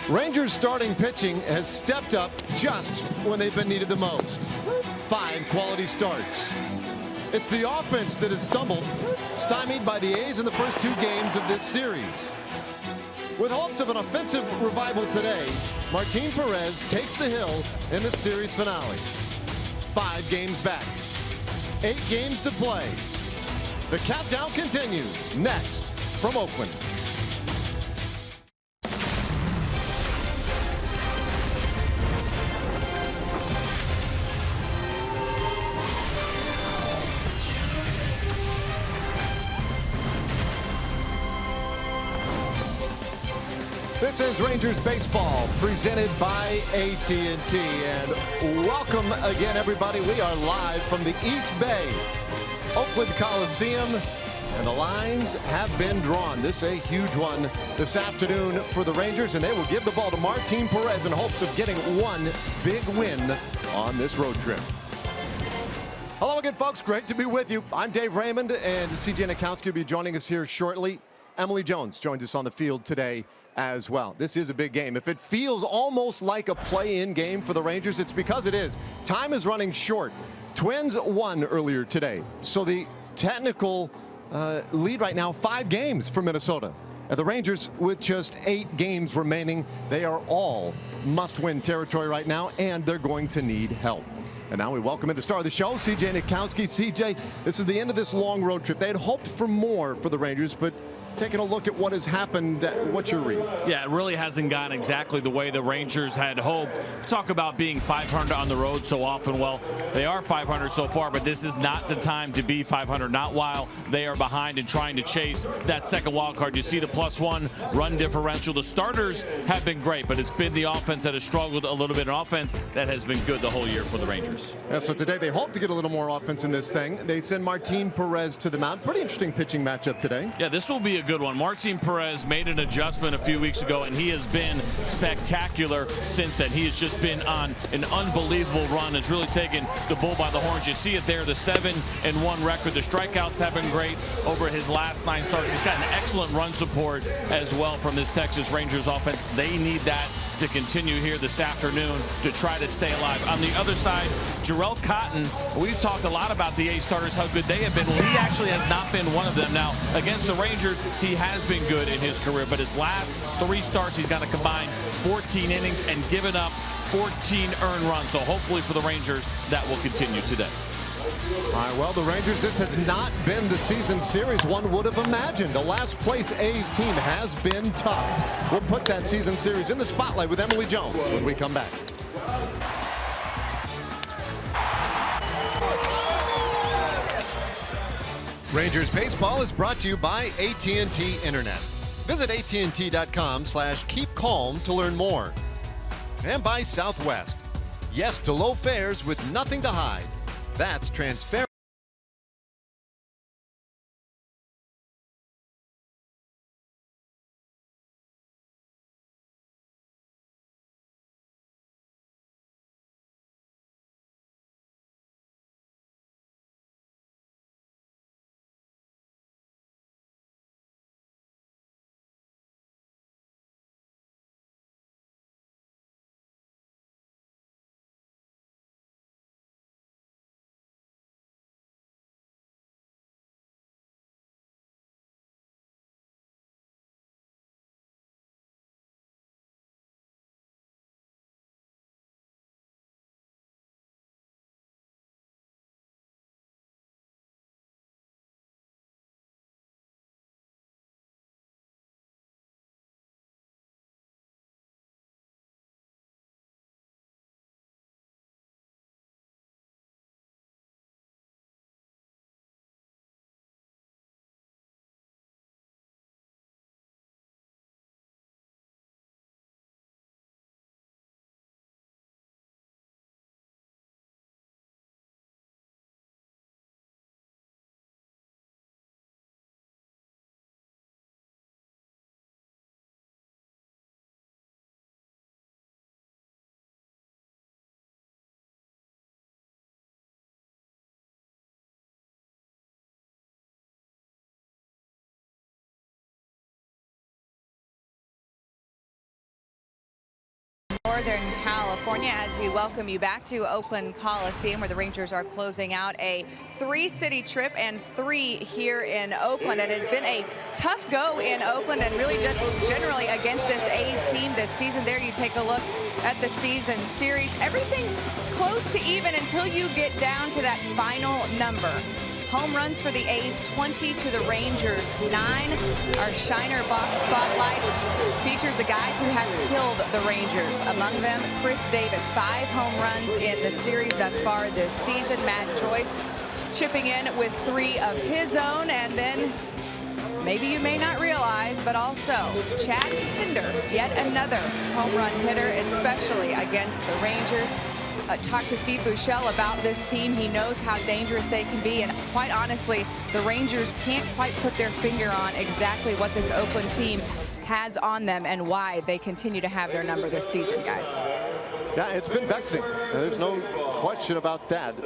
Rangers starting pitching has stepped up just when they've been needed the most. 5 quality starts. It's the offense that has stumbled, stymied by the A's in the first 2 games of this series. With hopes of an offensive revival today, Martin Perez takes the hill in the series finale. 5 games back, 8 games to play. The countdown continues next from Oakland. This is Rangers Baseball presented by AT&T, and welcome again, everybody. We are live from the East Bay, Oakland Coliseum, and the lines have been drawn. This is a huge one this afternoon for the Rangers, and they will give the ball to Martin Perez in hopes of getting one big win on this road trip. Hello again, folks. Great to be with you. I'm Dave Raymond, and CJ Nikowski will be joining us here shortly. Emily Jones joins us on the field today as well. This is a big game. If it feels almost like a play-in game for the Rangers, it's because it is. Time is running short. Twins won earlier today, so the technical lead right now, 5 games for Minnesota. And the Rangers, with just 8 games remaining, they are all must-win territory right now, and they're going to need help. And now we welcome in the star of the show, CJ Nikowski. CJ, this is the end of this long road trip. They had hoped for more for the Rangers, but taking a look at what has happened, what's your read? Yeah, it really hasn't gone exactly the way the Rangers had hoped. Talk about being 500 on the road so often. Well, they are 500 so far, but this is not the time to be 500, not while they are behind and trying to chase that second wild card. You see the +1 run differential. The starters have been great, but it's been the offense that has struggled a little bit. An offense that has been good the whole year for the Rangers. Yeah, so today they hope to get a little more offense in this thing. They send Martin Perez to the mound. Pretty interesting pitching matchup today. Yeah, this will be a good one. Martin Perez made an adjustment a few weeks ago, and he has been spectacular since then. He has just been on an unbelievable run. Has really taken the bull by the horns. You see it there, the 7-1 record. The strikeouts have been great over his last 9 starts. He's got an excellent run support as well from this Texas Rangers offense. They need that to continue here this afternoon to try to stay alive. On the other side, Jarrell Cotton, we've talked a lot about the A's starters, how good they have been. Well, he actually has not been one of them. Now, against the Rangers, he has been good in his career, but his last 3 starts, he's got a combined 14 innings and given up 14 earned runs. So hopefully for the Rangers, that will continue today. All right, well, the Rangers, this has not been the season series one would have imagined. The last place A's team has been tough. We'll put that season series in the spotlight with Emily Jones when we come back. Rangers Baseball is brought to you by AT&T Internet. Visit AT&T.com/keepcalm to learn more. And by Southwest. Yes to low fares with nothing to hide. That's transparent. Northern California, as we welcome you back to Oakland Coliseum, where the Rangers are closing out a 3-city trip and 3 here in Oakland. It has been a tough go in Oakland and really just generally against this A's team this season. There you take a look at the season series. Everything close to even until you get down to that final number. Home runs for the A's, 20 to the Rangers, 9. Our Shiner Box Spotlight features the guys who have killed the Rangers. Among them, Chris Davis, 5 home runs in the series thus far this season. Matt Joyce chipping in with 3 of his own. And then, maybe you may not realize, but also Chad Pinder, yet another home run hitter, especially against the Rangers. Talked to Steve Buechele about this team. He knows how dangerous they can be, and quite honestly, the Rangers can't quite put their finger on exactly what this Oakland team has on them and why they continue to have their number this season, guys. Yeah, it's been vexing. There's no question about that.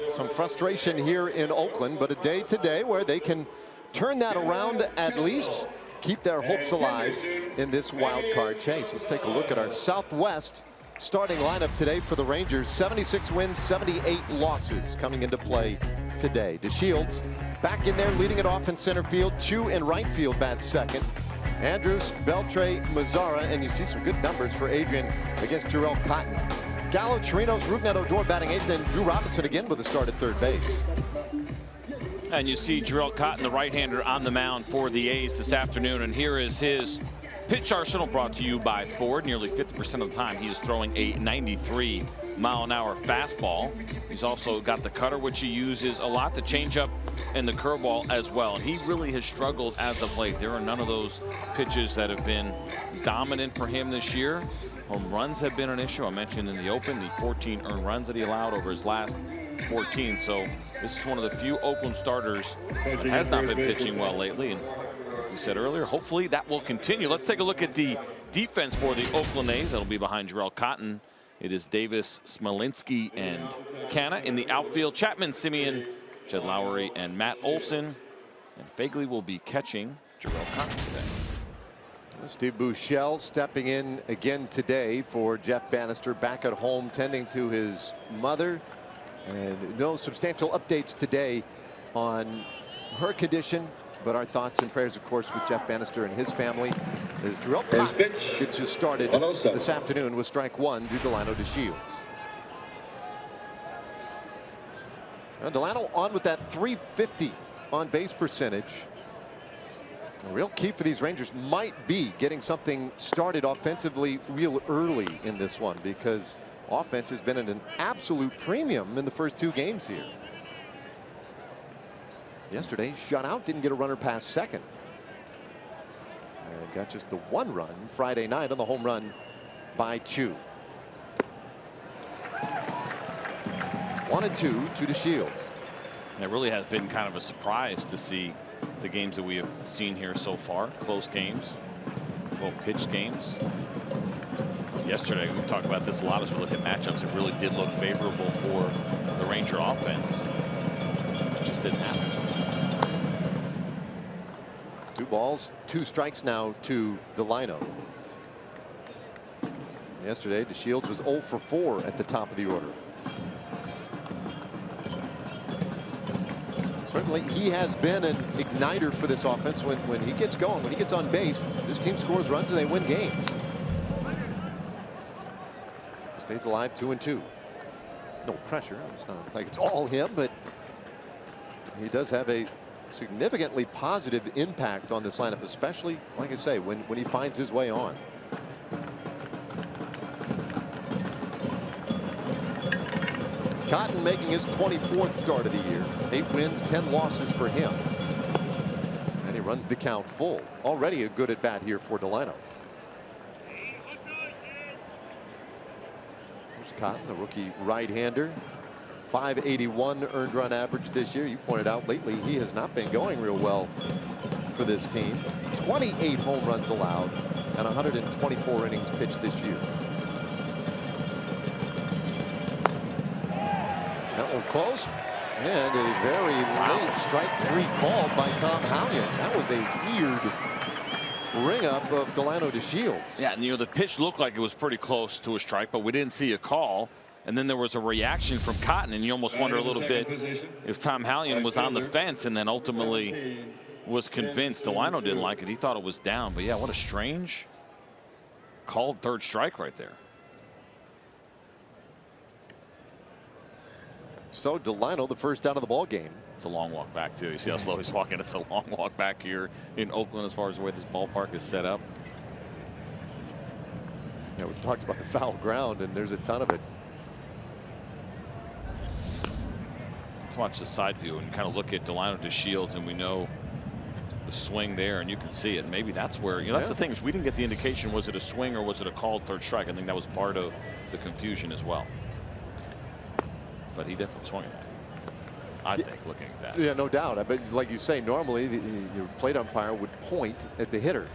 Some frustration here in Oakland, but a day today where they can turn that around, at least keep their hopes alive in this wild card chase. Let's take a look at our Southwest starting lineup today for the Rangers. 76 wins, 78 losses coming into play today. DeShields back in there leading it off in center field. Chu in right field bats second. Andrus, Beltre, Mazzara, and you see some good numbers for Adrian against Jarrell Cotton. Gallo, Chirinos, Rougned Odor batting 8th, and Drew Robinson again with a start at third base. And you see Jarrell Cotton, the right-hander, on the mound for the A's this afternoon, and here is his pitch arsenal, brought to you by Ford. Nearly 50% of the time he is throwing a 93-mile-an-hour fastball. He's also got the cutter, which he uses a lot, the changeup and the curveball as well. And he really has struggled as of late. There are none of those pitches that have been dominant for him this year. Home runs have been an issue. I mentioned in the open the 14 earned runs that he allowed over his last 14. So this is one of the few Oakland starters that has not been pitching well lately. And we said earlier, hopefully that will continue. Let's take a look at the defense for the Oakland A's. That'll be behind Jarrell Cotton. It is Davis, Smolinski, and Canna in the outfield. Chapman, Simeon, Jed Lowry, and Matt Olson. And Fagley will be catching Jarrell Cotton today. Steve Buechele stepping in again today for Jeff Bannister, back at home tending to his mother. And no substantial updates today on her condition. But our thoughts and prayers, of course, with Jeff Bannister and his family as Jarrell Cotton gets you started this afternoon with strike 1 to Delano DeShields. Now Delano on with that .350 on base percentage. A real key for these Rangers might be getting something started offensively real early in this one, because offense has been at an absolute premium in the first 2 games here. Yesterday, shutout, didn't get a runner past second. And got just the 1 run Friday night on the home run by Chu. 1-2 to DeShields. And it really has been kind of a surprise to see the games that we have seen here so far. Close games, well pitched games. Yesterday, we talked about this a lot as we look at matchups. It really did look favorable for the Ranger offense. It just didn't happen. 2 balls, 2 strikes now to Delano. Yesterday, DeShields was 0 for 4 at the top of the order. Certainly, he has been an igniter for this offense. When he gets going, when he gets on base, this team scores runs and they win games. Stays alive, 2-2. No pressure. It's not like it's all him, but he does have a significantly positive impact on this lineup, especially, like I say, when he finds his way on. Cotton making his 24th start of the year. 8 wins, 10 losses for him. And he runs the count full. Already a good at bat here for Delano. Here's Cotton, the rookie right-hander. 581 earned run average this year. You pointed out lately he has not been going real well for this team. 28 home runs allowed and 124 innings pitched this year. That was close. And a very late strike 3 call by Tom Hallion. That was a weird ring up of Delano DeShields. Yeah, and the pitch looked like it was pretty close to a strike, but we didn't see a call. And then there was a reaction from Cotton, and you almost wonder a little bit if Tom Hallion was on the fence and then ultimately was convinced. Delano didn't like it. He thought it was down. But yeah, what a strange called third strike right there. So Delano, the first out of the ball game. It's a long walk back too. You see how slow he's walking. It's a long walk back here in Oakland as far as the way this ballpark is set up. Yeah, we talked about the foul ground, and there's a ton of it. Let's watch the side view and kind of look at Delano DeShields, and we know the swing there, and you can see it. Maybe that's where, you know, that's the thing, is we didn't get the indication, was it a swing or was it a called third strike? I think that was part of the confusion as well. But he definitely swung at that, I think, looking at that. Yeah, no doubt. I bet, like you say, normally the plate umpire would point at the hitter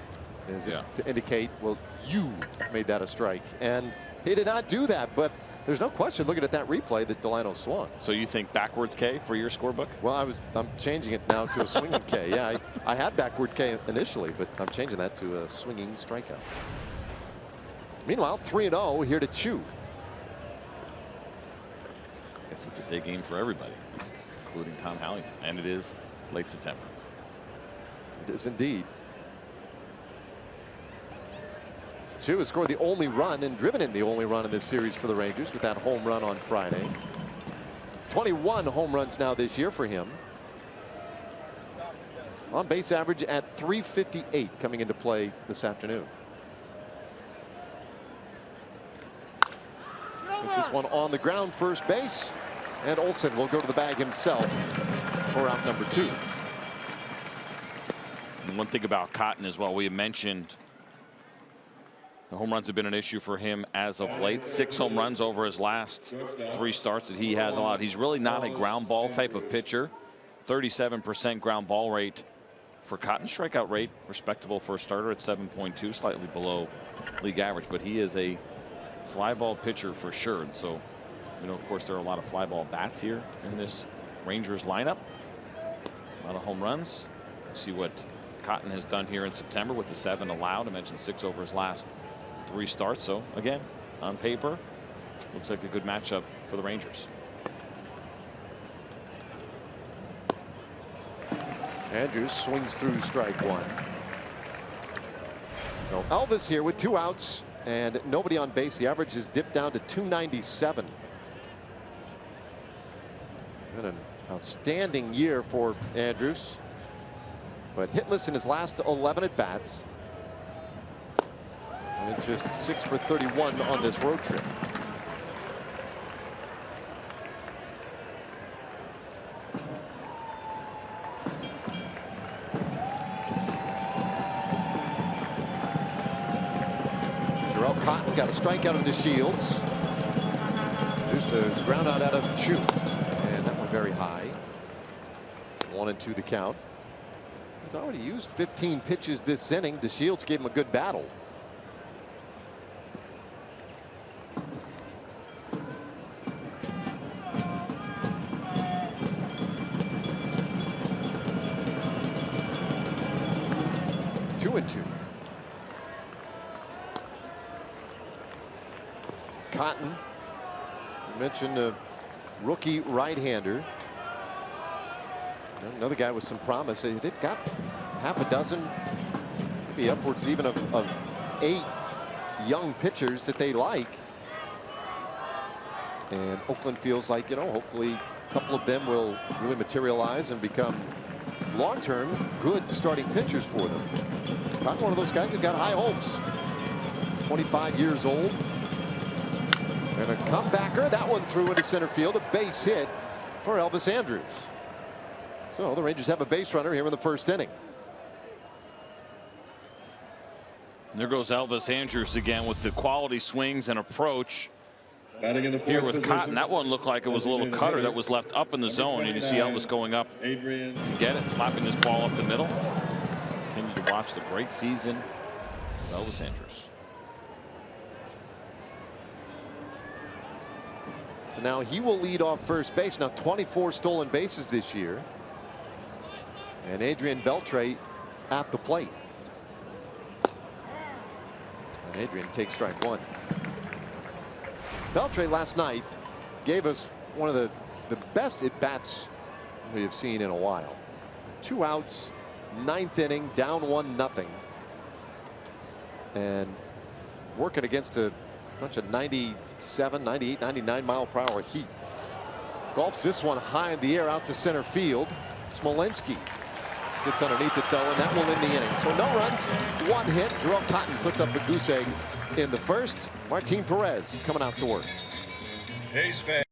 to indicate, well, you made that a strike. And he did not do that, but there's no question looking at that replay that Delano swung. So you think backwards K for your scorebook? Well, I'm changing it now to a swinging K. Yeah, I had backward K initially, but I'm changing that to a swinging strikeout. Meanwhile, 3-0 here to Chu. I guess it's a day game for everybody, including Tom Hallion, and it is late September. It is indeed. Chu has scored the only run and driven in the only run in this series for the Rangers with that home run on Friday. 21 home runs now this year for him. On base average at .358 coming into play this afternoon. It's this one on the ground, first base, and Olsen will go to the bag himself for out number 2. And one thing about Cotton as well, we mentioned the home runs have been an issue for him as of late. 6 home runs over his last 3 starts that he has allowed. He's really not a ground ball type of pitcher. 37% ground ball rate for Cotton. Strikeout rate respectable for a starter at 7.2, slightly below league average, but he is a fly ball pitcher for sure. And so, you know, of course, there are a lot of fly ball bats here in this Rangers lineup. A lot of home runs. See what Cotton has done here in September with the 7 allowed. I mentioned 6 over his last 3 starts. So again, on paper, looks like a good matchup for the Rangers. Andrews swings through strike 1. So Elvis here with 2 outs and nobody on base. The average is dipped down to .297. Been an outstanding year for Andrews, but hitless in his last 11 at bats. And just 6 for 31 on this road trip. Cotton got a strikeout of DeShields. Just a ground out of Chu, and that one very high. 1-2 the count. He's already used 15 pitches this inning. DeShields gave him a good battle. Two and 2. Cotton, you mentioned a rookie right-hander. Another guy with some promise. They've got half a dozen, maybe upwards even of 8 young pitchers that they like. And Oakland feels like, you know, hopefully a couple of them will really materialize and become long-term good starting pitchers for them. Cotton, one of those guys that got high hopes. 25 years old. And a comebacker, that one threw into center field, a base hit for Elvis Andrews. So the Rangers have a base runner here in the first inning. And there goes Elvis Andrews again with the quality swings and approach. Here with Cotton, that one looked like it was a little cutter that was left up in the zone, and you see Elvis going up to get it, slapping this ball up the middle. Continue to watch the great season of Elvis Andrews. So now he will lead off first base. Now 24 stolen bases this year. And Adrian Beltre at the plate. Adrian takes strike one. Beltre last night gave us one of the best at bats we have seen in a while. 2 outs, 9th inning, down 1-0, and working against a bunch of 97, 98, 99 mile-per-hour heat. Golfs this one high in the air out to center field. Smolinski gets underneath it though, and that will end the inning. So no runs, 1 hit. Jarrell Cotton puts up a goose egg in the first. Martin Perez coming out to work. Ace fan.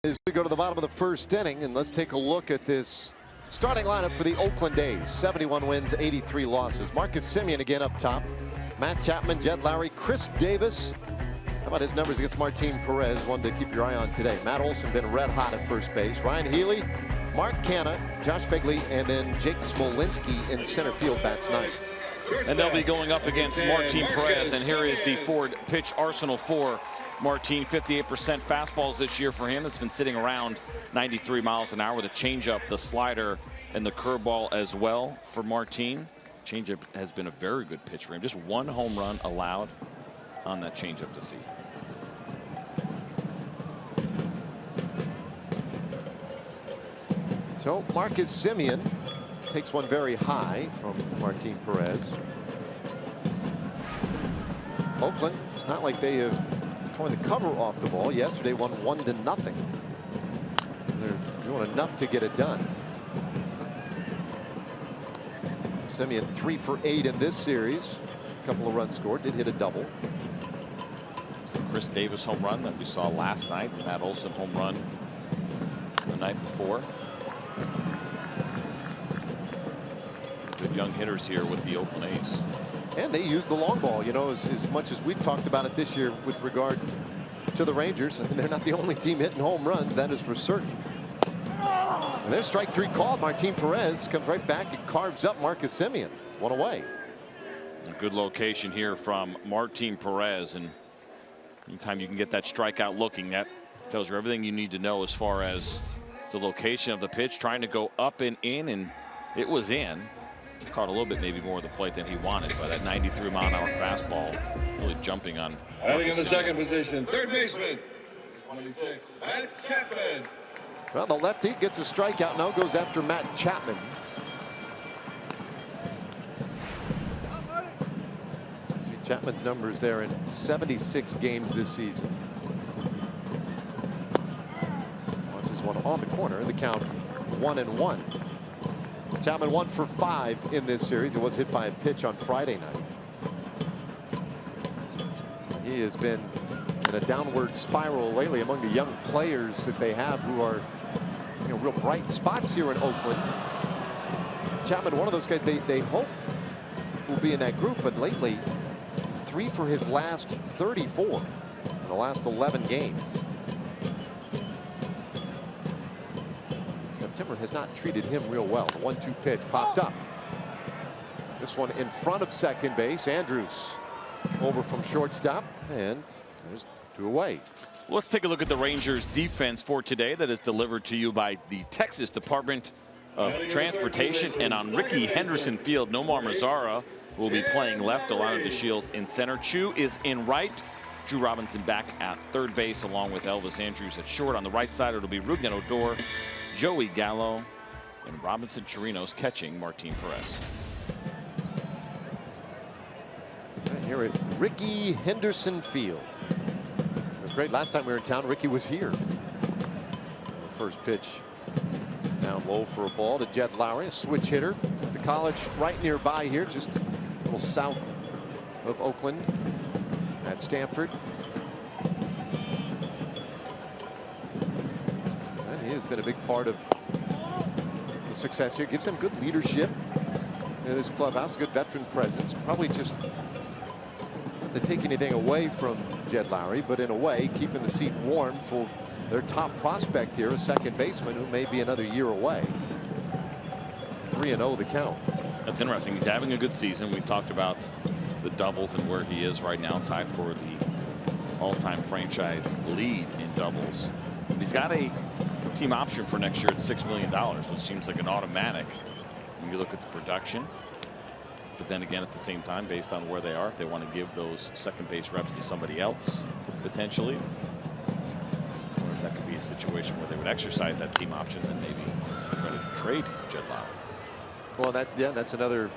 As we go to the bottom of the first inning, and let's take a look at this starting lineup for the Oakland A's. 71 wins, 83 losses. Marcus Semien again up top. Matt Chapman, Jed Lowry, Chris Davis. How about his numbers against Martin Perez? One to keep your eye on today. Matt Olson been red hot at first base. Ryan Healy, Mark Canha, Josh Figley, and then Jake Smolinski in center field bats ninth. And they'll be going up against Martin Perez. And here is the Ford pitch arsenal for Martin. 58% fastballs this year for him. It's been sitting around 93 miles an hour. The changeup, the slider, and the curveball as well for Martin. Changeup has been a very good pitch for him. Just 1 home run allowed on that changeup this season. So Marcus Semien takes one very high from Martin Perez. Oakland, it's not like they have torn the cover off the ball. Yesterday won 1-0. They're doing enough to get it done. Semien 3 for 8 in this series. A couple of runs scored. Did hit a double. It's the Chris Davis home run that we saw last night. The Matt Olson home run the night before. Good young hitters here with the Oakland A's. And they use the long ball, you know, as much as we've talked about it this year with regard to the Rangers. And they're not the only team hitting home runs, that is for certain. And there's strike 3 called. Martin Perez comes right back and carves up Marcus Semien. 1 away. A good location here from Martin Perez, and anytime you can get that strikeout looking, that tells you everything you need to know as far as the location of the pitch. Trying to go up and in, and it was in. Caught a little bit maybe more of the plate than he wanted by that 93-mile-an-hour fastball, really jumping on. Batting in the second position, third baseman, 26, Matt Chapman. Well, the lefty gets a strikeout now, goes after Matt Chapman. Let's see Chapman's numbers there in 76 games this season. Launches one on the corner. The count 1-1. Chapman 1 for 5 in this series. It was hit by a pitch on Friday night. He has been in a downward spiral lately among the young players that they have who are, you know, real bright spots here in Oakland. Chapman, one of those guys they hope will be in that group, but lately 3 for his last 34 in the last 11 games. September has not treated him real well. The 1-2 pitch popped up. This one in front of second base. Andrews over from shortstop, and there's 2 away. Let's take a look at the Rangers defense for today that is delivered to you by the Texas Department of Transportation. And on Ricky Henderson Field, Nomar Mazara will be playing left. Delano DeShields in center. Chu is in right. Drew Robinson back at third base along with Elvis Andrews at short. On the right side, it'll be Ruben Odor, Joey Gallo, and Robinson Chirinos catching Martin Perez. Here at Ricky Henderson Field. It was great last time we were in town. Ricky was here. The first pitch down low for a ball to Jed Lowry, a switch hitter. The college right nearby here, just a little south of Oakland at Stanford. And he has been a big part of the success here. Gives them good leadership in this clubhouse, good veteran presence. Probably just not to take anything away from Jed Lowry, but in a way keeping the seat warm for their top prospect here, a second baseman who may be another year away. 3-0 the count. That's interesting. He's having a good season. We talked about the doubles and where he is right now, tied for the all-time franchise lead in doubles. But he's got a team option for next year at $6 million, which seems like an automatic when you look at the production. But then again, at the same time, based on where they are, if they want to give those second base reps to somebody else, potentially, or if that could be a situation where they would exercise that team option, then maybe try to trade Jed Lowry. Well, that's another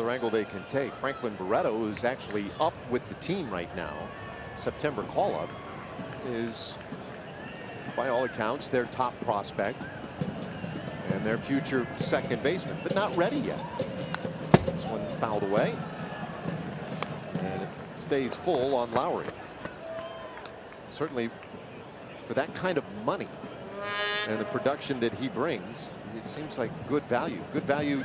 angle they can take. Franklin Barreto, who's actually up with the team right now, September call-up, is by all accounts their top prospect and their future second baseman, but not ready yet. This one fouled away, and it stays full on Lowry. Certainly, for that kind of money and the production that he brings, it seems like good value. Good value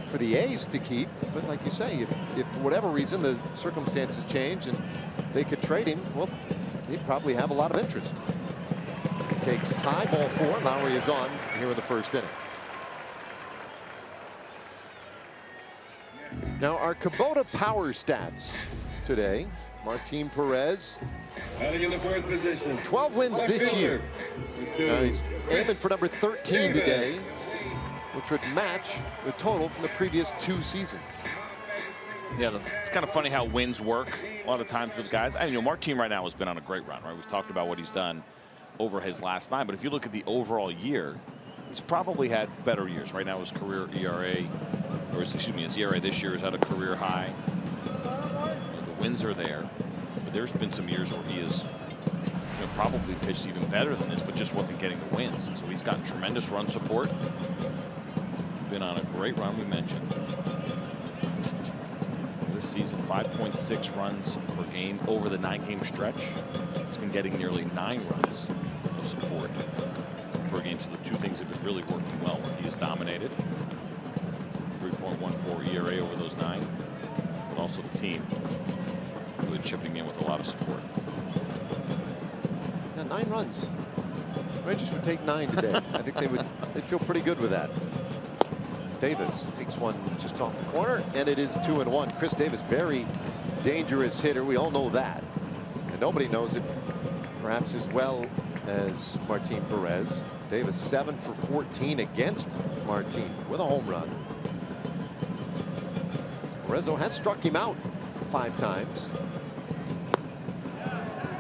for the A's to keep, but like you say, if for whatever reason the circumstances change and they could trade him, well, he'd probably have a lot of interest. So he takes high, ball 4. Lowry is on here in the first inning. Now our Kubota power stats today. Martin Perez, Batting in the fourth position. 12 wins this year. Now he's aiming for number 13 today, which would match the total from the previous 2 seasons. Yeah, it's kind of funny how wins work a lot of times with guys. And, you know, Martin right now has been on a great run, right? We've talked about what he's done over his last 9, but if you look at the overall year, he's probably had better years. Right now his career ERA, or excuse me, his ERA this year is at a career high. The wins are there, but there's been some years where he has probably pitched even better than this, but just wasn't getting the wins. And so he's gotten tremendous run support. Been on a great run, we mentioned. This season, 5.6 runs per game over the 9-game stretch. He's been getting nearly 9 runs of support per game. So the 2 things have been really working well when he has dominated. 3.14 ERA over those 9, but also the team really chipping in with a lot of support. Yeah, 9 runs. Rangers would take 9 today. I think they'd feel pretty good with that. Davis takes one just off the corner, and it is 2-1. Chris Davis, very dangerous hitter. We all know that, and nobody knows it perhaps as well as Martin Perez. Davis 7 for 14 against Martin with a home run. Perez has struck him out 5 times.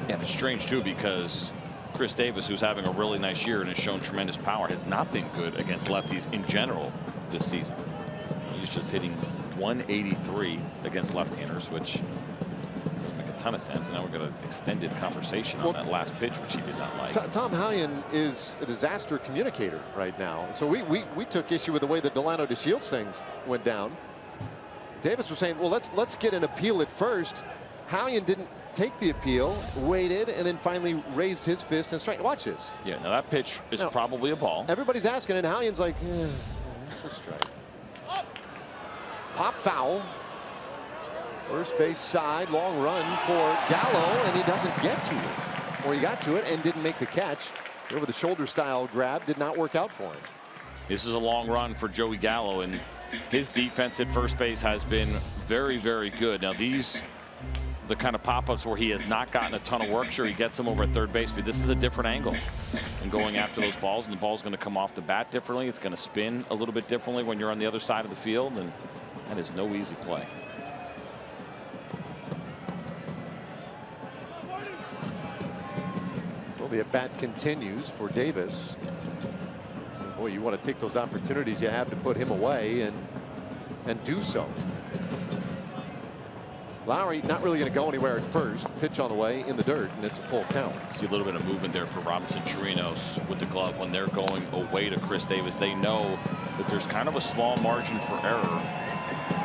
Yeah, it's strange too, because Chris Davis, who's having a really nice year and has shown tremendous power, has not been good against lefties in general this season. He's just hitting 183 against left-handers, which doesn't make a ton of sense. And now we've got an extended conversation on that last pitch, which he did not like. Tom Hallion is a disaster communicator right now. So we took issue with the way that Delano DeShields things went down. Davis was saying, well, let's get an appeal at first. Hallion didn't take the appeal, waited, and then finally raised his fist and straight. Watch this. Yeah, now that pitch is probably a ball. Everybody's asking, and Hallion's like, it's a strike. Pop foul. First base side, long run for Gallo, and he doesn't get to it. Or he got to it and didn't make the catch. Over the shoulder style grab did not work out for him. This is a long run for Joey Gallo, and his defense at first base has been very, very good. Now these, the kind of pop-ups where he has not gotten a ton of work. Sure, he gets them over at third base, but this is a different angle and going after those balls, and the ball's going to come off the bat differently. It's going to spin a little bit differently when you're on the other side of the field, and that is no easy play. So the at-bat continues for Davis. Boy, you want to take those opportunities you have to put him away and do so. Lowry not really going to go anywhere at first. Pitch on the way in the dirt, and it's a full count. See a little bit of movement there for Robinson Chirinos with the glove when they're going away to Chris Davis. They know that there's kind of a small margin for error.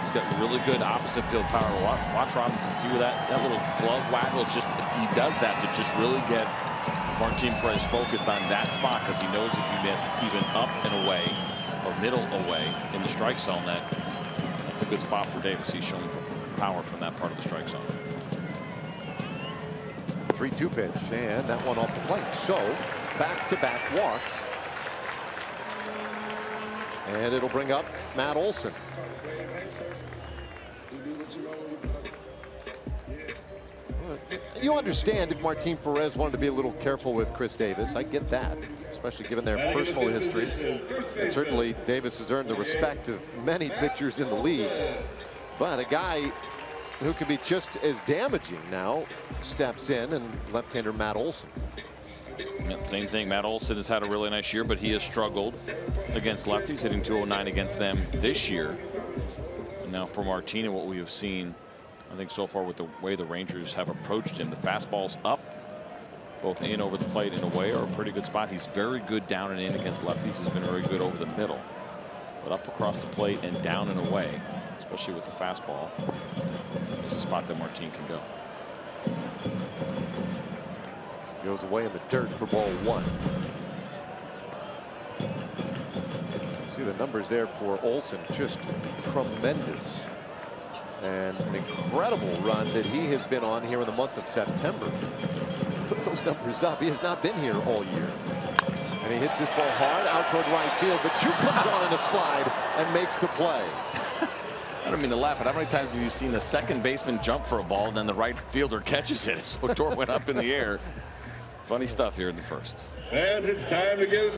He's got really good opposite field power. Watch Robinson see where that little glove waggle. It's just he does that to just really get Martin Perez focused on that spot, because he knows if you miss even up and away or middle away in the strike zone, that's a good spot for Davis. He's showing power from that part of the strike zone. 3-2 pitch, and that one off the plate. So back-to-back walks, and it'll bring up Matt Olson. You understand if Martin Perez wanted to be a little careful with Chris Davis. I get that, especially given their personal history. And certainly Davis has earned the respect of many pitchers in the league. But a guy who can be just as damaging now steps in, and left-hander Matt Olson. Yeah, same thing. Matt Olson has had a really nice year, but he has struggled against lefties, hitting .209 against them this year. And now for Martin, what we have seen, I think so far with the way the Rangers have approached him, the fastballs up, both in over the plate and away, are a pretty good spot. He's very good down and in against lefties. He's been very good over the middle, but up across the plate and down and away, especially with the fastball, is a spot that Martin can go. Goes away in the dirt for ball one. See the numbers there for Olson, just tremendous. And an incredible run that he has been on here in the month of September. Put those numbers up. He has not been here all year. And he hits this ball hard out toward right field, but Chu comes on in a slide and makes the play. I don't mean to laugh, but how many times have you seen the second baseman jump for a ball and then the right fielder catches it? So Odor went up in the air. Funny stuff here in the first. And it's time to give.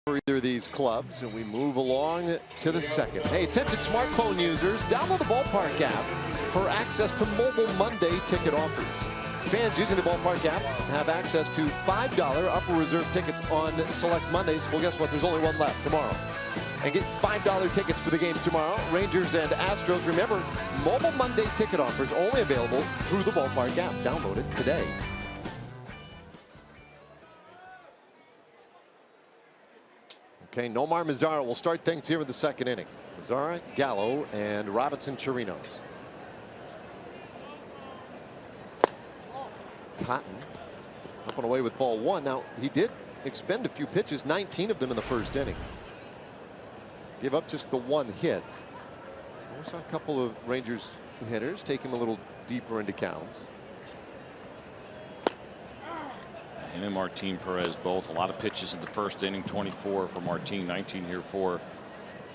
For either of these clubs, and we move along to the second. Hey, attention smartphone users, download the Ballpark app for access to mobile Monday ticket offers. Fans using the Ballpark app have access to $5 upper reserve tickets on select Mondays. Well, guess what? There's only one left tomorrow. and get $5 tickets for the game tomorrow. Rangers and Astros. Remember, Mobile Monday ticket offers only available through the Ballpark app. Download it today. Okay, Nomar Mazara will start things here in the second inning. Mazara, Gallo, and Robinson Chirinos. Cotton up and away with ball one. Now, he did expend a few pitches, 19 of them in the first inning. Give up just the one hit. We saw a couple of Rangers hitters take him a little deeper into counts. Him and Martin Perez both a lot of pitches in the first inning. 24 for Martin, 19 here for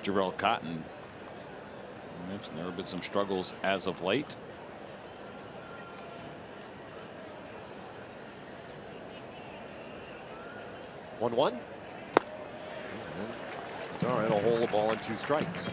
Jarrell Cotton. I mentioned there have been some struggles as of late. One. It's all right. A hole, a ball, and 2 strikes.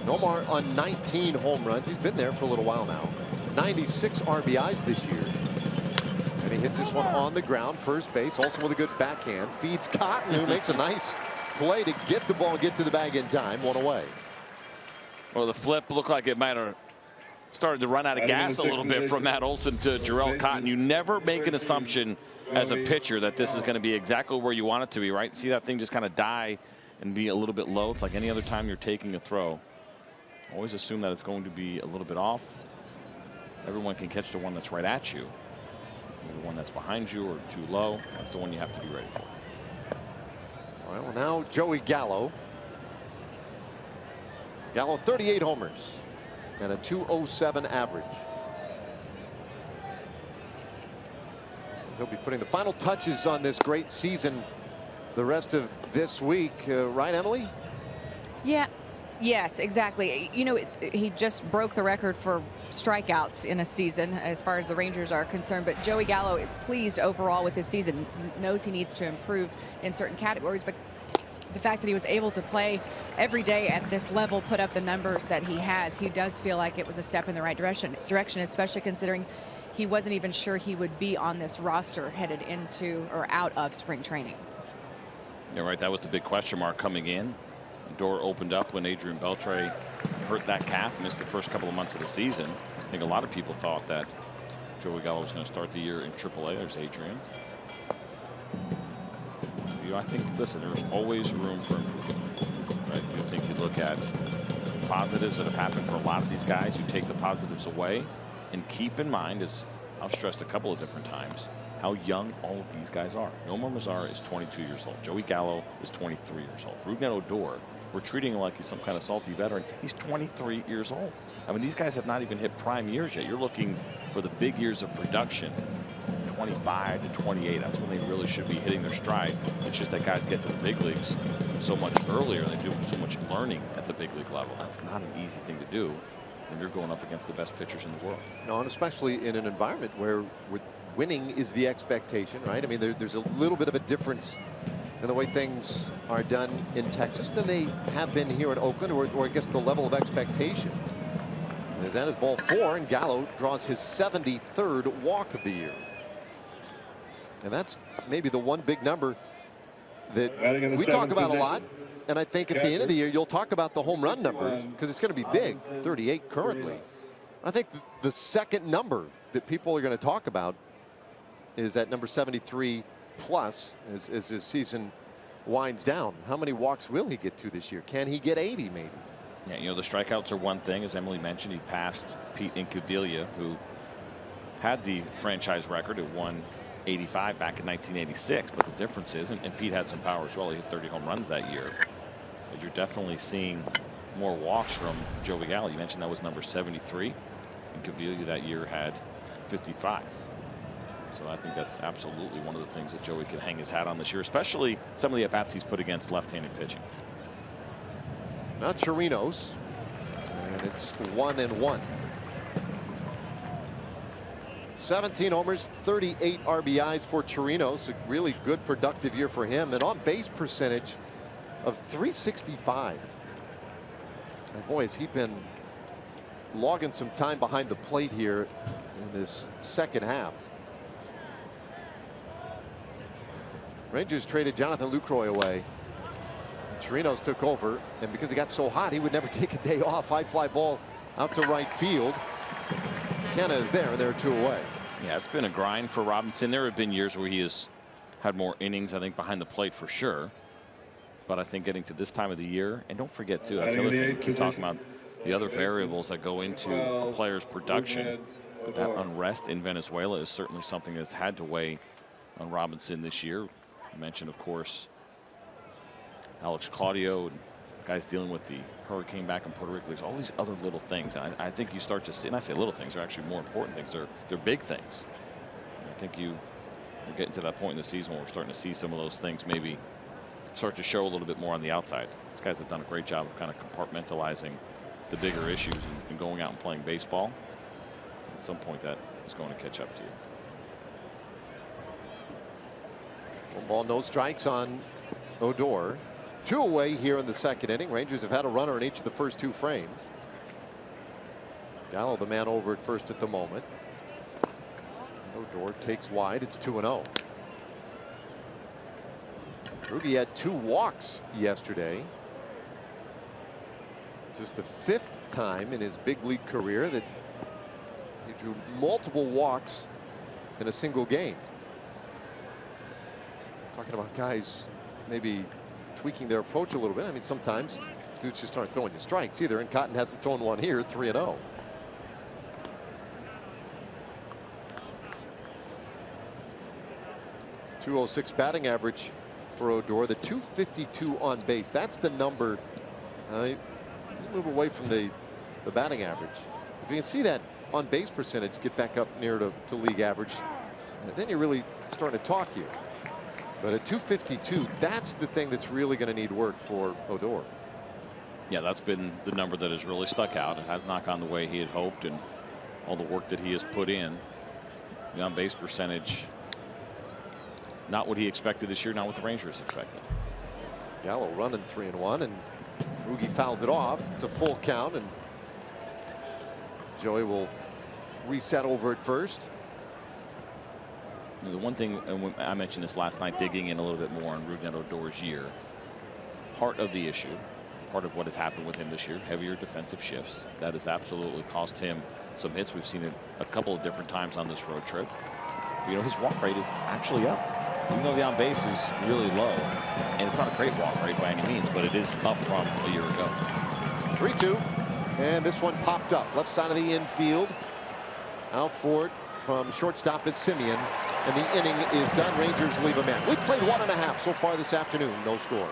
Nomar on 19 home runs. He's been there for a little while now. 96 RBIs this year. And he hits this one on the ground, first base, also with a good backhand. Feeds Cotton, who makes a nice play to get the ball, get to the bag in time. One away. Well, the flip looked like it might have started to run out of gas a little bit from Matt Olson to Jarrell Cotton. You never make an assumption as a pitcher that this is going to be exactly where you want it to be, right? See that thing just kind of die and be a little bit low. It's like any other time you're taking a throw. Always assume that it's going to be a little bit off. Everyone can catch the one that's right at you. The one that's behind you or too low, that's the one you have to be ready for. All right, well, now Joey Gallo. Gallo 38 homers and a .207 average. He'll be putting the final touches on this great season the rest of this week. Right, Emily? Yeah. Yes, exactly. You know, he just broke the record for strikeouts in a season as far as the Rangers are concerned. But Joey Gallo, pleased overall with his season, knows he needs to improve in certain categories. But the fact that he was able to play every day at this level, put up the numbers that he has, he does feel like it was a step in the right direction, especially considering he wasn't even sure he would be on this roster headed into or out of spring training. Yeah, right. That was the big question mark coming in. The door opened up when Adrian Beltre hurt that calf, missed the first couple of months of the season. I think a lot of people thought that Joey Gallo was going to start the year in AAA. There's Adrian. You know, I think, listen, there's always room for improvement, right? You think you look at positives that have happened for a lot of these guys, you take the positives away, and keep in mind, as I've stressed a couple of different times, how young all of these guys are. Nomar Mazara is 22 years old. Joey Gallo is 23 years old. Rougned Odor, we're treating him like he's some kind of salty veteran. He's 23 years old. I mean, these guys have not even hit prime years yet. You're looking for the big years of production, 25 to 28. That's when they really should be hitting their stride. It's just that guys get to the big leagues so much earlier. They do so much learning at the big league level. That's not an easy thing to do when you're going up against the best pitchers in the world. No, and especially in an environment where winning is the expectation, right? I mean, there's a little bit of a difference in the way things are done in Texas than they have been here in Oakland, or I guess the level of expectation. As that is ball 4, and Gallo draws his 73rd walk of the year. And that's maybe the one big number that we talk about a lot. And I think at the end of the year, you'll talk about the home run numbers because it's going to be big, 38 currently. I think the second number that people are going to talk about is that number 73 plus as his season winds down. How many walks will he get to this year? Can he get 80 maybe? Yeah, you know, the strikeouts are one thing. As Emily mentioned, he passed Pete Incaviglia, who had the franchise record at 185 back in 1986. But the difference is, and Pete had some power as well, he hit 30 home runs that year. But you're definitely seeing more walks from Joey Gallo. You mentioned that was number 73. Incaviglia that year had 55. So I think that's absolutely one of the things that Joey can hang his hat on this year, especially some of the at-bats he's put against left-handed pitching. Now Chirinos, and it's 1-1. 17 homers, 38 RBIs for Chirinos. A really good productive year for him, and on base percentage of .365. And boy, has he been logging some time behind the plate here in this second half. Rangers traded Jonathan Lucroy away. Chirinos took over, and because he got so hot, he would never take a day off. High fly ball out to right field. McKenna is there, and they're 2 away. Yeah, it's been a grind for Robinson. There have been years where he has had more innings, I think, behind the plate for sure. But I think getting to this time of the year, and don't forget too, that's the other thing. We keep talking about the other variables that go into a player's production. But that unrest in Venezuela is certainly something that's had to weigh on Robinson this year. I mentioned, of course, Alex Claudio and guys dealing with the hurricane back in Puerto Rico. There's all these other little things. And I think you start to see, and I say little things, they're actually more important things. They're big things. And I think we're getting to that point in the season where we're starting to see some of those things maybe start to show a little bit more on the outside. These guys have done a great job of kind of compartmentalizing the bigger issues and going out and playing baseball. At some point that is going to catch up to you. 1 ball, no strikes on Odor. 2 away here in the second inning. Rangers have had a runner in each of the first 2 frames. Gallo, the man over at first at the moment. Odor takes wide. It's 2-0. Rugi had 2 walks yesterday. Just the 5th time in his big league career that he drew multiple walks in a single game. Talking about guys maybe tweaking their approach a little bit. I mean, sometimes dudes just aren't throwing you strikes either, and Cotton hasn't thrown one here. 3-0. .206 batting average for Odor. The .252 on base. That's the number. You move away from the batting average. If you can see that on base percentage get back up near to league average, then you're really starting to talk here. But at .252, that's the thing that's really going to need work for Odor. Yeah, that's been the number that has really stuck out. It has not gone the way he had hoped, and all the work that he has put in. The on base percentage, not what he expected this year, not what the Rangers expected. Gallo running 3-1, and Rugi fouls it off. It's a full count, and Joey will reset over at first. The one thing, and I mentioned this last night, digging in a little bit more on Rougned Odor's year. Part of the issue, part of what has happened with him this year, heavier defensive shifts. That has absolutely cost him some hits. We've seen it a couple of different times on this road trip. But, you know, his walk rate is actually up. Even though the on base is really low, and it's not a great walk rate by any means, but it is up from a year ago. 3-2, and this one popped up left side of the infield. Out for it from shortstop is Simeon, and the inning is done. Rangers leave a man. We've played 1.5 so far this afternoon. No score.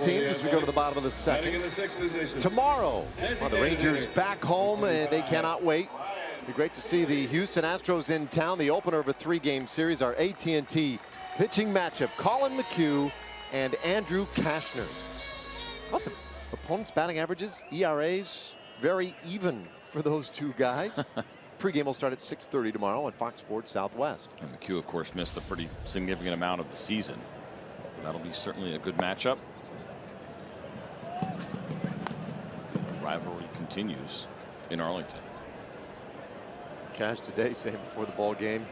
teams as we go to the bottom of the second. Tomorrow, the Rangers back home, and they cannot wait. It'd be great to see the Houston Astros in town. The opener of a 3-game series, our AT&T pitching matchup. Colin McHugh and Andrew Kashner. What the opponent's batting averages, ERAs, very even for those two guys. Pre-game will start at 6:30 tomorrow on Fox Sports Southwest. And McHugh, of course, missed a pretty significant amount of the season. That'll be certainly a good matchup as the rivalry continues in Arlington. Cash today saying before the ball game,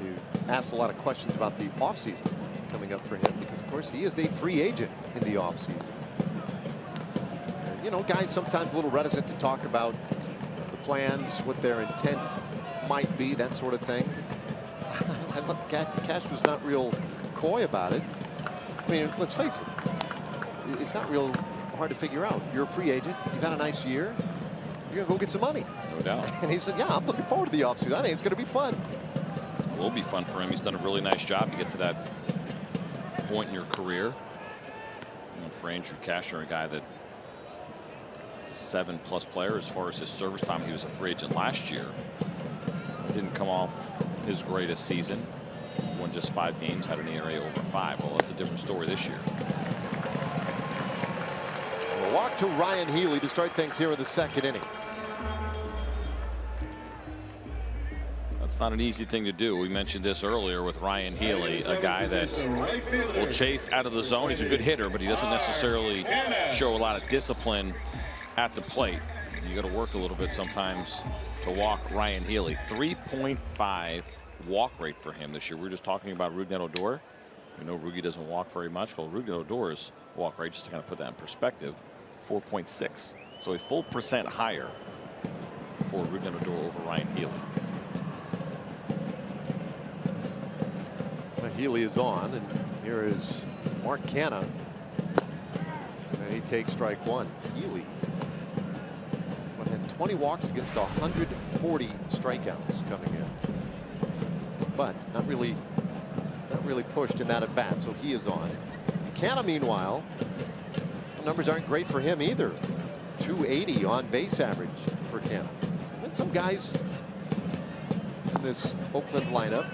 he asked a lot of questions about the offseason coming up for him because, of course, he is a free agent in the offseason. And, you know, guys sometimes a little reticent to talk about the plans, what their intent might be, that sort of thing. I thought Cash was not real coy about it. I mean, let's face it, it's not real hard to figure out. You're a free agent. You've had a nice year. You're going to go get some money. No doubt. And he said, yeah, I'm looking forward to the offseason. I think it's going to be fun. It will be fun for him. He's done a really nice job to get to that point in your career. And for Andrew Kashner, a guy that is a 7+ player as far as his service time. He was a free agent last year. He didn't come off his greatest season. Won just 5 games, had an ERA over 5. Well, that's a different story this year. We'll walk to Ryan Healy to start things here in the second inning. That's not an easy thing to do. We mentioned this earlier with Ryan Healy, a guy that will chase out of the zone. He's a good hitter, but he doesn't necessarily show a lot of discipline at the plate. You got to work a little bit sometimes to walk Ryan Healy. 3.5 walk rate for him this year. We were just talking about Rougned Odor. We know Rugi doesn't walk very much. Well, Rougned Odor's walk rate, just to kind of put that in perspective, 4.6. So a full % higher for Rougned Odor over Ryan Healy. Healy is on, and here is Mark Canha, and he takes strike one. Healy had 20 walks against 140 strikeouts coming in, but not really pushed in that at bat. So he is on. Canha, meanwhile, the numbers aren't great for him either. 280 on base average for Canha. So been some guys in this Oakland lineup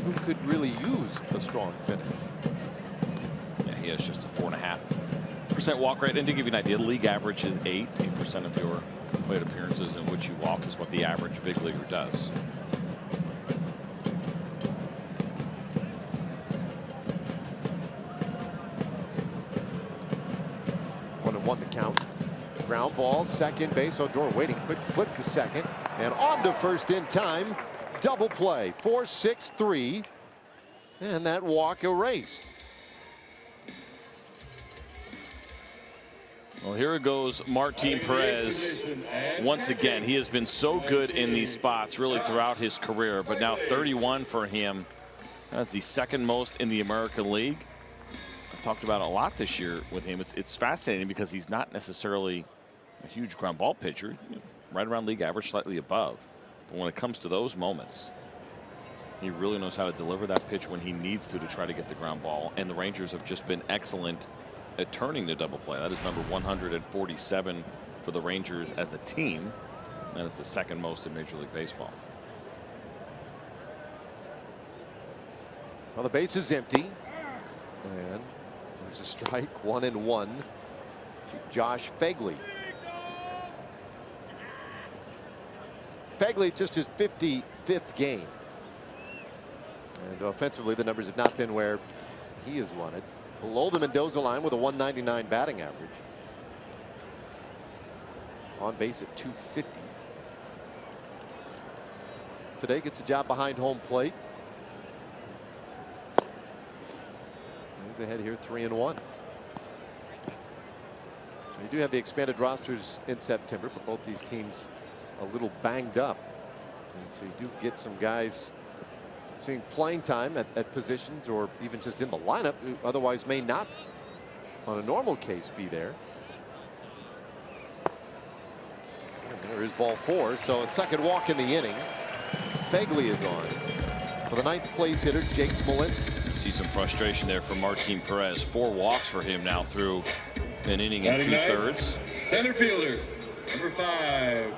who could really use a strong finish. Yeah, he has just a 4.5% walk rate. And to give you an idea, the league average is 8% of your plate appearances in which you walk is what the average big leaguer does. 1-1 the count. Ground ball, second base. Odor waiting, quick flip to second, and on to first in time. Double play, 4-6-3, and that walk erased. Well, here it goes, Martin Perez. Once again, he has been so good in these spots really throughout his career, but now 31 for him. That's the second most in the American League. I've talked about it a lot this year with him. It's fascinating because he's not necessarily a huge ground ball pitcher, right around league average, slightly above. But when it comes to those moments, he really knows how to deliver that pitch when he needs to try to get the ground ball. And the Rangers have just been excellent at turning the double play. That is number 147 for the Rangers as a team. That is the second most in Major League Baseball. Well, the base is empty, and there's a strike, 1-1 to Josh Phegley. Phegley just his 55th game. And offensively, the numbers have not been where he has wanted. Below the Mendoza line with a 199 batting average. On base at 250. Today gets a job behind home plate. He's ahead here, 3-1. You do have the expanded rosters in September, but both these teams a little banged up, and so you do get some guys seeing playing time at positions or even just in the lineup who otherwise may not on a normal case be there. And there is ball 4, so a second walk in the inning. Phegley is on. for the 9th place hitter, Jake Smolinski. You see some frustration there from Martin Perez. 4 walks for him now through an inning and 2/3. Center fielder, number 5,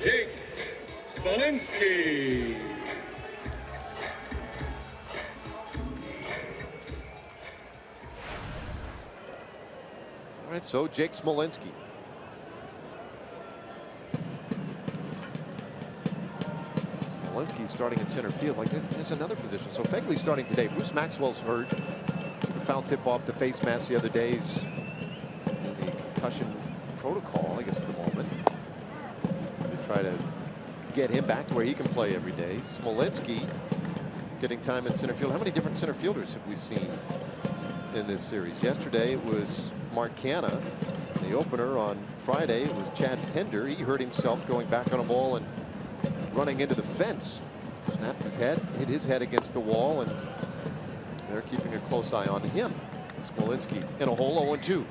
Jake Smolinski. All right, so Jake Smolinski. Smolinski starting in center field. Like there's another position. So Fegley's starting today. Bruce Maxwell's hurt. The foul tip off the face mask the other days in the concussion protocol, I guess, at the moment, to try to get him back to where he can play every day. Smolinski getting time in center field. How many different center fielders have we seen in this series? Yesterday it was Mark Canha. The opener on Friday was Chad Pender. He hurt himself going back on a ball and running into the fence. Snapped his head, hit his head against the wall, and they're keeping a close eye on him. Smolinski in a hole, 0-2.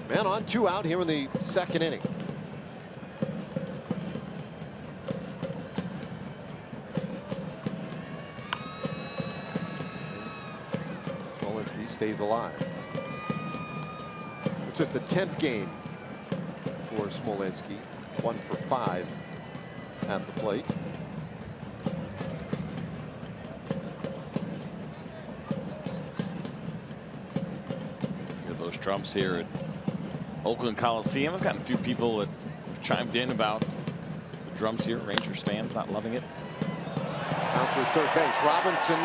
Man on, 2 out here in the 2nd inning. Smolinski stays alive. It's just the 10th game for Smolinski. 1 for 5 at the plate. Hear those drums here at Oakland Coliseum. I've gotten a few people that have chimed in about the drums here. Rangers fans not loving it. Bouncer at third base. Robinson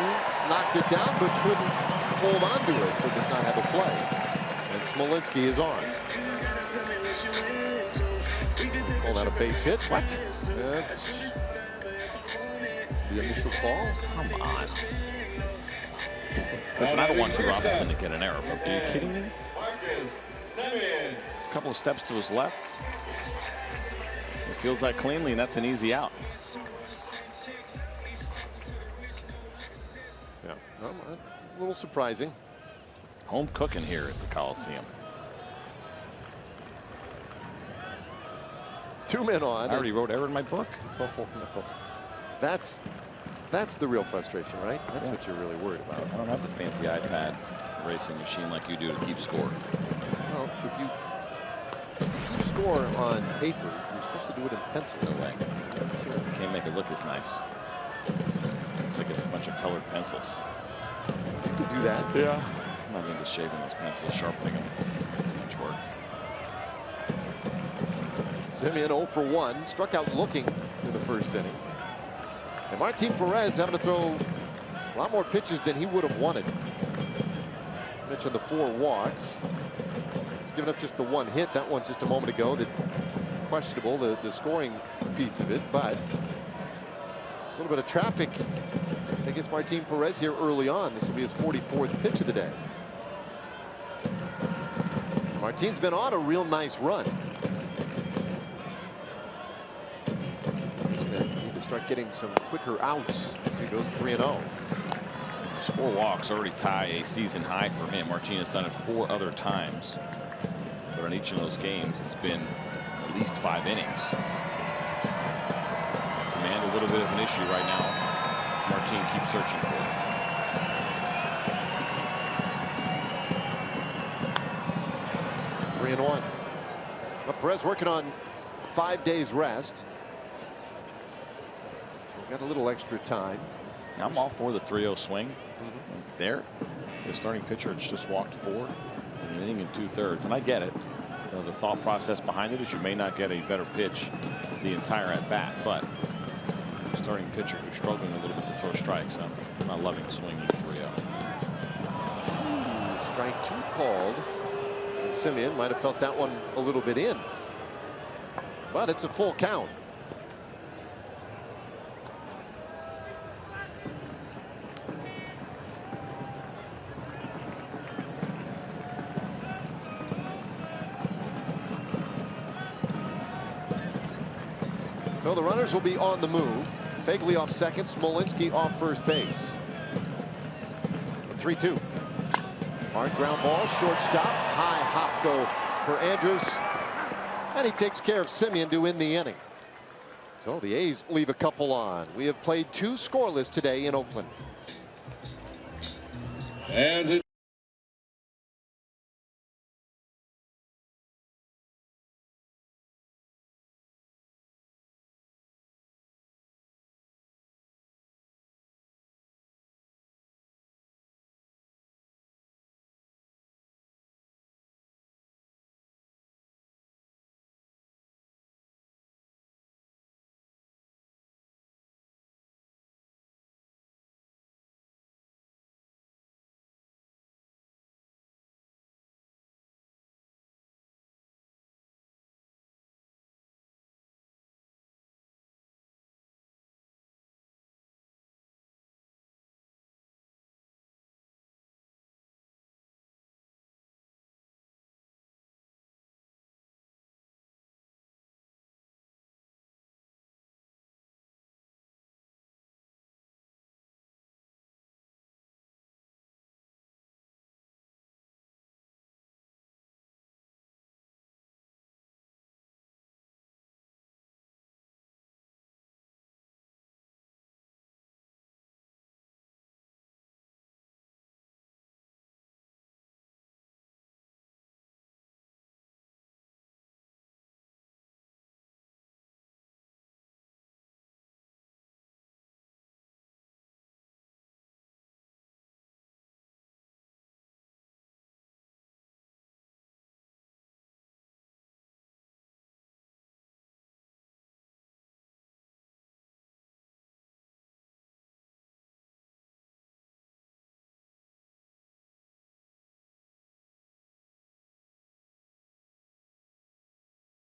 knocked it down but couldn't hold on to it, so does not have a play. And Smolinski is on. Call that a base hit. What? That's the initial call. Come on. Listen, I don't want Drew Robinson to get an error, but are you kidding me? A couple of steps to his left. It fields that cleanly, and that's an easy out. Yeah, a little surprising. Home cooking here at the Coliseum. 2 men on. I already wrote error in my book. Oh, no. That's the real frustration, right? That's what you're really worried about. I don't have the fancy iPad racing machine like you do to keep score. Well, if you keep score on paper, you're supposed to do it in pencil. No way. You can't make it look as nice. It's like a bunch of colored pencils. You could do that. Yeah. I'm not into shaving those pencils, sharpening them. It's too much work. Simeon 0 for 1. Struck out looking in the 1st inning. And Martin Perez having to throw a lot more pitches than he would have wanted. Mentioned the 4 walks. He's given up just the 1 hit. That one just a moment ago. That questionable, the scoring piece of it, but a little bit of traffic against Martin Perez here early on. This will be his 44th pitch of the day. Martin's been on a real nice run. He's going to need to start getting some quicker outs as he goes 3-0. Those 4 walks already tie a season high for him. Martin has done it 4 other times. But in each of those games, it's been at least 5 innings. Command a little bit of an issue right now. Martin keeps searching for it. Three and 1. Well, Perez working on 5 days rest. So we've got a little extra time. I'm all for the 3-0 swing. There, the starting pitcher has just walked 4 in an inning and 2/3, and I get it. You know, the thought process behind it is you may not get a better pitch the entire at bat, but the starting pitcher who's struggling a little bit to throw strikes. I'm not loving swinging 3-0. Strike 2 called. And Simeon might have felt that one a little bit in, but it's a full count. So the runners will be on the move. Fegley off second, Smolinski off first base. 3-2. Hard ground ball, shortstop, high hop go for Andrews, and he takes care of Simeon to win the inning. So the A's leave a couple on. We have played 2 scoreless today in Oakland. And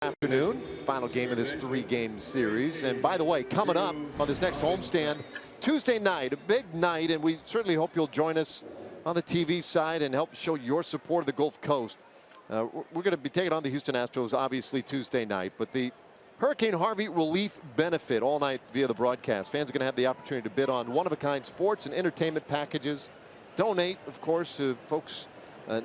Afternoon, final game of this 3-game series. And by the way, coming up on this next homestand, Tuesday night, a big night, and we certainly hope you'll join us on the TV side and help show your support of the Gulf Coast. We're going to be taking on the Houston Astros, obviously, Tuesday night, but the Hurricane Harvey relief benefit all night via the broadcast. Fans are going to have the opportunity to bid on one-of-a-kind sports and entertainment packages. Donate, of course, to folks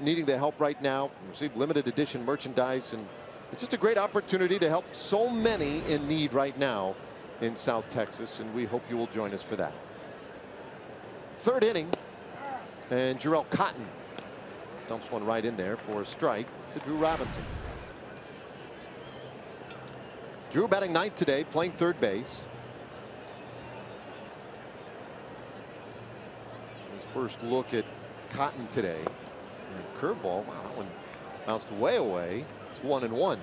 needing the help right now. Receive limited edition merchandise, and it's just a great opportunity to help so many in need right now in South Texas, and we hope you will join us for that. 3rd inning, and Jarrell Cotton dumps one right in there for a strike to Drew Robinson. Drew batting 9th today, playing 3rd base. His first look at Cotton today, and curveball. Wow, that one bounced way away. It's 1-1.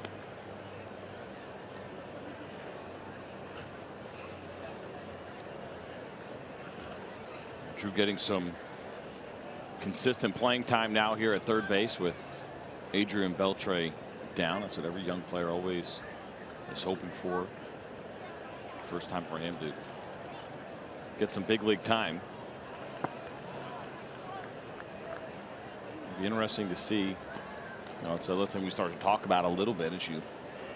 Drew getting some consistent playing time now here at 3rd base with Adrian Beltre down. That's what every young player always is hoping for. First time for him to get some big league time. It'll be interesting to see. You know, it's another thing we start to talk about a little bit as you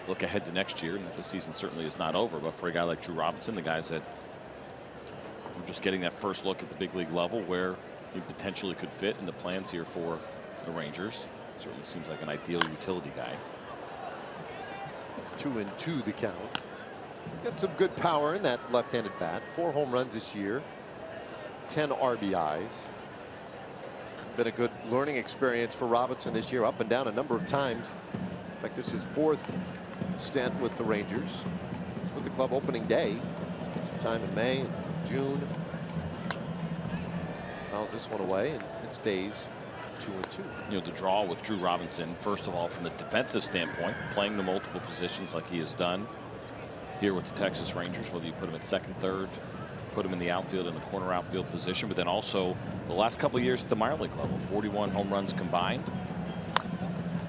look ahead to next year, and the season certainly is not over. But for a guy like Drew Robinson, the guys that are just getting that first look at the big league level where he potentially could fit in the plans here for the Rangers, certainly seems like an ideal utility guy. 2-2 the count. Got some good power in that left-handed bat. 4 home runs this year, 10 RBIs. Been a good learning experience for Robinson this year, up and down a number of times. In fact, this is his 4th stint with the Rangers. It's with the club opening day. Spent some time in May and June. Fouls this one away, and it stays 2-2. You know, the draw with Drew Robinson, first of all, from the defensive standpoint, playing the multiple positions like he has done here with the Texas Rangers, whether you put him at 2nd, 3rd, put him in the outfield in the corner outfield position, but then also the last couple of years at the minor league level, 41 home runs combined.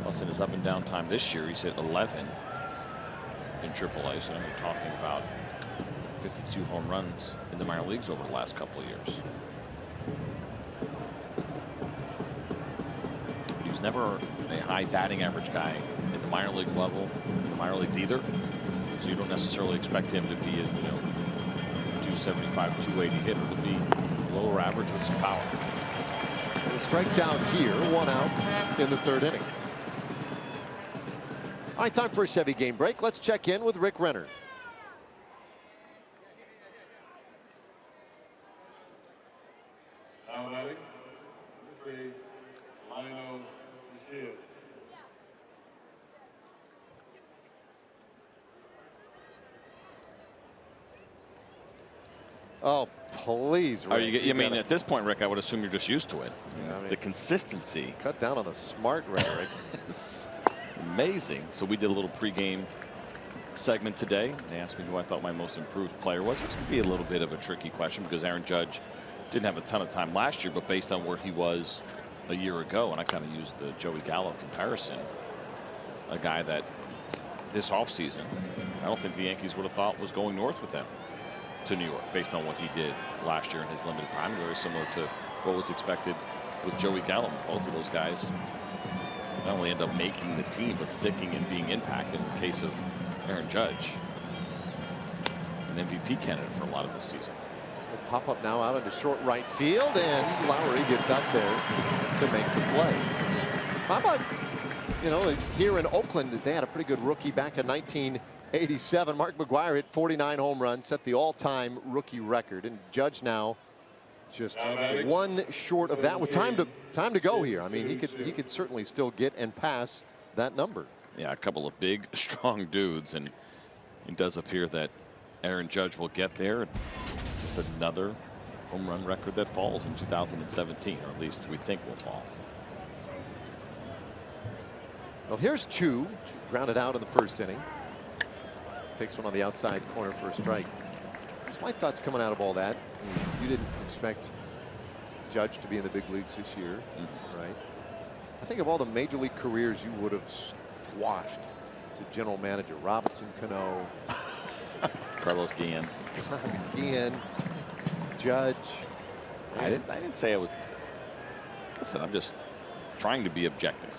Plus in his up and down time this year, he's hit 11 in AAA. So we're talking about 52 home runs in the minor leagues over the last couple of years. He was never a high batting average guy in the minor league level, in the minor leagues either. So you don't necessarily expect him to be a 275, 280 hitter. It'll be lower average with some power. He strikes out here, 1 out in the 3rd inning. All right, time for a Chevy game break. Let's check in with Rick Renner. Now batting, three, Lionel Shield. Oh, please, Rick. I mean, at this point, Rick, I would assume you're just used to it. Yeah, I mean, the consistency. Cut down on the smart rhetoric. It's amazing. So we did a little pregame segment today. They asked me who I thought my most improved player was, which could be a little bit of a tricky question because Aaron Judge didn't have a ton of time last year, but based on where he was a year ago, and I kind of used the Joey Gallo comparison, a guy that this offseason, I don't think the Yankees would have thought was going north with him to New York based on what he did last year in his limited time. Very similar to what was expected with Joey Gallo. Both of those guys not only end up making the team, but sticking and being impacted. In the case of Aaron Judge, an MVP candidate for a lot of this season. Will pop up now out into short right field, and Lowry gets out there to make the play. How about, here in Oakland, they had a pretty good rookie back in 1987. Mark McGwire hit 49 home runs, set the all-time rookie record, and Judge now just one short of that with time to go here. I mean, he could certainly still get and pass that number. Yeah, a couple of big, strong dudes, and it does appear that Aaron Judge will get there. Just another home run record that falls in 2017, or at least we think will fall. Well, here's Chu, grounded out in the first inning. Takes one on the outside corner for a strike. What's my thoughts coming out of all that? I mean, you didn't expect Judge to be in the big leagues this year, right? I think of all the major league careers you would have squashed as a general manager. Robinson Cano, Carlos Guillen. Guillen, Judge. I didn't say I was. Listen, I'm just trying to be objective.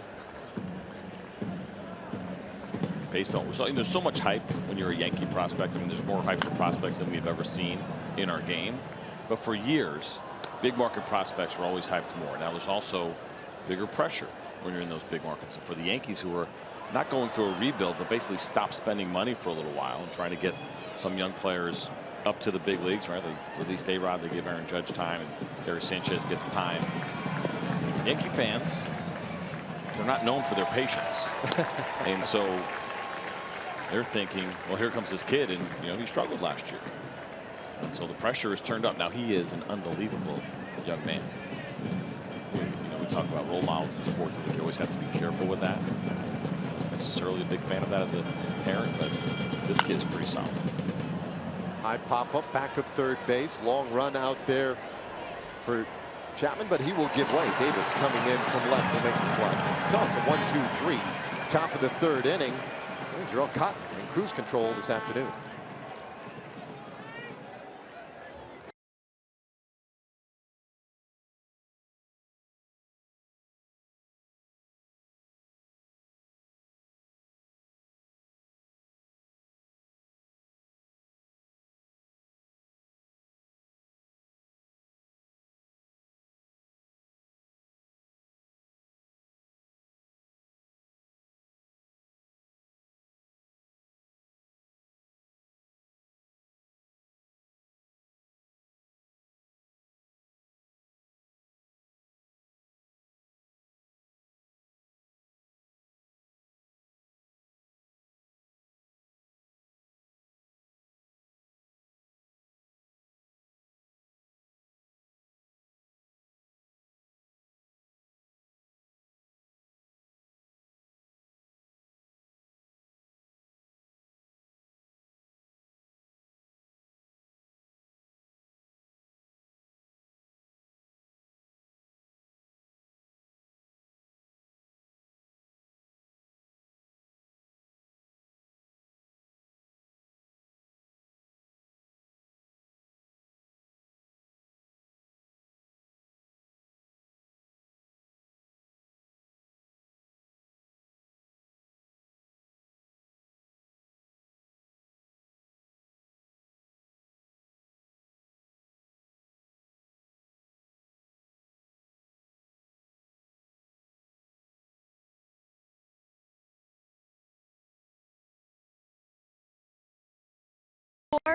Based on, there's so much hype when you're a Yankee prospect. I mean, there's more hype for prospects than we've ever seen in our game. But for years, big market prospects were always hyped more. Now there's also bigger pressure when you're in those big markets. And for the Yankees, who are not going through a rebuild, but basically stopped spending money for a little while and trying to get some young players up to the big leagues, right? They released A-Rod, they give Aaron Judge time, and Gary Sanchez gets time. Yankee fans, they're not known for their patience. And so they're thinking, well, here comes this kid, and he struggled last year. And so the pressure is turned up. Now he is an unbelievable young man. We talk about role models in sports. I think you always have to be careful with that. Not necessarily a big fan of that as a parent, but this kid's pretty solid. High pop up back of third base. Long run out there for Chapman, but he will give way. Davis coming in from left to make the play. So it's a 1-2-3. Top of the third inning. Jerome Cotton in cruise control this afternoon.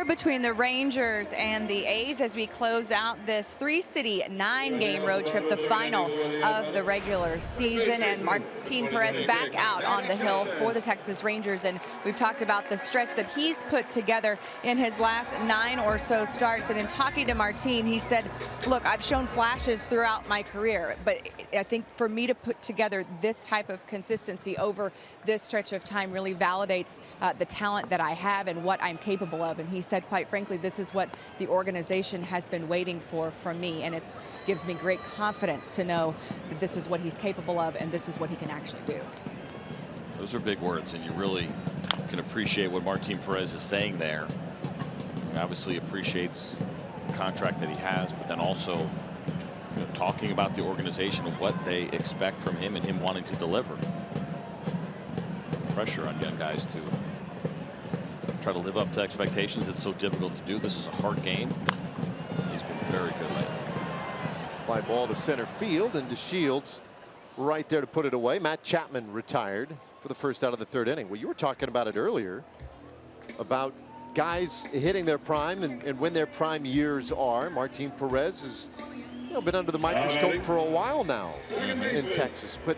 Between the Rangers and the A's as we close out this 3-city 9-game road trip, the final of the regular season, and Martin Perez back out on the hill for the Texas Rangers. And we've talked about the stretch that he's put together in his last 9 or so starts. And in talking to Martin, he said, look, I've shown flashes throughout my career, but I think for me to put together this type of consistency over this stretch of time really validates the talent that I have and what I'm capable of. And he said, quite frankly, this is what the organization has been waiting for from me, and it gives me great confidence to know that this is what he's capable of and this is what he can actually do. Those are big words, and you really can appreciate what Martin Perez is saying there. He obviously appreciates the contract that he has, but then also talking about the organization and what they expect from him and him wanting to deliver. Pressure on young guys to try to live up to expectations. It's so difficult to do. This is a hard game. He's been very good lately. Fly ball to center field, and DeShields right there to put it away. Matt Chapman retired for the first out of the 3rd inning. Well, you were talking about it earlier about guys hitting their prime and when their prime years are. Martin Perez has been under the microscope for a while now in Texas, but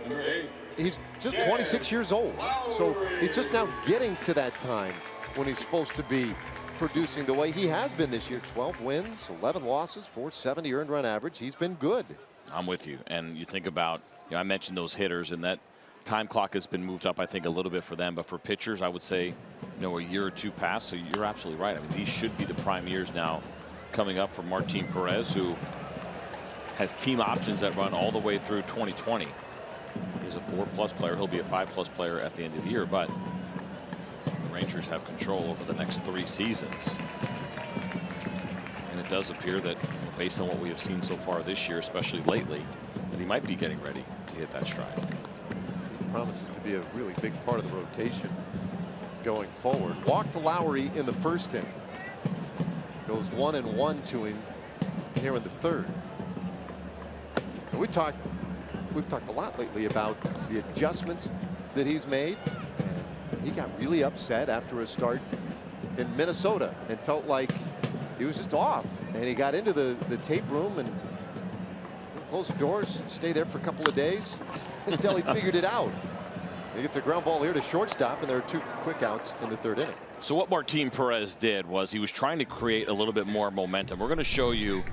he's just 26 years old, so he's just now getting to that time when he's supposed to be producing the way he has been this year. 12 wins, 11 losses, 470 earned run average. He's been good. I'm with you. And you think about, I mentioned those hitters, and that time clock has been moved up, I think, a little bit for them. But for pitchers, I would say, a year or two past. So you're absolutely right. I mean, these should be the prime years now coming up for Martin Perez, who has team options that run all the way through 2020. He's a 4+ player. He'll be a 5+ player at the end of the year. But Rangers have control over the next 3 seasons, and it does appear that based on what we have seen so far this year, especially lately, that he might be getting ready to hit that stride. He promises to be a really big part of the rotation going forward. Walk to Lowry in the 1st inning. Goes 1-1 to him here in the 3rd. And we've talked a lot lately about the adjustments that he's made. He got really upset after a start in Minnesota and felt like he was just off. And he got into the tape room and closed the doors, stay there for a couple of days until he figured it out. He gets a ground ball here to shortstop, and there are 2 quick outs in the 3rd inning. So what Martin Perez did was he was trying to create a little bit more momentum. We're going to show you,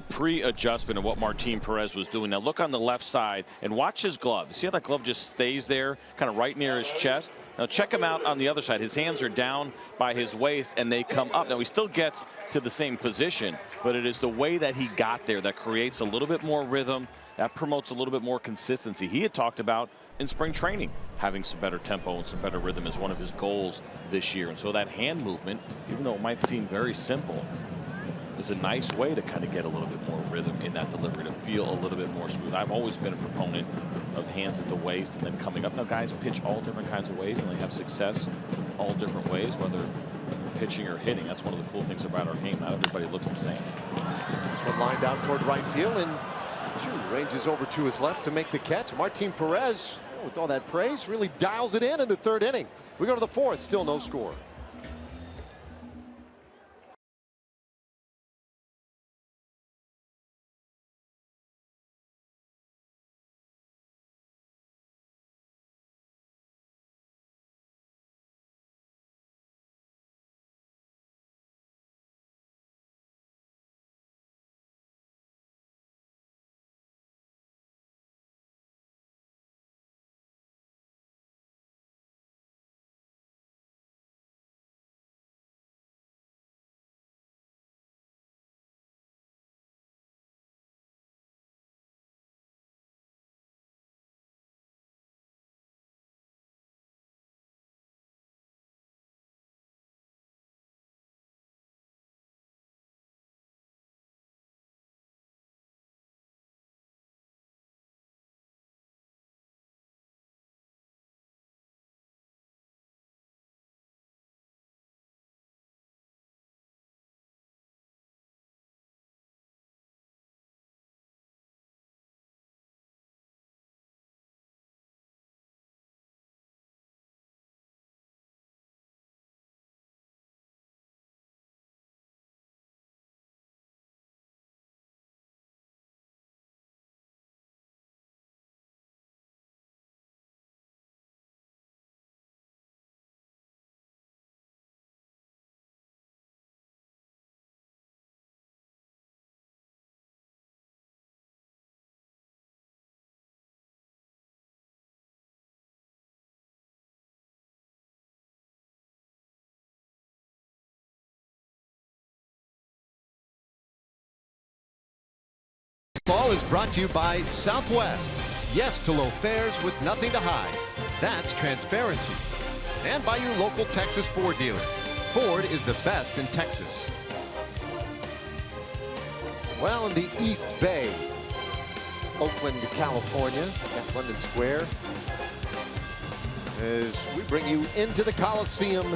pre-adjustment of what Martin Perez was doing. Now look on the left side and watch his glove. See how that glove just stays there, kind of right near his chest? Now check him out on the other side. His hands are down by his waist and they come up. Now he still gets to the same position, but it is the way that he got there that creates a little bit more rhythm, that promotes a little bit more consistency. He had talked about in spring training having some better tempo and some better rhythm as one of his goals this year. And so that hand movement, even though it might seem very simple, is a nice way to kind of get a little bit more rhythm in that delivery, to feel a little bit more smooth. I've always been a proponent of hands at the waist and then coming up. Now guys pitch all different kinds of ways and they have success all different ways, whether pitching or hitting. That's one of the cool things about our game. Not everybody looks the same. This one lined out toward right field, and ranges over to his left to make the catch. Martin Perez, with all that praise, really dials it in the 3rd inning. We go to the 4th, still no score. Ball is brought to you by Southwest. Yes to low fares with nothing to hide. That's transparency. And by your local Texas Ford dealer. Ford is the best in Texas. Well, in the East Bay, Oakland, California, at London Square, as we bring you into the Coliseum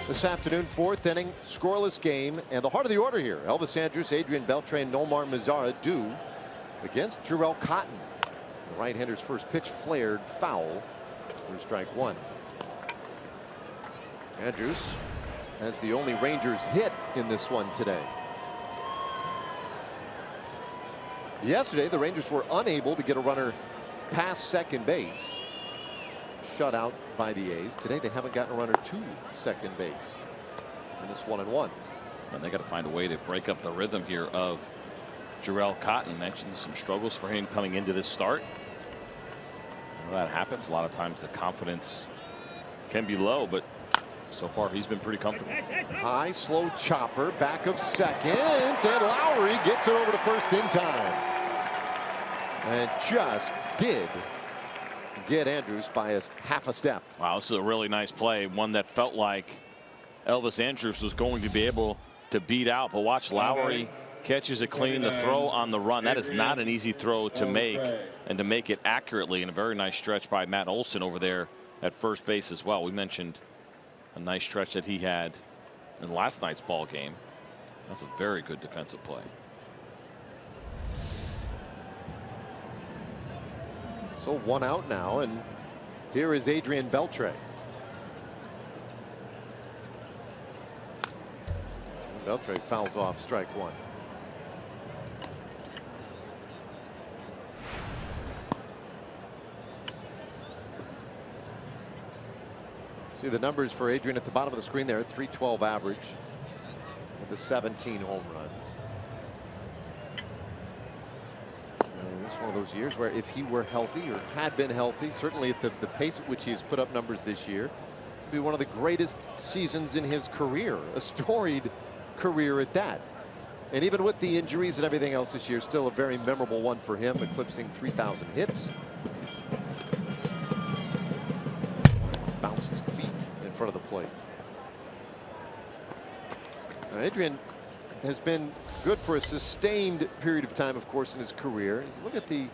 this afternoon. Fourth inning, scoreless game, and the heart of the order here: Elvis Andrus, Adrian Beltre, Nomar Mazara due against Jarrell Cotton. The right-hander's first pitch flared foul for strike one. Andrus has the only Rangers hit in this one today. Yesterday, the Rangers were unable to get a runner past second base. Shut out by the A's. Today, they haven't gotten a runner to second base in this 1-1. And they got to find a way to break up the rhythm here of Jarrell Cotton. Mentioned some struggles for him coming into this start. Well, that happens. A lot of times the confidence can be low, but so far he's been pretty comfortable. High, slow chopper, back of second, and Lowry gets it over to first in time. And just did get Andrus by a half a step. Wow, this is a really nice play. One that felt like Elvis Andrus was going to be able to beat out, but watch Lowry catches it clean. The throw on the run, that is not an easy throw to make, and to make it accurately, and a very nice stretch by Matt Olson over there at first base as well. We mentioned a nice stretch that he had in last night's ball game. That's a very good defensive play. So one out now, and here is Adrian Beltre. Beltre fouls off strike one. See the numbers for Adrian at the bottom of the screen there. 312 average with the 17 home runs. And it's one of those years where if he were healthy, or had been healthy, certainly at the pace at which he has put up numbers this year, it'd be one of the greatest seasons in his career. A storied career at that. And even with the injuries and everything else this year, still a very memorable one for him, eclipsing 3,000 hits. Bounces feet in front of the plate. Now, Adrian has been good for a sustained period of time, of course, in his career. Look at the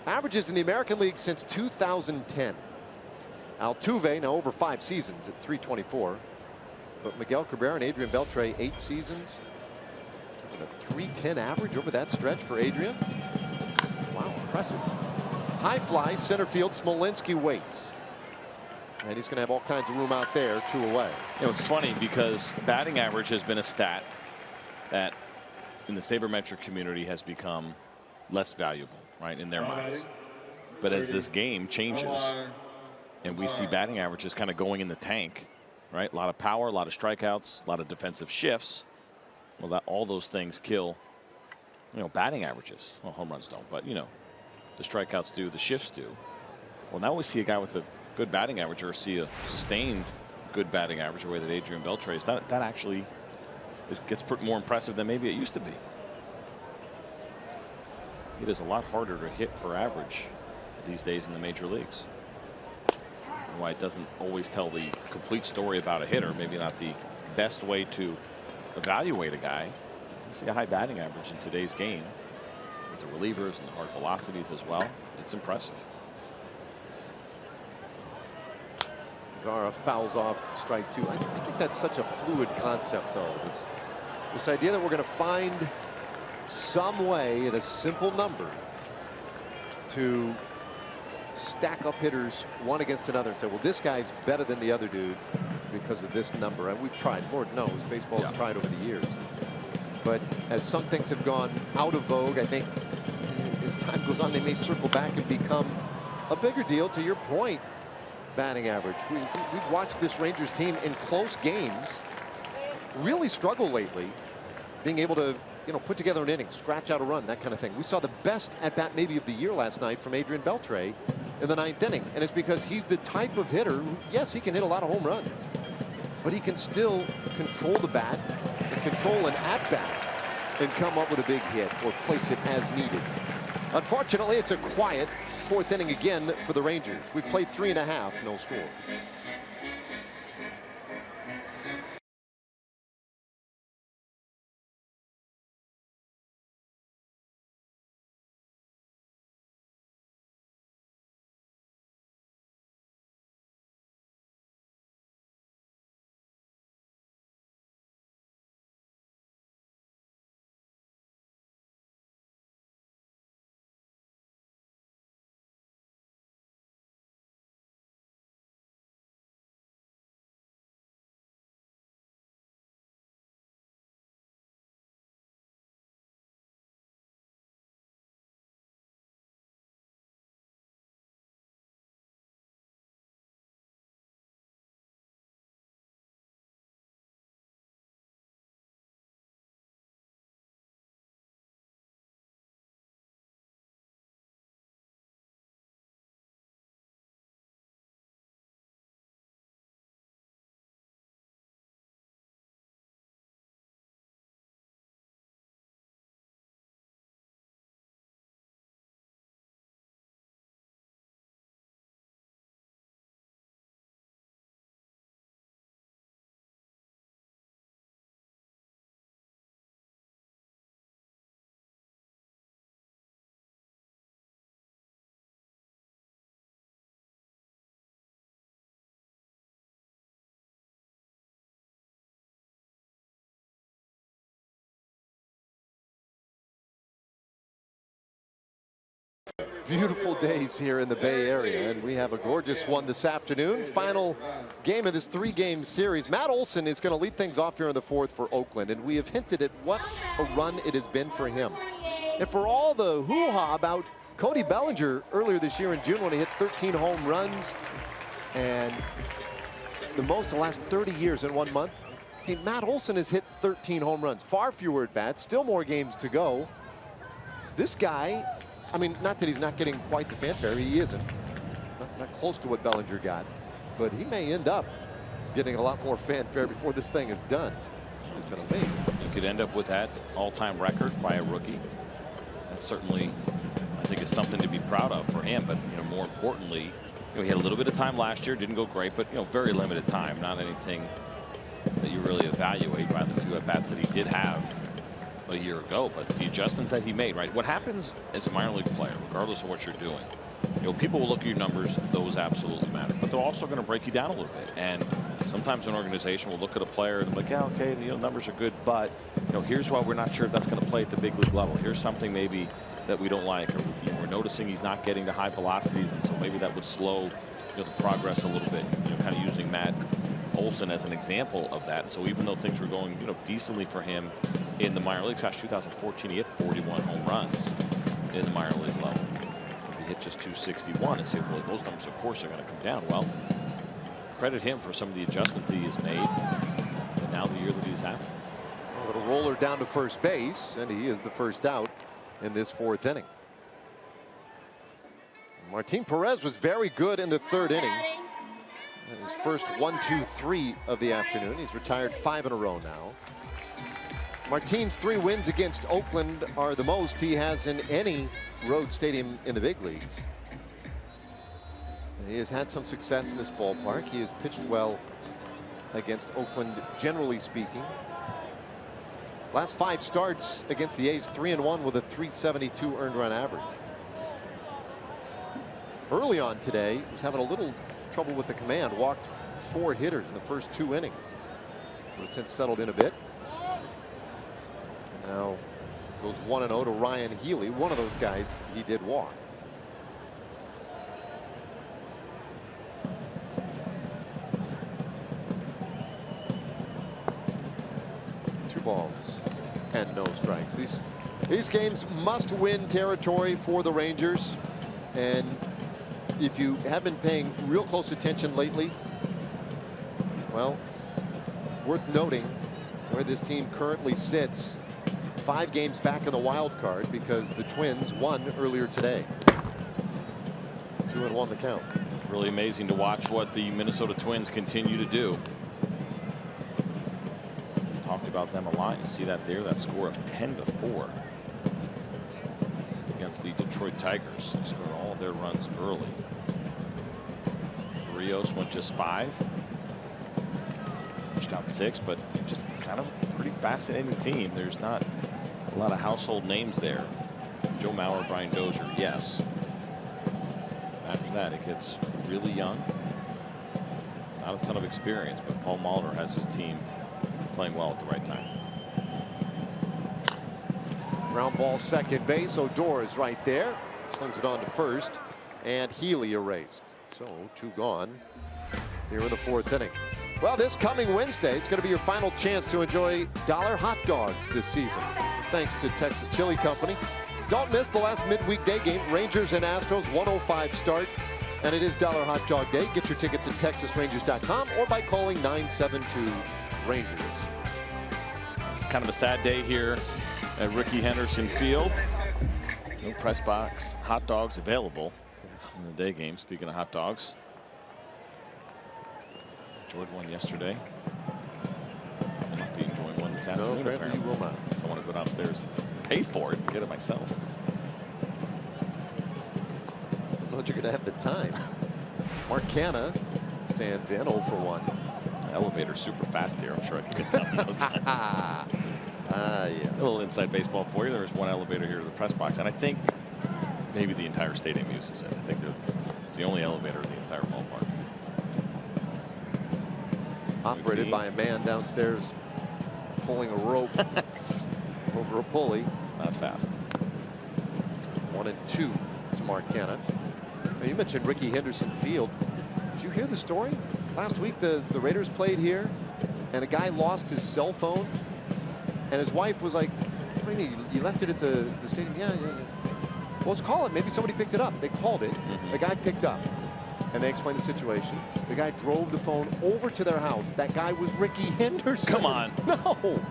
averages in the American League since 2010. Altuve now over 5 seasons at 324. But Miguel Cabrera and Adrian Beltre 8 seasons. With a 310 average over that stretch for Adrian. Wow, impressive. High fly, center field. Smolinski waits. And he's going to have all kinds of room out there, 2 away. You know, it's funny because batting average has been a stat that in the sabermetric community has become less valuable, right, in their minds. But as this game changes and we see batting averages kind of going in the tank, right, a lot of power, a lot of strikeouts, a lot of defensive shifts, well, that all those things kill, you know, batting averages. Well, home runs don't, but you know, the strikeouts do, the shifts do. Well, now we see a guy with a good batting average, or see a sustained good batting average, the way that Adrian Beltre is. That actually gets more impressive than maybe it used to be. It is a lot harder to hit for average these days in the major leagues. And why it doesn't always tell the complete story about a hitter, maybe not the best way to evaluate a guy. You see a high batting average in today's game with the relievers and the hard velocities as well. It's impressive. Zara fouls off strike 2. I think that's such a fluid concept, though. This idea that we're going to find some way in a simple number to stack up hitters one against another and say, well, this guy's better than the other dude because of this number. And we've tried, Lord knows, baseball has tried over the years. But as some things have gone out of vogue, I think as time goes on, they may circle back and become a bigger deal. To your point, batting average. We've watched this Rangers team in close games really struggle lately, being able to, you know, put together an inning, scratch out a run, that kind of thing. We saw the best at bat maybe of the year last night from Adrian Beltre in the 9th inning, and it's because he's the type of hitter who, yes, he can hit a lot of home runs, but he can still control the bat and control an at bat and come up with a big hit or place it as needed. Unfortunately, it's a quiet fourth inning again for the Rangers. We've played 3.5, no score. Beautiful days here in the Bay Area, and we have a gorgeous one this afternoon. Final game of this 3-game series. Matt Olson is going to lead things off here in the fourth for Oakland, and we have hinted at what a run it has been for him. And for all the hoo-ha about Cody Bellinger earlier this year in June when he hit 13 home runs and the most the last 30 years in 1 month, hey, Matt Olson has hit 13 home runs. Far fewer at bats, still more games to go. This guy, I mean, not that he's not getting quite the fanfare, he isn't. Not close to what Bellinger got, but he may end up getting a lot more fanfare before this thing is done. It's been amazing. You could end up with that all-time record by a rookie. That certainly, I think, is something to be proud of for him. But more importantly, he had a little bit of time last year, didn't go great, but very limited time. Not anything that you really evaluate by the few at-bats that he did have a year ago, but the adjustments that he made, right? What happens as a minor league player, regardless of what you're doing, people will look at your numbers, those absolutely matter, but they're also going to break you down a little bit. And sometimes an organization will look at a player and be like, yeah, okay, the numbers are good, but here's why we're not sure if that's going to play at the big league level. Here's something maybe that we don't like, or we're noticing he's not getting to high velocities, and so maybe that would slow the progress a little bit. Kind of using Matt Olson as an example of that. And so even though things were going decently for him in the minor leagues, gosh, 2014 he hit 41 home runs in the minor league level. He hit just 261 and say, well, those numbers of course are going to come down. Well, credit him for some of the adjustments he has made, and now the year that he's having. A little roller down to first base, and he is the first out in this fourth inning. Martin Perez was very good in the third inning. His first 1, 2, 3 of the afternoon. He's retired 5 in a row now. Martin's 3 wins against Oakland are the most he has in any road stadium in the big leagues. He has had some success in this ballpark. He has pitched well against Oakland, generally speaking. Last 5 starts against the A's, 3-1 with a 372 earned run average. Early on today, he was having a little trouble with the command. Walked 4 hitters in the first 2 innings. But has since settled in a bit. Now goes 1-0 to Ryan Healy. One of those guys he did walk. Two balls and no strikes. These games must-win territory for the Rangers, and if you have been paying real close attention lately, well, worth noting where this team currently sits. 5 games back in the wild card because the Twins won earlier today. 2-1 the count. It's really amazing to watch what the Minnesota Twins continue to do. We talked about them a lot. You see that there, that score of 10-4. against the Detroit Tigers. They scored all of their runs early. Rios went just 5. Pushed out 6, but just kind of a pretty fascinating team. There's not a lot of household names there. Joe Mauer, Brian Dozier, yes. After that, it gets really young. Not a ton of experience, but Paul Molitor has his team playing well at the right time. Ground ball second base. Odor is right there. Slings it on to first. And Healy erased. So 2 gone here in the 4th inning. Well, this coming Wednesday, it's going to be your final chance to enjoy dollar hot dogs this season. Thanks to Texas Chili Company. Don't miss the last midweek day game. Rangers and Astros, 1:05 start. And it is Dollar Hot Dog Day. Get your tickets at TexasRangers.com or by calling 972-RANGERS. It's kind of a sad day here at Rickey Henderson Field. No press box hot dogs available in the day game. Speaking of hot dogs, enjoyed one yesterday. I will not be enjoying one this afternoon. No, apparently you will not. So I want to go downstairs and pay for it and get it myself. I don't know if you're going to have the time. Mark Canha stands in 0 for 1. Elevator's super fast here. I'm sure I can get down in no time. Yeah. A little inside baseball for you. There was one elevator here to the press box, and I think maybe the entire stadium uses it. I think it's the only elevator in the entire ballpark. Operated by a man downstairs pulling a rope over a pulley. It's not fast. 1 and 2 to Mark Canha. Now, you mentioned Rickey Henderson Field. Did you hear the story? Last week the Raiders played here and a guy lost his cell phone and his wife was like, what do you mean? You left it at the stadium? Yeah. Well, let's call it. Maybe somebody picked it up. They called it. The guy picked up. And they explained the situation. The guy drove the phone over to their house. That guy was Rickey Henderson. Come on. No.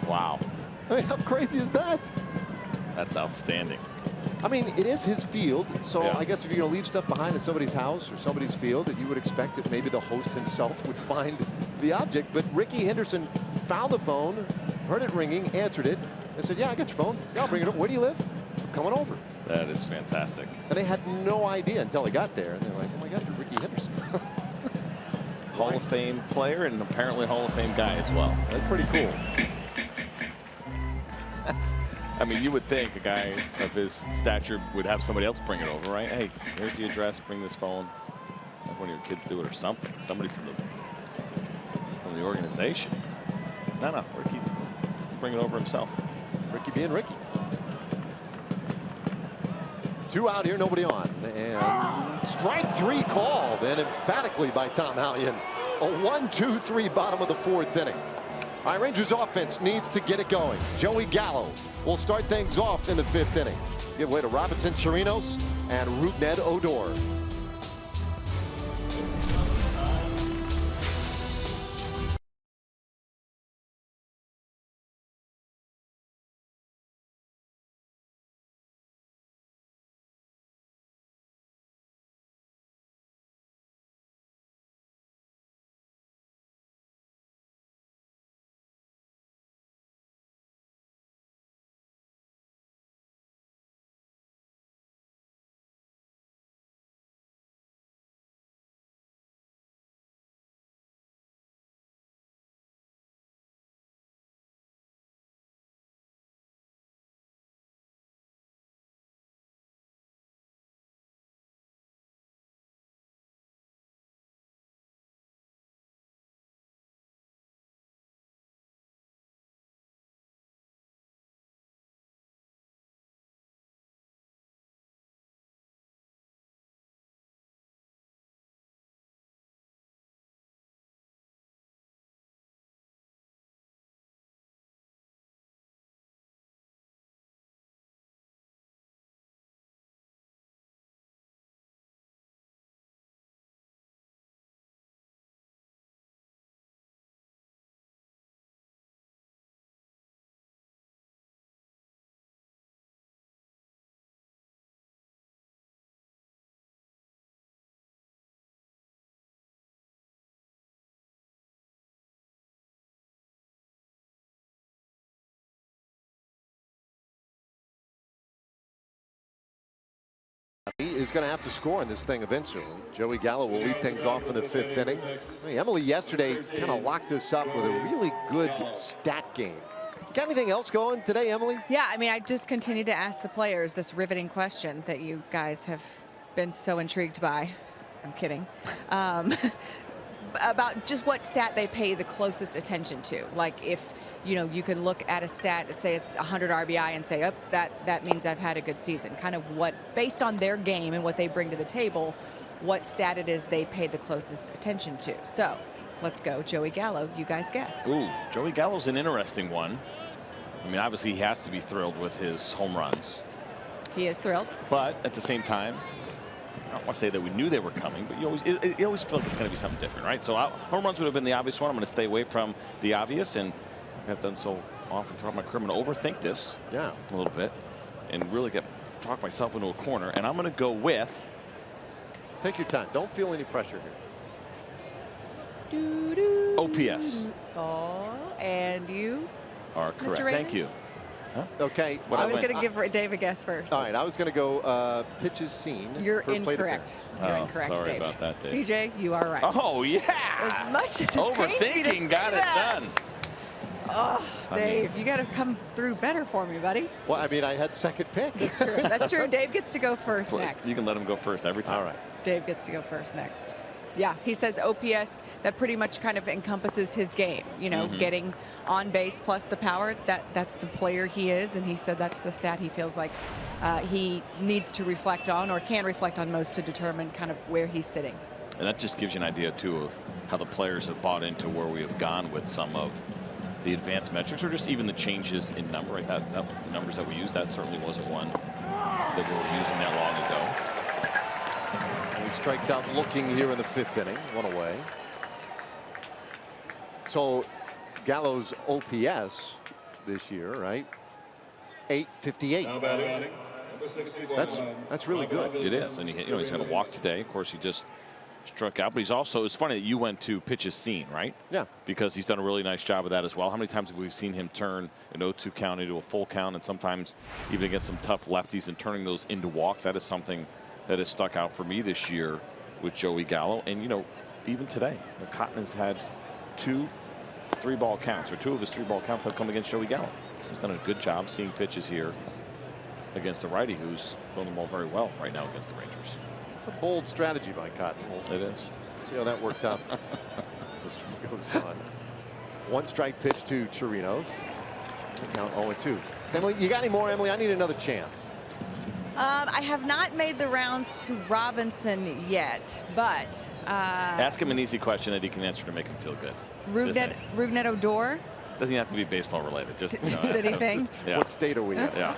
Wow. I mean, how crazy is that? That's outstanding. I mean, it is his field, so yeah. I guess if you're going to leave stuff behind in somebody's house or somebody's field, that you would expect that maybe the host himself would find the object. But Rickey Henderson found the phone, heard it ringing, answered it, and said, yeah, I got your phone. Yeah, I'll bring it over. Where do you live? I'm coming over. That is fantastic. And they had no idea until they got there. And they're like, oh, my God, you're Rickey Henderson. Hall of Fame player and apparently Hall of Fame guy as well. That's pretty cool. I mean, you would think a guy of his stature would have somebody else bring it over, right? Hey, here's the address. Bring this phone. Have one of your kids do it or something. Somebody from the organization. No, Rickey bring it over himself. Rickey being Rickey. 2 out here, nobody on, and strike 3 called, and emphatically by Tom Hallion. A 1-2-3 bottom of the 4th inning. All right, Rangers offense needs to get it going. Joey Gallo will start things off in the 5th inning. Give way to Robinson Chirinos and Rougned Odor. he's going to have to score in this thing eventually. Joey Gallo will lead things off in the 5th inning. Hey, Emily yesterday kind of locked us up with a really good stat game. Got anything else going today, Emily? Yeah, I mean, I just continue to ask the players this riveting question that you guys have been so intrigued by. I'm kidding. About just what stat they pay the closest attention to. Like if, you can look at a stat and say it's 100 RBI and say, oh, that means I've had a good season. Kind of what, based on their game and what they bring to the table, what stat it is they pay the closest attention to. So let's go. Joey Gallo, you guys guess. Ooh, Joey Gallo's an interesting one. I mean, obviously he has to be thrilled with his home runs. He is thrilled. But at the same time, I don't want to say that we knew they were coming, but you always feel like it's going to be something different, right? So home runs would have been the obvious one. I'm going to stay away from the obvious, and I've done so often throughout my career. I'm going to overthink this a little bit and really talk myself into a corner. And I'm going to go with. Take your time. Don't feel any pressure here. OPS. Oh, and you are correct. Mr. Raymond? Thank you. Huh? Okay. I was going to give Dave a guess first. All right. I was going to go pitches seen. You're incorrect. You're incorrect, sorry Dave. about that, Dave. CJ, you are right. Oh, yeah. As much as overthinking got it done. Oh, Dave, you got to come through better for me, buddy. Well, I mean, I had second pick. That's true. That's true. Dave gets to go first next. You can let him go first every time. All right. Dave gets to go first next. Yeah, he says OPS, that pretty much kind of encompasses his game. Getting on base plus the power, that's the player he is. And he said that's the stat he feels like he needs to reflect on, or can reflect on most, to determine kind of where he's sitting. And that just gives you an idea, too, of how the players have bought into where we have gone with some of the advanced metrics, or just even the changes in number. Right? That numbers that we use, that certainly wasn't one that we were using that long ago. And he strikes out looking here in the 5th inning, 1 away. So Gallo's OPS this year, right? 858. That's really good. It is, and he's going to walk today. Of course, he just struck out, but he's also, it's funny that you went to pitches seen, right? Yeah. Because he's done a really nice job of that as well. How many times have we seen him turn an 0-2 count into a full count, and sometimes even against some tough lefties and turning those into walks? That is something that has stuck out for me this year with Joey Gallo. And even today, Cotton has had 2 3-ball counts, or 2 of his 3-ball counts have come against Joey Gallo. He's done a good job seeing pitches here against the righty, who's throwing the ball very well right now against the Rangers. It's a bold strategy by Cotton. It is. See how that works out as this goes on. 1 strike pitch to Chirinos. Count 0-2. Emily, you got any more, Emily? I need another chance. I have not made the rounds to Robinson yet, but ask him an easy question that he can answer to make him feel good. Rougned Odor. Doesn't have to be baseball related. Just anything. Yeah. What state are we in? Yeah.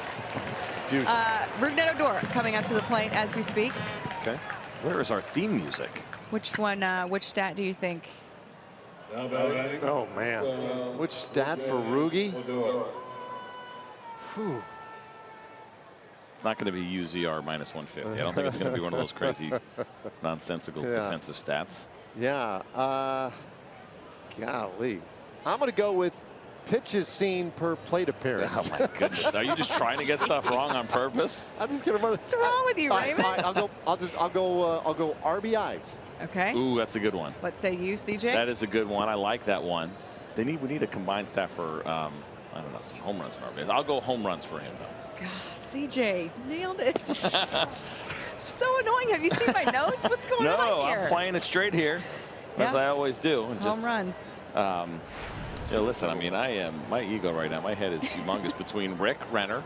Rougned Odor coming up to the plate as we speak. Okay. Where is our theme music? Which one? Which stat do you think? Oh man. Which stat for Rugi? Whew. It's not going to be UZR minus 150. I don't think it's going to be one of those crazy, nonsensical defensive stats. Yeah. Golly. I'm going to go with pitches seen per plate appearance. Oh my goodness! Are you just trying to get stuff wrong on purpose? I'm just going to run. What's wrong with you, Raymond? I'll go RBIs. Okay. Ooh, that's a good one. What say you, CJ? That is a good one. I like that one. We need a combined stat for I don't know, some home runs and RBIs. I'll go home runs for him though. God, CJ nailed it. So annoying. Have you seen my notes? What's going on here? No, I'm playing it straight here, as I always do. And home runs. Listen, I mean, my ego right now, my head is humongous between Rick Renner,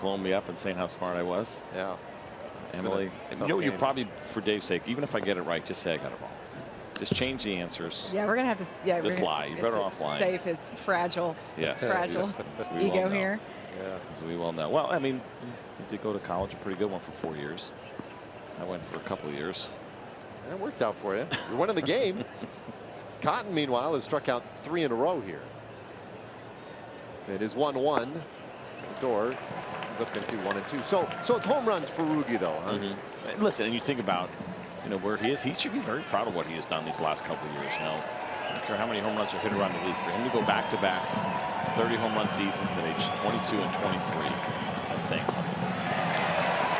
blowing me up and saying how smart I was. Yeah. Emily, you probably, for Dave's sake, even if I get it right, just say I got it wrong. Just change the answers. Yeah, we're gonna have to. Yeah, just lie. You're better off lying. Save his fragile ego here. Yeah, as we well know. Well, I mean, he did go to college, a pretty good one for 4 years. I went for a couple of years. That worked out for you. You're winning the game. Cotton, meanwhile, has struck out 3 in a row here. It is 1-1. The door is up into 1-2. So it's home runs for Rugi, though. Huh? Mm-hmm. Listen, and you think about where he is. He should be very proud of what he has done these last couple of years. I don't care how many home runs are hit around the league. For him to go back-to-back 30 home run seasons at age 22 and 23, that's saying something.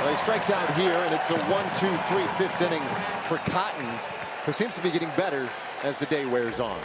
Well, he strikes out here, and it's a 1-2-3 fifth inning for Cotton, who seems to be getting better as the day wears on.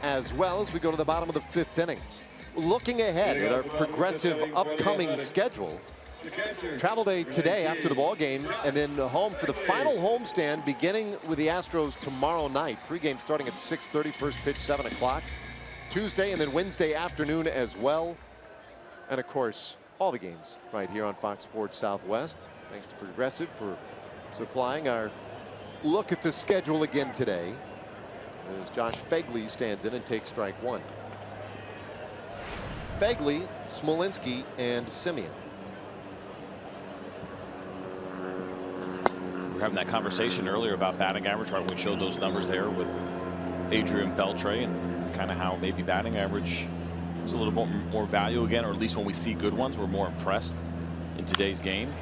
As well as we go to the bottom of the fifth inning. Looking ahead at our progressive upcoming schedule. Travel day today after the ball game, and then home for the final homestand beginning with the Astros tomorrow night. Pregame starting at 6:30, first pitch 7 o'clock. Tuesday and then Wednesday afternoon as well. And of course, all the games right here on Fox Sports Southwest. Thanks to Progressive for supplying our look at the schedule again today, as Josh Phegley stands in and takes strike one. Phegley, Smolinski, and Simeon. We were having that conversation earlier about batting average, right when we showed those numbers there with Adrian Beltre, and kind of how maybe batting average is a little bit more value again, or at least when we see good ones, we're more impressed in today's game.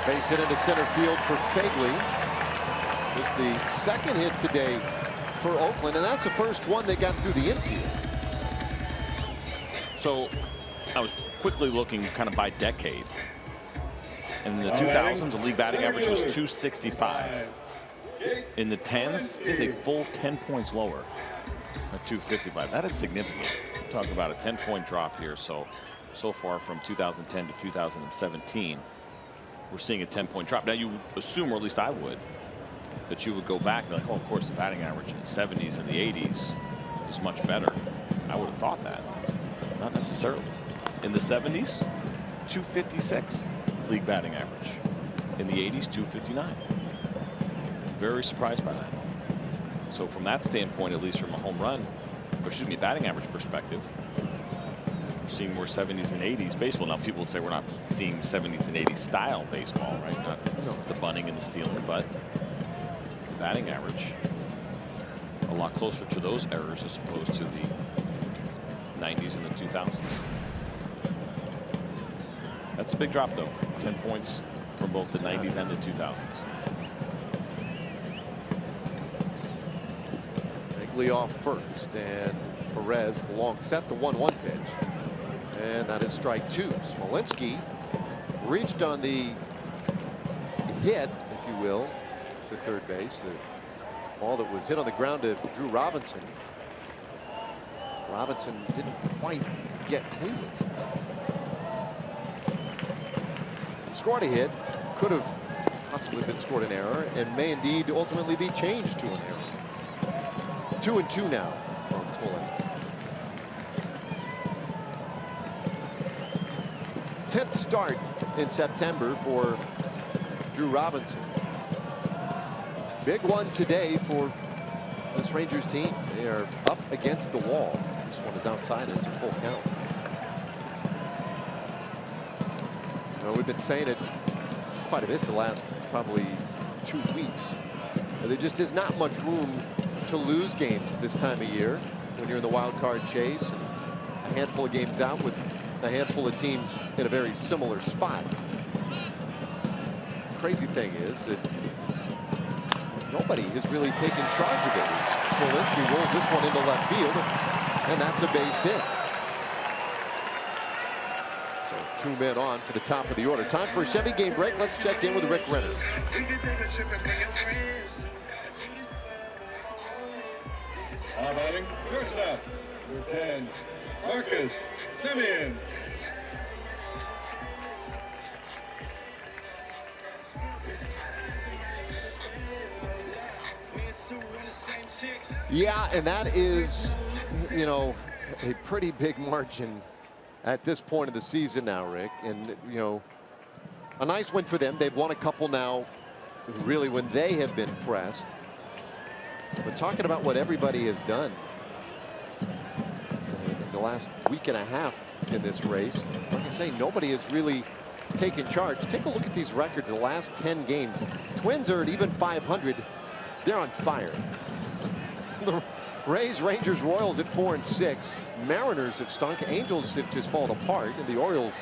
Base hit into center field for Phegley. Was the second hit today for Oakland, and that's the first one they got through the infield. So I was quickly looking kind of by decade. In the 2000s, the league batting average was 265. In the 10s, it's a full 10 points lower at 255. That is significant. We're talking about a 10-point drop here. So far from 2010 to 2017, we're seeing a 10-point drop. Now you assume, or at least I would, that you would go back and be like, oh, of course, the batting average in the 70s and the 80s is much better. I would have thought that. Not necessarily. In the 70s, 256 league batting average. In the 80s, 259. Very surprised by that. So from that standpoint, at least from a home run, or excuse me, batting average perspective, we're seeing more 70s and 80s baseball. Now, people would say we're not seeing 70s and 80s style baseball, right? Not the bunting and the stealing, but batting average a lot closer to those errors as opposed to the 90s and the 2000s. That's a big drop, though. 10 points from both the 90s and the 2000s. Phegley off first, and Perez the long set, the 1-1 pitch, and that is strike two. Smolinski reached on the hit, if you will, to third base. The ball that was hit on the ground to Drew Robinson. Robinson didn't quite get cleanly. Scored a hit, could have possibly been scored an error, and may indeed ultimately be changed to an error. 2-2 now on Smolinski. 10th start in September for Drew Robinson. Big one today for This Rangers team, they are up against the wall. This one is outside and it's a full count. Well, we've been saying it quite a bit the last probably 2 weeks. There just is not much room to lose games this time of year when you're in the wild card chase and a handful of games out with a handful of teams in a very similar spot. The crazy thing is that nobody is really taking charge of it. Smolinski rolls this one into left field, and that's a base hit. So 2 men on for the top of the order. Time for a Chevy game break. Let's check in with Rick Renner. Batting, shortstop, number 10, Marcus Semien. Yeah, and that is, you know, a pretty big margin at this point of the season now, Rick. And, you know, a nice win for them. They've won a couple now, really, when they have been pressed. But talking about what everybody has done in the last week and a half in this race, like I say, nobody has really taken charge. Take a look at these records in the last 10 games. Twins are at even 500. They're on fire. The Rays, Rangers, Royals at 4-6. Mariners have stunk. Angels have just fallen apart. And the Orioles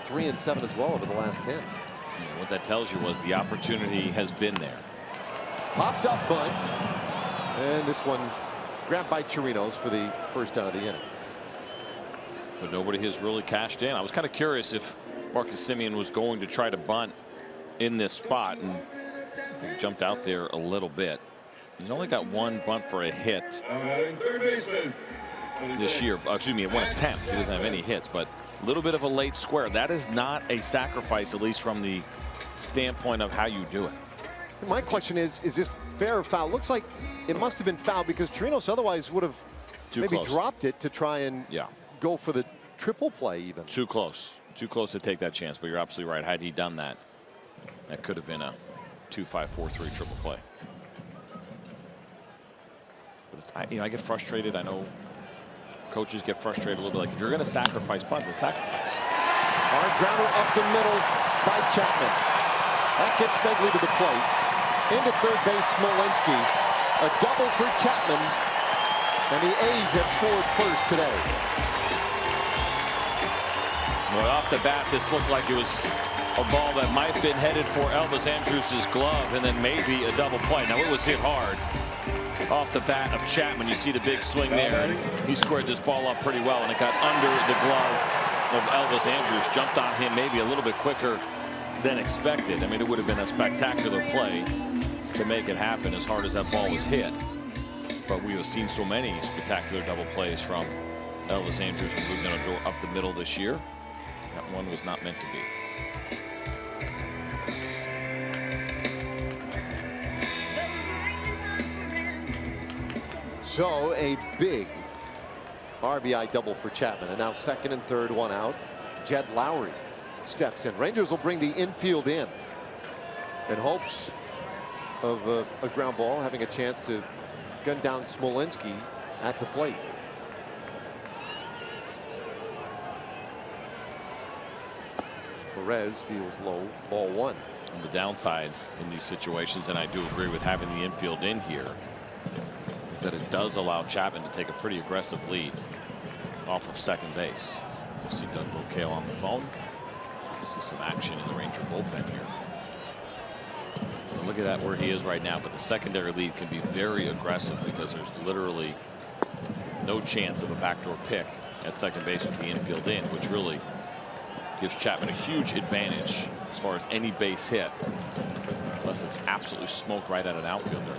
3-7 as well over the last 10. Yeah, what that tells you was the opportunity has been there. Popped up bunt. And this one grabbed by Chirinos for the first out of the inning. But nobody has really cashed in. I was kind of curious if Marcus Semien was going to try to bunt in this spot, and he jumped out there a little bit. He's only got 1 bunt for a hit this year. Excuse me, 1 attempt. He doesn't have any hits, but a little bit of a late square. That is not a sacrifice, at least from the standpoint of how you do it. My question is this fair or foul? Looks like it must have been foul because Chirinos otherwise would have maybe dropped it to try and go for the triple play even. Too close to take that chance, but you're absolutely right. Had he done that, that could have been a 2-5-4-3 triple play. But I get frustrated. I know coaches get frustrated a little bit. Like, if you're going to sacrifice punt, then sacrifice. Hard grounder up the middle by Chapman. That gets Begley to the plate. Into third base, Smolinski. A double for Chapman. And the A's have scored first today. Well, off the bat, this looked like it was a ball that might have been headed for Elvis Andrus' glove, and then maybe a double play. Now, it was hit hard off the bat of Chapman. You see the big swing there. He squared this ball up pretty well, and it got under the glove of Elvis Andrus. Jumped on him maybe a little bit quicker than expected. I mean, it would have been a spectacular play to make it happen as hard as that ball was hit. But we have seen so many spectacular double plays from Elvis Andrus when moving on a door up the middle this year. That one was not meant to be. So a big RBI double for Chapman. And now second and third, 1 out. Jed Lowry steps in. Rangers will bring the infield in hopes of a ground ball, having a chance to gun down Smolinski at the plate. Perez deals low, ball 1. On the downside in these situations, and I do agree with having the infield in here, is that it does allow Chapman to take a pretty aggressive lead off of second base. You see Doug Bouquet on the phone. You see some action in the Ranger bullpen here. But look at that where he is right now. But the secondary lead can be very aggressive because there's literally no chance of a backdoor pick at second base with the infield in, which really gives Chapman a huge advantage as far as any base hit. Unless it's absolutely smoked right at an outfielder,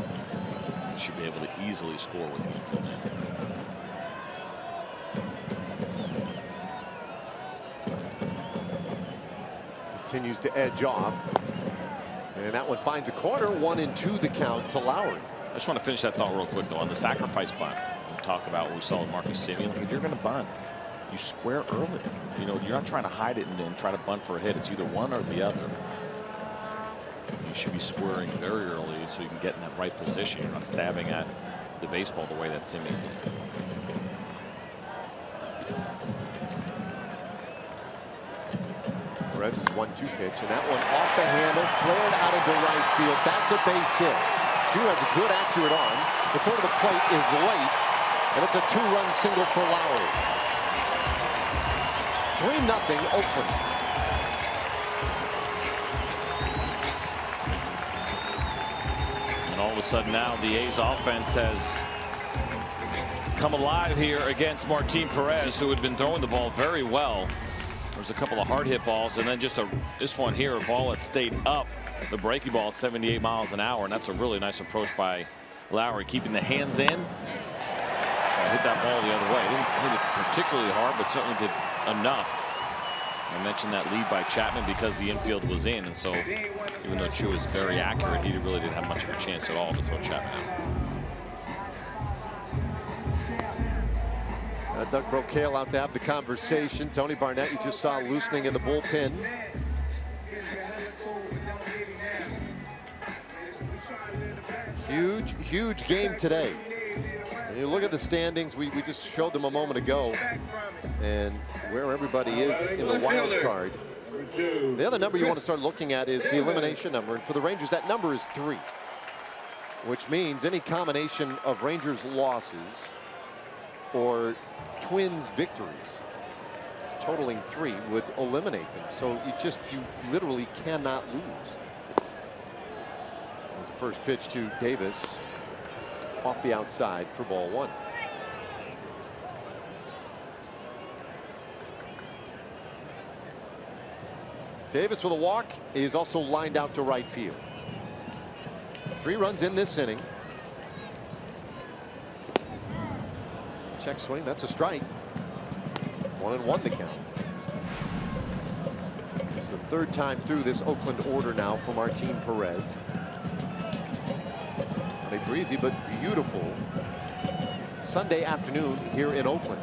he should be able to easily score with the infield in. Continues to edge off. And that one finds a corner. 1-2 the count to Lowry. I just want to finish that thought real quick, though. On the sacrifice bunt, we talk about what we saw with Marcus Semien. If you're going to bunt, you square early. You know, you're not trying to hide it and then try to bunt for a hit. It's either one or the other. You should be squaring very early so you can get in that right position. You're not stabbing at the baseball the way that Simeon did. Perez's 1-2 pitch, and that one off the handle, flared out into right field. That's a base hit. Chu has a good, accurate arm. The throw to the plate is late, and it's a 2-run single for Lowry. 3-0 Oakland. And all of a sudden now the A's offense has come alive here against Martin Perez, who had been throwing the ball very well. There's a couple of hard hit balls, and then just this one here, a ball that stayed up, the breaking ball at 78 miles an hour, and that's a really nice approach by Lowry, keeping the hands in. Hit that ball the other way. Didn't hit it particularly hard, but certainly did enough. I mentioned that lead by Chapman because the infield was in, and so even though Chu was very accurate, he really didn't have much of a chance at all to throw Chapman out. Doug Brocail out to have the conversation. Tony Barnett, you just saw loosening in the bullpen. Huge game today. And you look at the standings, we just showed them a moment ago, and where everybody is in the wild card. The other number you want to start looking at is the elimination number, and for the Rangers that number is 3, which means any combination of Rangers losses or Twins victories totaling 3 would eliminate them. So you literally cannot lose. As the first pitch to Davis off the outside for ball 1. Davis with a walk is also lined out to right field. 3 runs in this inning. Check swing, that's a strike. 1-1 the count. It's the 3rd time through this Oakland order now for Martin Perez. Not a breezy but beautiful Sunday afternoon here in Oakland.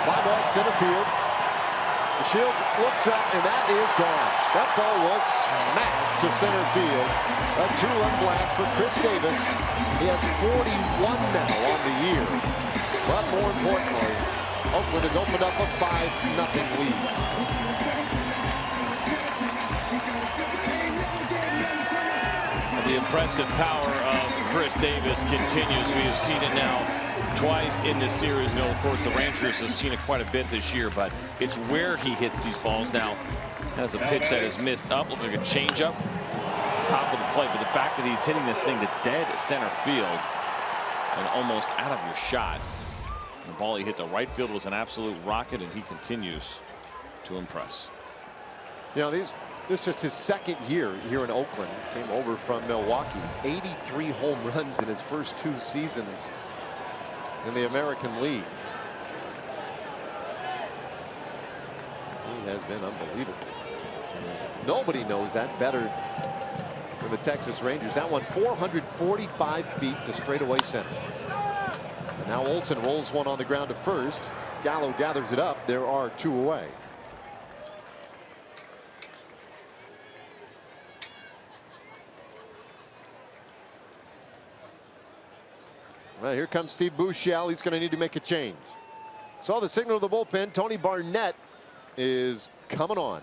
Fly ball center field. Shields looks up, and that is gone. That ball was smashed to center field. A 2-run blast for Chris Davis. He has 41 now on the year. But more importantly, Oakland has opened up a 5-0 lead. The impressive power of Chris Davis continues. We have seen it now twice in this series. You know, of course, the Rangers have seen it quite a bit this year, but it's where he hits these balls now. Has a pitch that is missed up, looks like a changeup, top of the plate. But the fact that he's hitting this thing to dead center field and almost out of your shot. The ball he hit to right field was an absolute rocket, and he continues to impress. You know, this is just his 2nd year here in Oakland. Came over from Milwaukee. 83 home runs in his first 2 seasons in the American League. He has been unbelievable. And nobody knows that better than the Texas Rangers. That one 445 feet to straightaway center. And now Olsen rolls one on the ground to first. Gallo gathers it up. There are 2 away. Well, here comes Steve Buechele. He's going to need to make a change. Saw the signal of the bullpen. Tony Barnett is coming on.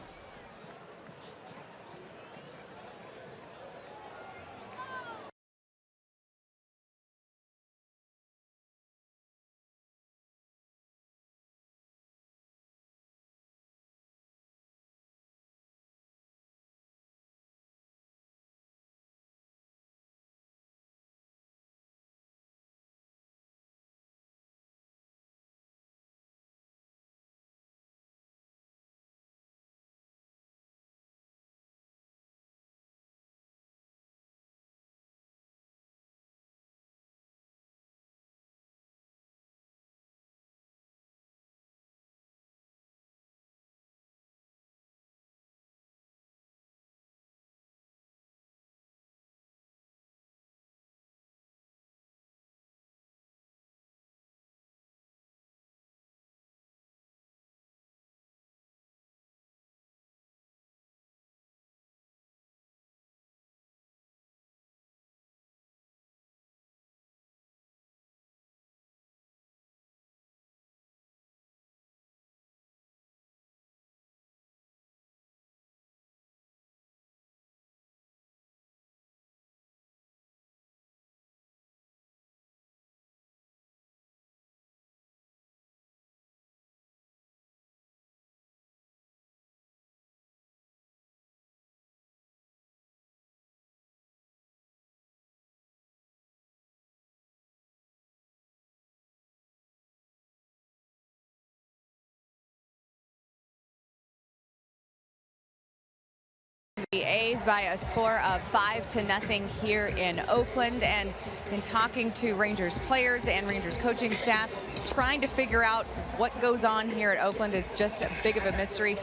the A's by a score of 5-0 here in Oakland. And in talking to Rangers players and Rangers coaching staff, trying to figure out what goes on here at Oakland is just as big of a mystery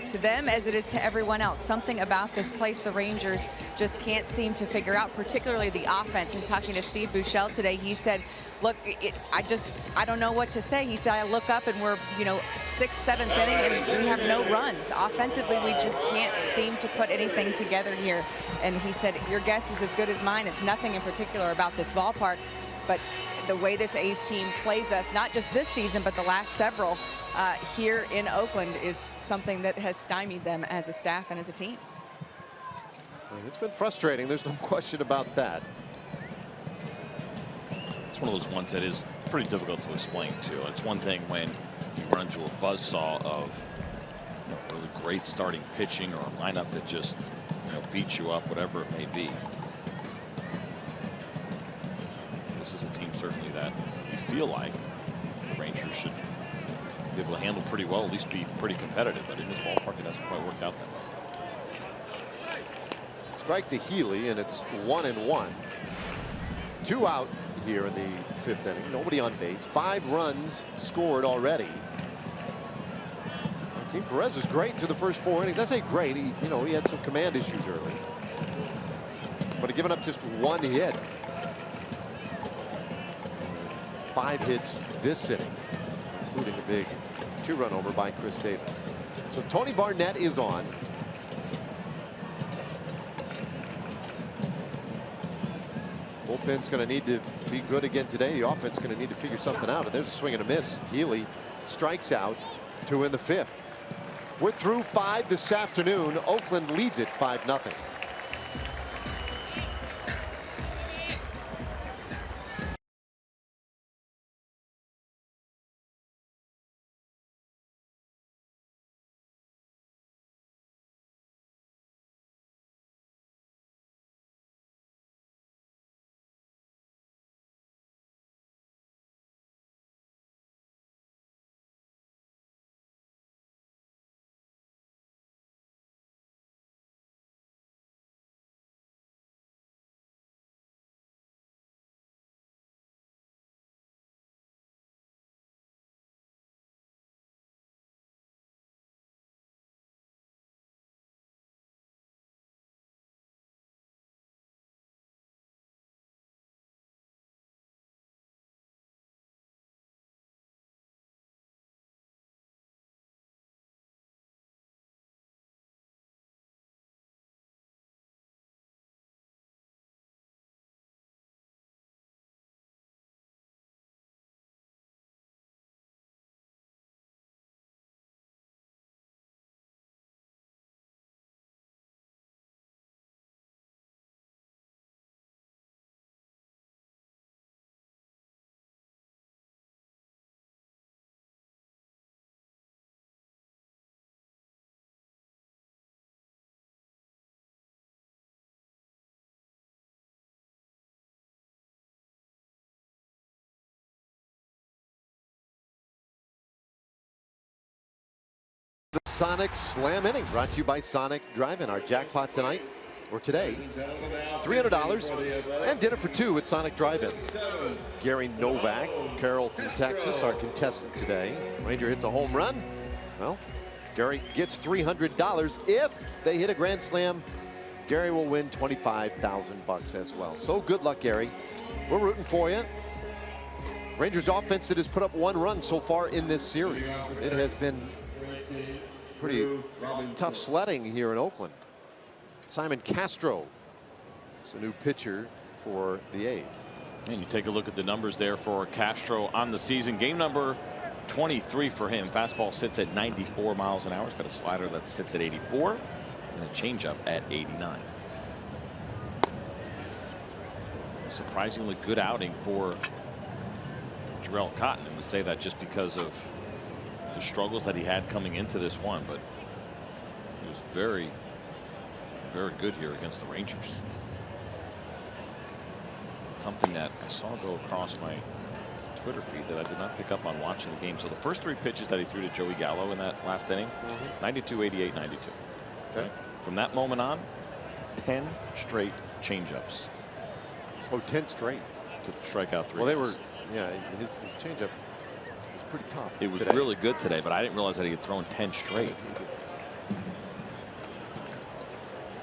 to them as it is to everyone else. Something about this place the Rangers just can't seem to figure out, particularly the offense. And talking to Steve Buechele today, he said, look, I don't know what to say. He said, I look up and we're, 6th, 7th inning and we have no runs. Offensively, we just can't seem to put anything together here. And he said, your guess is as good as mine. It's nothing in particular about this ballpark, but the way this A's team plays us, not just this season, but the last several here in Oakland, is something that has stymied them as a staff and as a team. It's been frustrating. There's no question about that. It's one of those ones that is pretty difficult to explain too. It's one thing when you run into a buzzsaw of really great starting pitching or a lineup that just beats you up, whatever it may be. This is a team certainly that you feel like the Rangers should be able to handle pretty well, at least be pretty competitive. But in this ballpark, it hasn't quite worked out that way. Strike to Healy, and it's 1-1. 2 out here in the 5th inning. Nobody on base. 5 runs scored already. Team Perez was great through the first 4 innings. I say great. He had some command issues early, but he given up just 1 hit. 5 hits this inning, including a big 2-run homer by Chris Davis. So Tony Barnett is on. Bullpen's going to need to be good again today. The offense is going to need to figure something out. And there's a swing and a miss. Healy strikes out 2 in the 5th. We're through 5 this afternoon. Oakland leads it 5-0. The Sonic Slam inning, brought to you by Sonic Drive-In. Our jackpot tonight, or today, $300 and dinner for 2 at Sonic Drive-In. Gary Novak, Carrollton, Texas, our contestant today. Ranger hits a home run. Well, Gary gets $300. If they hit a grand slam, Gary will win $25,000 as well. So good luck, Gary. We're rooting for you. Rangers offense that has put up 1 run so far in this series. It has been pretty tough sledding here in Oakland. Simon Castro is a new pitcher for the A's. And you take a look at the numbers there for Castro on the season. Game number 23 for him. Fastball sits at 94 miles an hour. He's got a slider that sits at 84 and a changeup at 89. Surprisingly good outing for Jarrell Cotton, and we say that just because of the struggles that he had coming into this one, but he was very, very good here against the Rangers. Something that I saw go across my Twitter feed that I did not pick up on watching the game. So the first 3 pitches that he threw to Joey Gallo in that last inning, 92, 88, 92. Okay. from that moment on, 10 straight changeups. Oh, 10 straight. To strike out 3 Well, they guys. were, yeah, his changeup was pretty tough. It was today. really good today, but I didn't realize that he had thrown 10 straight.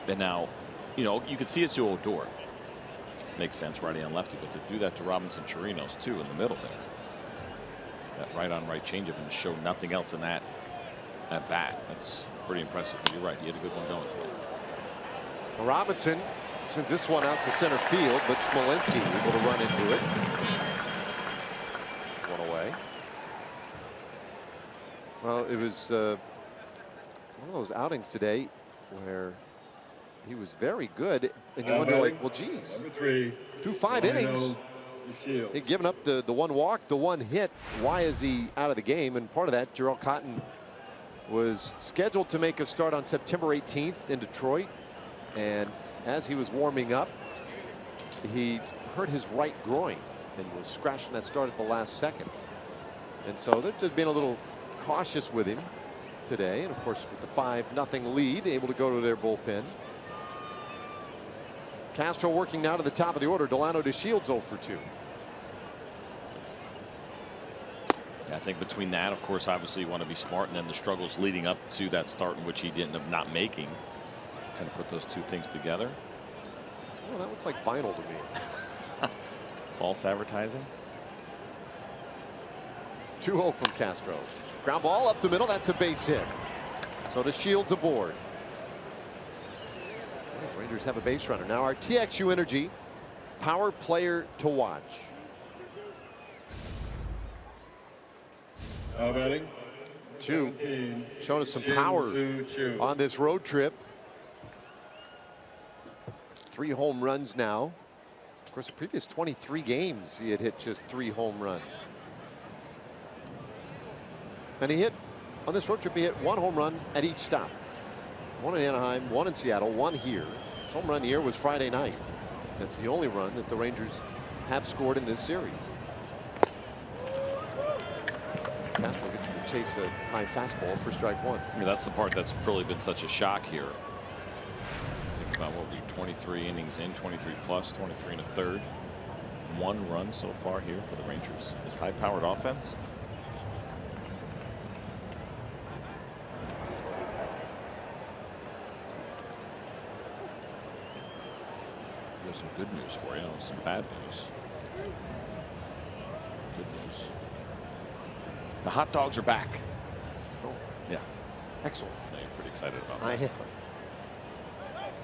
And now, you know, you could see it to Odor. Makes sense, righty on lefty, but to do that to Robinson Chirinos too in the middle there. That right on right changeup and show nothing else in that at bat. That's pretty impressive. But you're right, he had a good one going today. Well, Robinson sends this one out to center field, but Smolinski able to run into it. One away. Well, it was one of those outings today where he was very good, and you wonder, like, well, geez, Number 3. through 5 innings, he'd given up the one walk, the one hit. Why is he out of the game? And part of that, Jarrell Cotton was scheduled to make a start on September 18th in Detroit, and as he was warming up, he hurt his right groin and was scratching that start at the last second. And so they're just being a little cautious with him today. And of course, with the 5-0 lead, able to go to their bullpen. Castro working now to the top of the order. Delano DeShields 0 for 2. I think between that, of course, obviously you want to be smart, and then the struggles leading up to that start in which he didn't end up not making. Kind of put those two things together. Well, that looks like vinyl to me. False advertising. 2-0 from Castro. Ground ball up the middle. That's a base hit. So DeShields aboard. Rangers have a base runner. Now our TXU Energy power player to watch. Now batting. Chu 17, showing us some Shin power Soo Choo. on this road trip. 3 home runs now. Of course, the previous 23 games he had hit just 3 home runs. And he hit on this road trip, he hit 1 home run at each stop. 1 in Anaheim, 1 in Seattle, 1 here. His home run here was Friday night. That's the only run that the Rangers have scored in this series. Castro gets to chase a high fastball for strike 1. I mean, that's the part that's really been such a shock here. Think about what we 23 innings in, 23 plus, 23 and a third. 1 run so far here for the Rangers. This high-powered offense. Here's some good news for you, some bad news. Good news. The hot dogs are back. Oh, Yeah. excellent. Yeah, you're pretty excited about I that. am.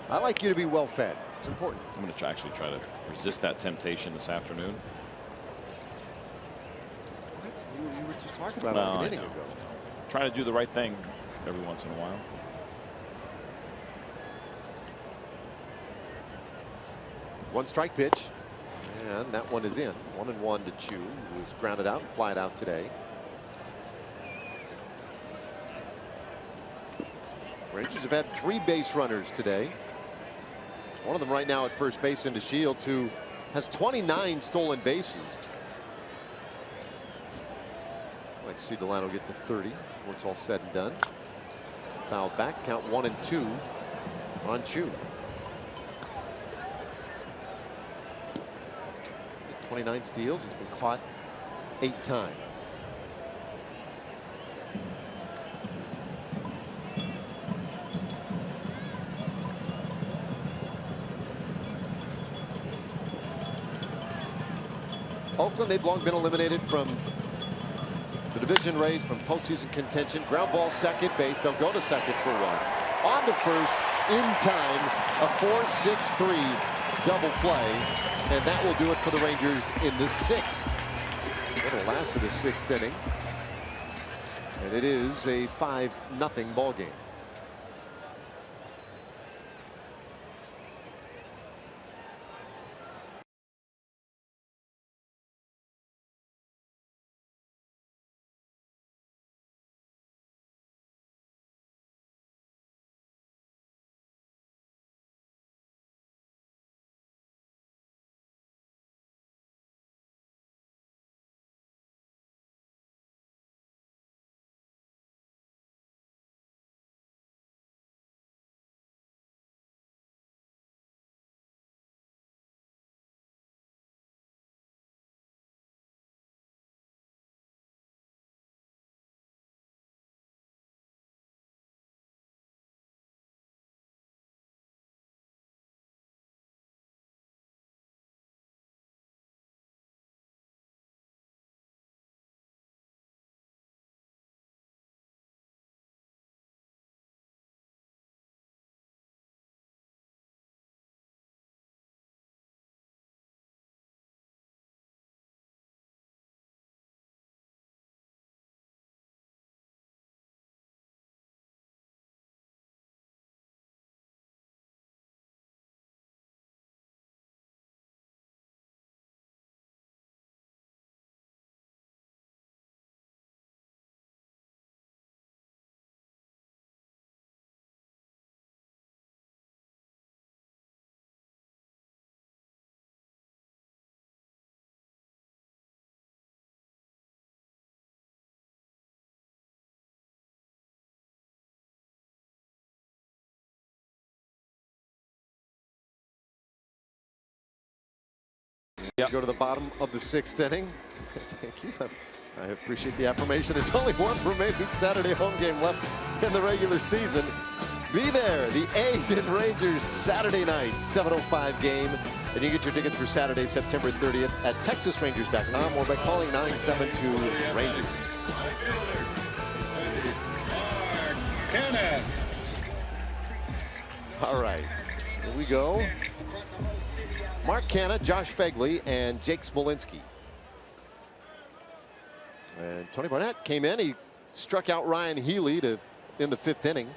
I like you to be well fed. It's important. I'm going to actually try to resist that temptation this afternoon. What? You were just talking about Well, it I an inning know. ago. Try to do the right thing every once in a while. One strike pitch, and that one is in. 1-1 to Chu, who was grounded out and flied out today. Rangers have had 3 base runners today. One of them right now at first base into Shields, who has 29 stolen bases. I'd like to see Delano get to 30 before it's all said and done. Fouled back, count 1-2 on Chu. 29 steals. He's been caught 8 times. Oakland, they've long been eliminated from the division race, from postseason contention. Ground ball second base. They'll go to second for 1. On to first in time. A 4-6-3 double play. And that will do it for the Rangers in the 6th. It'll last to the 6th inning. And it is a 5-0 ball game. Yep. Go to the bottom of the 6th inning. Thank you. I appreciate the affirmation. There's only one remaining Saturday home game left in the regular season. Be there. The A's and Rangers Saturday night, 7:05 game. And you get your tickets for Saturday, September 30th at TexasRangers.com or by calling 972-RANGERS. All right, here we go. Mark Canha, Josh Phegley, and Jake Smolinski. And Tony Barnett came in. He struck out Ryan Healy in the 5th inning.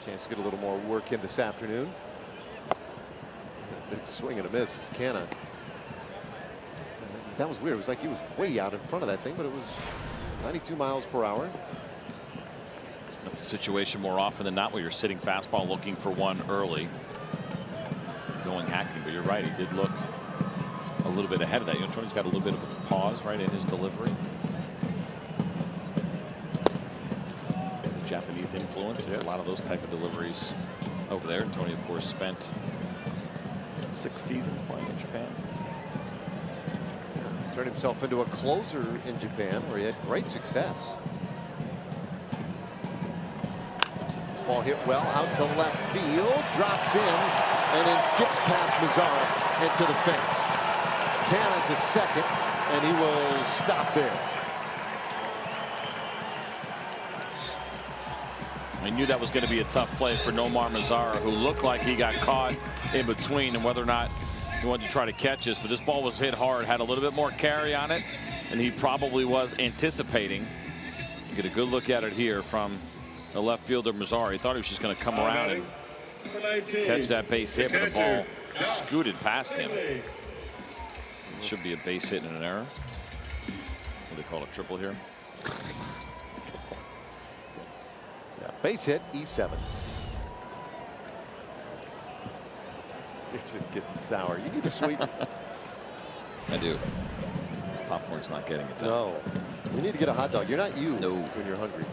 Chance to get a little more work in this afternoon. Big swing and a miss is Canha. That was weird. It was like he was way out in front of that thing, but it was 92 miles per hour. That's a situation more often than not where you're sitting fastball looking for one early. Going hacking, but you're right. He did look a little bit ahead of that. You know, Tony's got a little bit of a pause right in his delivery. The Japanese influence. Yeah. A lot of those type of deliveries over there. Tony, of course, spent 6 seasons playing in Japan. Yeah. Turned himself into a closer in Japan where he had great success. This ball hit well out to left field, drops in, and then skips past Mazzara into the fence. Canha to second, and he will stop there. I knew that was going to be a tough play for Nomar Mazzara, who looked like he got caught in between, and whether or not he wanted to try to catch this, but this ball was hit hard, had a little bit more carry on it, and he probably was anticipating. You get a good look at it here from the left fielder Mazzara. He thought he was just going to come around and catch that base hit, but the ball scooted past him. It should be a base hit and an error. What do they call it, triple here? Yeah, base hit, E7. You're just getting sour. You need a sweet. I do. This popcorn's not getting it done. No. You need to get a hot dog. You're not you no. when you're hungry.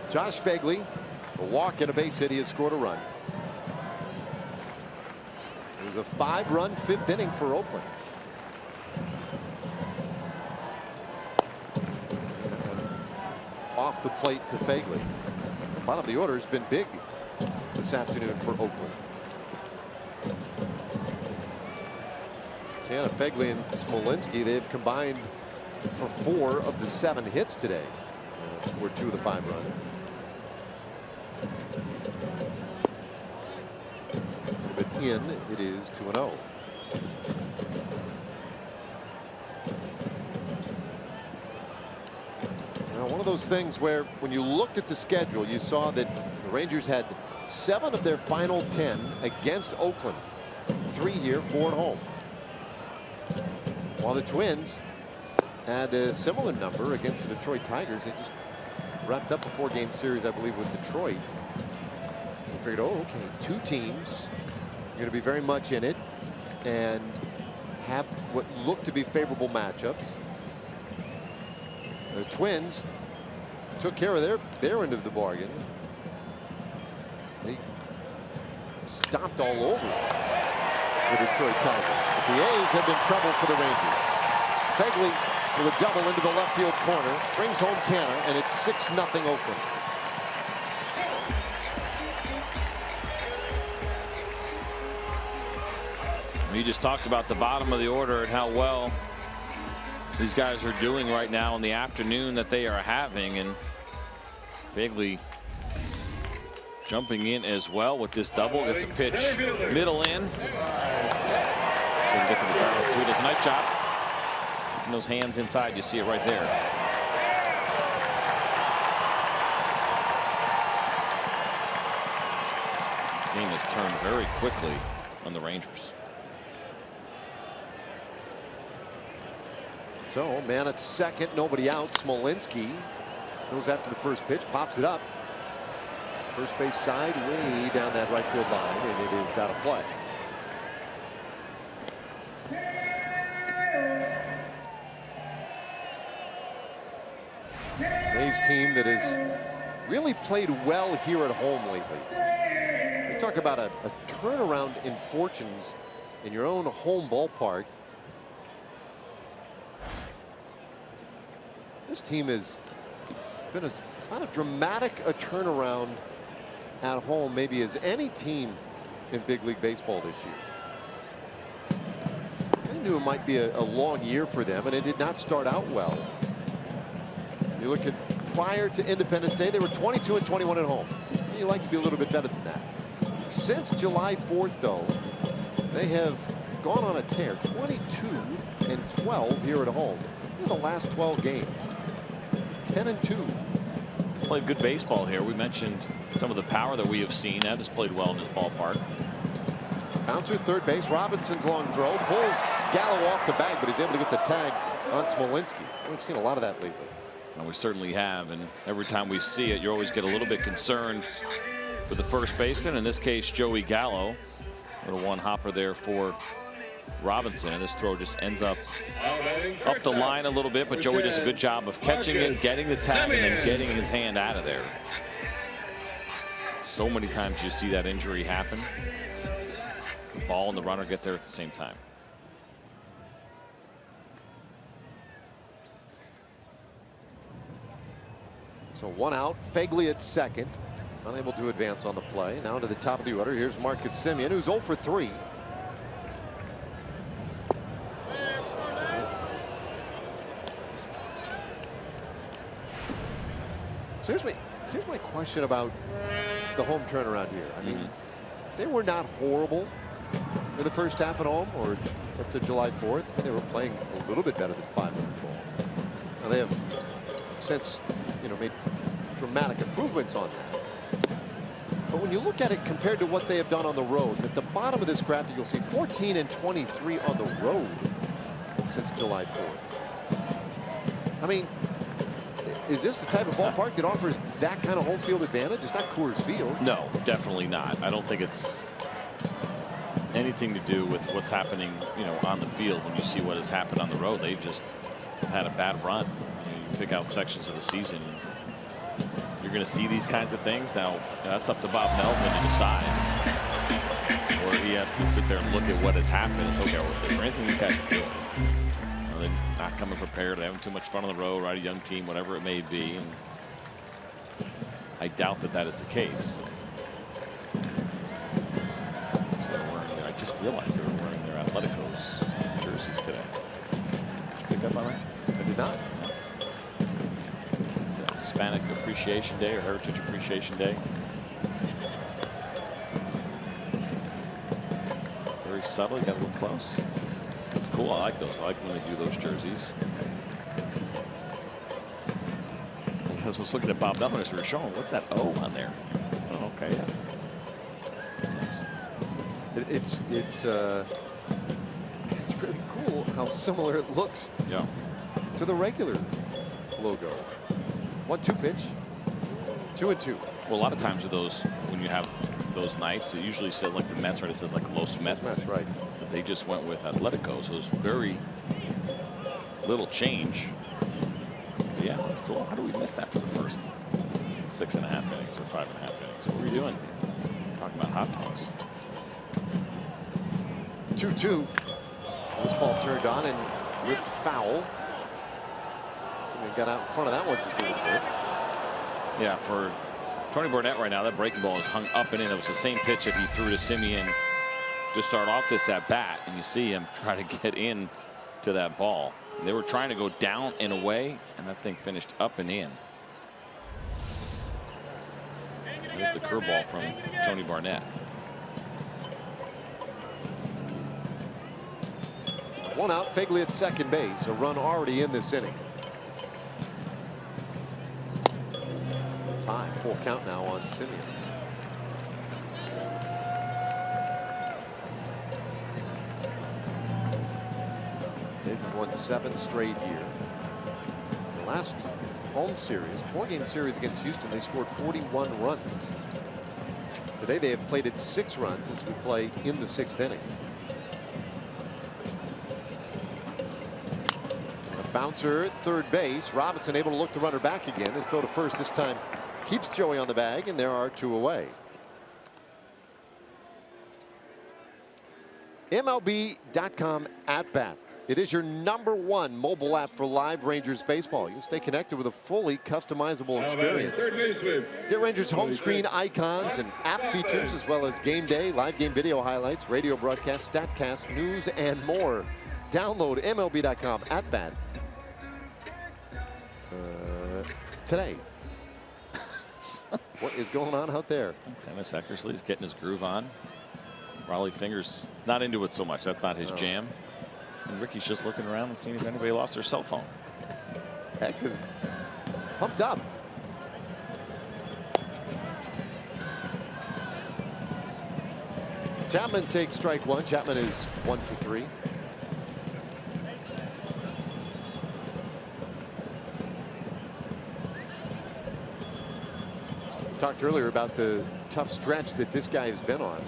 Josh Phegley, a walk and a base hit. He has scored a run. It was a 5-run 5th inning for Oakland. Off the plate to Phegley. The bottom of the order has been big this afternoon for Oakland. Canha, Phegley, and Smolinski, they've combined for 4 of the 7 hits today. And scored 2 of the 5 runs. But in, it is 2-0. One of those things where when you looked at the schedule, you saw that the Rangers had 7 of their final 10 against Oakland. 3 here, 4 at home. While the Twins had a similar number against the Detroit Tigers. They just wrapped up a 4-game series, I believe, with Detroit. We figured, oh, okay, 2 teams are going to be very much in it and have what look to be favorable matchups. The Twins took care of their end of the bargain. They stomped all over the Detroit Tigers. But the A's have been trouble for the Rangers. Phegley with a double into the left field corner, brings home Canha, and it's 6-0 Oakland. You just talked about the bottom of the order and how well these guys are doing right now in the afternoon that they are having, and Phegley jumping in as well with this double. Gets a pitch middle in. So he can get to the barrel too. Does a nice job keeping those hands inside. You see it right there. This game has turned very quickly on the Rangers. So, man at second, nobody out. Smolinski goes after the first pitch, pops it up. First base side, way down that right field line, and it is out of play. A's team that has really played well here at home lately. You talk about a turnaround in fortunes in your own home ballpark. This team has been as not a dramatic a turnaround at home maybe as any team in big league baseball this year. They knew it might be a long year for them, and it did not start out well. You look at prior to Independence Day, they were 22-21 at home. You like to be a little bit better than that. Since July 4th, though, they have gone on a tear, 22-12 here at home in the last 12 games. 10-2. Played good baseball here. We mentioned some of the power that we have seen. That has played well in this ballpark. Bouncer third base. Robinson's long throw pulls Gallo off the bag, but he's able to get the tag on Smolinski. We've seen a lot of that lately. And we certainly have, and every time we see it, you always get a little bit concerned for the first baseman. In this case, Joey Gallo. Little one hopper there for Robinson, and this throw just ends up the line a little bit, but Joey does a good job of catching it, getting the tag, and then getting his hand out of there. So many times you see that injury happen. The ball and the runner get there at the same time. So one out. Fegley at second, unable to advance on the play. Now to the top of the order. Here's Marcus Semien, who's 0 for 3. So here's my question about the home turnaround here. I mean, they were not horrible in the first half at home or up to July 4th. I mean, they were playing a little bit better than .500 ball. Now they have since, made dramatic improvements on that. But when you look at it compared to what they have done on the road, at the bottom of this graphic, you'll see 14-23 on the road since July 4th. I mean, is this the type of ballpark that offers that kind of home field advantage? It's not Coors Field. No, definitely not. I don't think it's anything to do with what's happening, on the field. When you see what has happened on the road, they just had a bad run. You pick out sections of the season, you're going to see these kinds of things. Now, that's up to Bob Melvin to decide, or he has to sit there and look at what has happened. It's okay, is there anything these guys are doing? They're not coming prepared, having too much fun on the road, right? A young team, whatever it may be. And I doubt that is the case. So I just realized they were wearing their Atleticos jerseys today. Did you pick up on that? I did not. It's a Hispanic Appreciation Day or Heritage Appreciation Day. Very subtle. You got to look close. That's cool. I like those. I like when they do those jerseys. Because I was looking at Bob Melvin as we were showing. What's that O on there? Oh, okay, yeah. Nice. It's really cool how similar it looks. Yeah. To the regular logo. 1-2 pitch. 2-2. Well, a lot of times with those, when you have those nights, it usually says like the Mets, right? It says like Los Mets. Right. But they just went with Atletico, so it's very little change. But yeah, that's cool. How do we miss that for the first 6.5 innings or 5.5 innings? What were we doing? Talking about hot dogs. 2-2. This ball turned on and ripped foul. Somebody got out in front of that one just a little bit. Yeah, for Tony Barnett right now, that breaking ball is hung up and in. It was the same pitch that he threw to Semien to start off this at bat, and you see him try to get in to that ball. And they were trying to go down and away, and that thing finished up and in. There's the curveball from Tony Barnett. One out. Fegley at second base. A run already in this inning. Tie. Full count now on Semien. They've won 7 straight here. The last home series, 4-game series against Houston, they scored 41 runs. Today they have played at 6 runs as we play in the 6th inning. A bouncer third base. Robinson able to look the runner back again. His throw to first this time keeps Joey on the bag, and there are 2 away. MLB.com at bat. It is your #1 mobile app for live Rangers baseball. You can stay connected with a fully customizable experience. Third baseman. Get Rangers home screen icons and app features, as well as game day, live game video highlights, radio broadcasts, StatCast, news, and more. Download MLB.com at bat today. What is going on out there? Dennis Eckersley's getting his groove on. Raleigh Fingers not into it so much. That's not his jam. And Ricky's just looking around and seeing if anybody lost their cell phone. Heck is pumped up. Chapman takes strike 1. Chapman is 1 for 3. Talked earlier about the tough stretch that this guy has been on.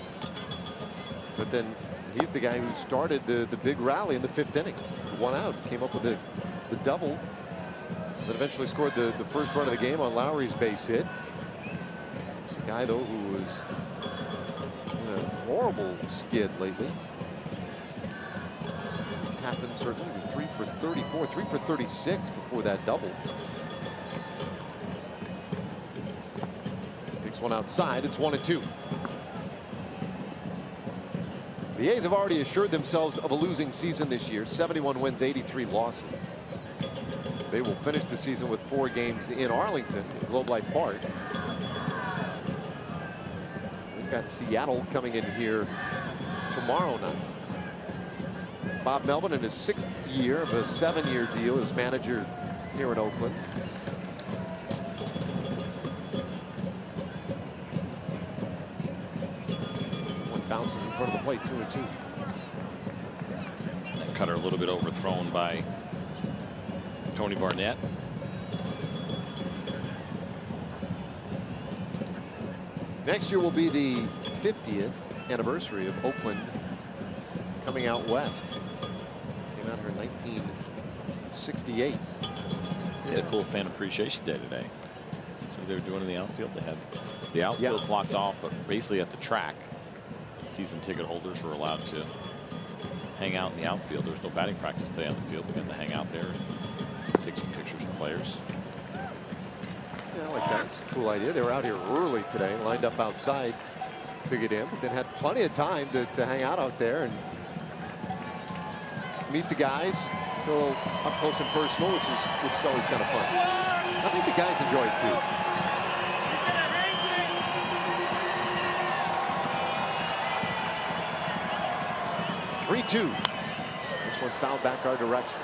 But then he's the guy who started the big rally in the 5th inning. 1 out, came up with the double, that eventually scored the first run of the game on Lowry's base hit. It's a guy, though, who was in a horrible skid lately. Happened certainly. He was 3 for 34, 3 for 36 before that double. Takes one outside. It's 1-2. The A's have already assured themselves of a losing season this year. 71 wins, 83 losses. They will finish the season with 4 games in Arlington, at Globe Life Park. We've got Seattle coming in here tomorrow night. Bob Melvin in his 6th year of a 7-year deal as manager here in Oakland. Bounces in front of the plate, 2-2. That cutter a little bit overthrown by Tony Barnett. Next year will be the 50th anniversary of Oakland coming out west. Came out here in 1968. They had a cool fan appreciation day today. So they were doing in the outfield. They had the outfield blocked off, but basically at the track. Season ticket holders were allowed to hang out in the outfield. There was no batting practice today on the field. We got to hang out there and take some pictures of players. Yeah, I like that. It's a cool idea. They were out here early today, lined up outside to get in, but then had plenty of time to hang out there and meet the guys, go a little up close and personal, which is always kind of fun. I think the guys enjoy it too. This one fouled back our direction.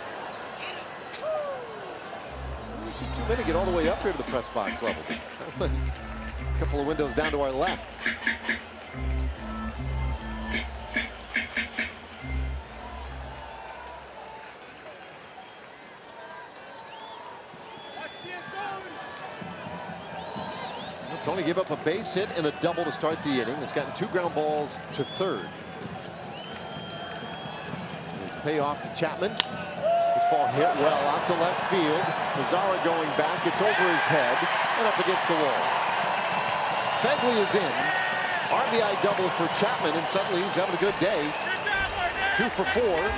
We see too many get all the way up here to the press box level. A couple of windows down to our left. Tony gave up a base hit and a double to start the inning. Has gotten 2 ground balls to third. Payoff to Chapman. This ball hit well out to left field. Mazzara going back. It's over his head and up against the wall. Fegley is in. RBI double for Chapman, and suddenly he's having a good day. 2 for 4.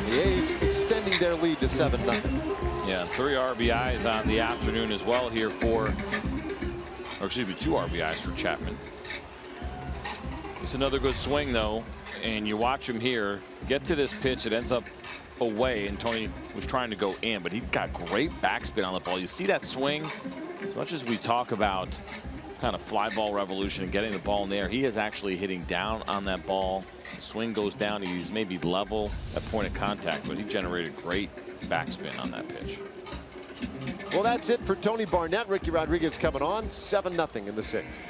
The A's extending their lead to 7-0. Yeah, 3 RBIs on the afternoon as well here for, or excuse me, 2 RBIs for Chapman. It's another good swing, though, and you watch him here get to this pitch. It ends up away, and Tony was trying to go in, but he got great backspin on the ball. You see that swing? As much as we talk about kind of fly ball revolution and getting the ball in there, he is actually hitting down on that ball. The swing goes down. He's maybe level at point of contact, but he generated great backspin on that pitch. Well, that's it for Tony Barnett. Ricky Rodriguez coming on. 7-0 in the 6th.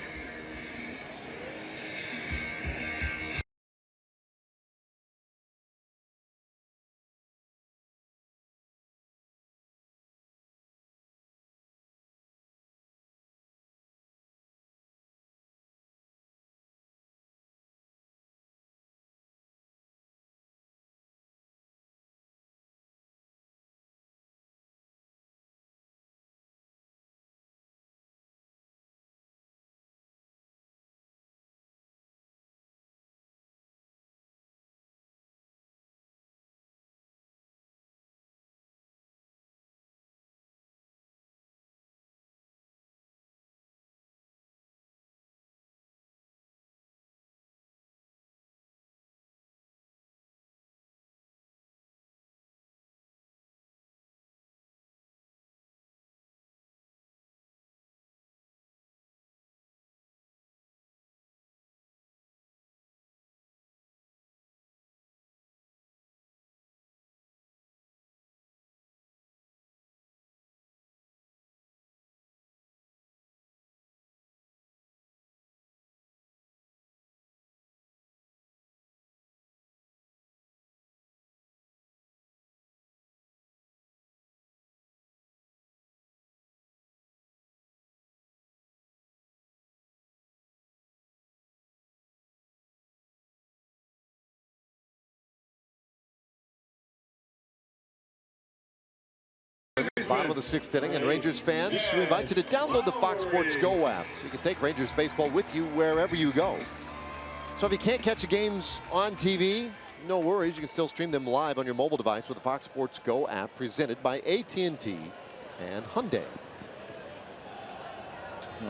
Bottom of the 6th inning, and Rangers fans, we invite you to download the Fox Sports Go app so you can take Rangers baseball with you wherever you go. So if you can't catch the games on TV, no worries. You can still stream them live on your mobile device with the Fox Sports Go app, presented by AT&T and Hyundai.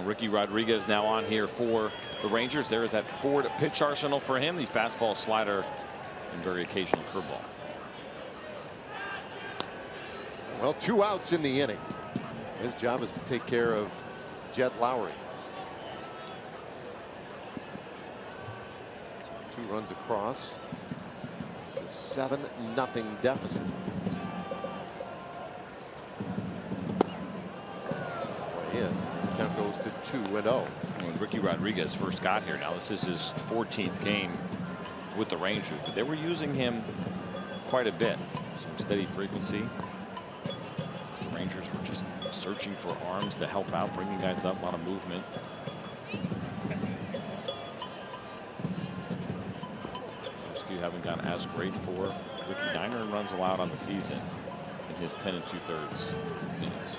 Ricky Rodriguez now on here for the Rangers. There is that forward pitch arsenal for him: the fastball, slider, and very occasional curveball. Well, 2 outs in the inning. His job is to take care of Jed Lowry. 2 runs across. It's a 7-0 deficit. Way in. Count goes to 2-0. When Ricky Rodriguez first got here, now this is his 14th game with the Rangers, but they were using him quite a bit. Some steady frequency. The Rangers were just searching for arms to help out, bringing guys up, a lot of movement. Last few haven't gone as great for Ricky. 9 earned runs allowed on the season in his 10 2/3 innings.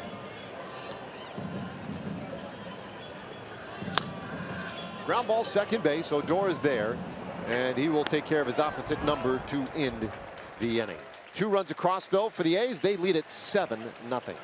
Ground ball, second base. Odor is there, and he will take care of his opposite number to end the inning. 2 runs across, though, for the A's. They lead at 7-0.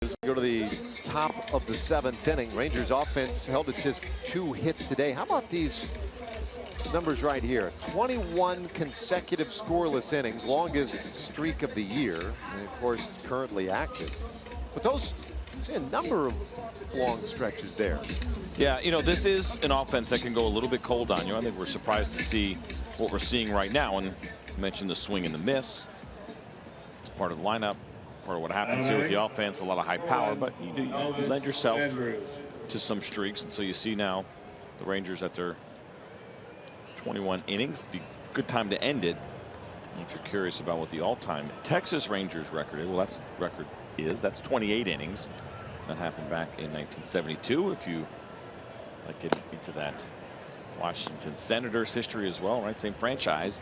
As we go to the top of the 7th inning, Rangers offense held to just 2 hits today. How about these numbers right here? 21 consecutive scoreless innings, longest streak of the year, and of course currently active. But those, see a number of long stretches there. Yeah, you know, this is an offense that can go a little bit cold on you. I think we're surprised to see what we're seeing right now. And you mentioned the swing and the miss. It's part of the lineup. Part of what happens here with the offense, a lot of high power, but you lend yourself to some streaks, and so you see now the Rangers at their 21 innings. Be a good time to end it. And if you're curious about what the all-time Texas Rangers record is, well, that's 28 innings. That happened back in 1972. If you like getting into that Washington Senators history as well, right? Same franchise.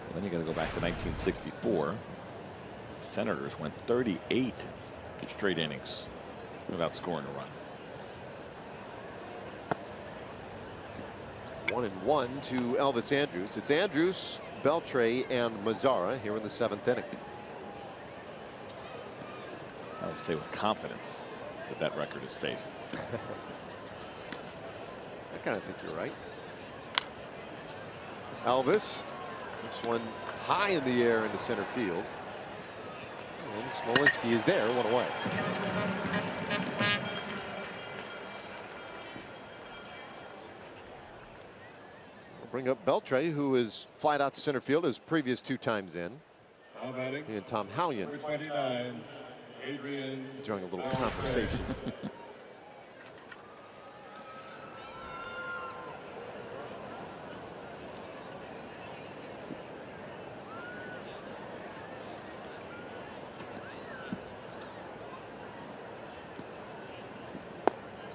Well, then you got to go back to 1964. Senators went 38 straight innings without scoring a run. 1-1 to Elvis Andrus. It's Andrus, Beltre, and Mazzara here in the 7th inning. I would say with confidence that that record is safe. I kind of think you're right. Elvis, this one high in the air into center field. And Smolinski is there, 1 away. We'll bring up Beltre, who is flied out to center field his previous 2 times in. He and Tom Hallion enjoying a little conversation.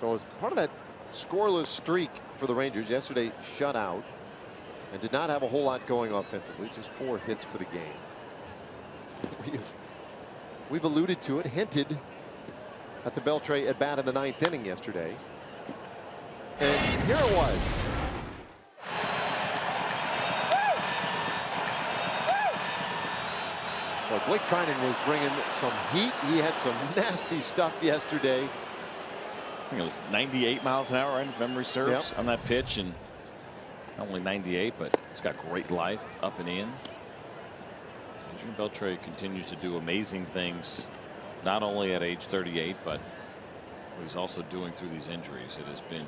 So as part of that scoreless streak for the Rangers yesterday, shut out and did not have a whole lot going offensively, just 4 hits for the game. We've alluded to it, hinted at the Beltre at bat in the 9th inning yesterday. And here it was. Well, Blake Treinen was bringing some heat. He had some nasty stuff yesterday. I think it was 98 miles an hour, right, if memory serves, on that pitch. And not only 98, but he's got great life up and in. Adrian Beltre continues to do amazing things, not only at age 38, but what he's also doing through these injuries. It has been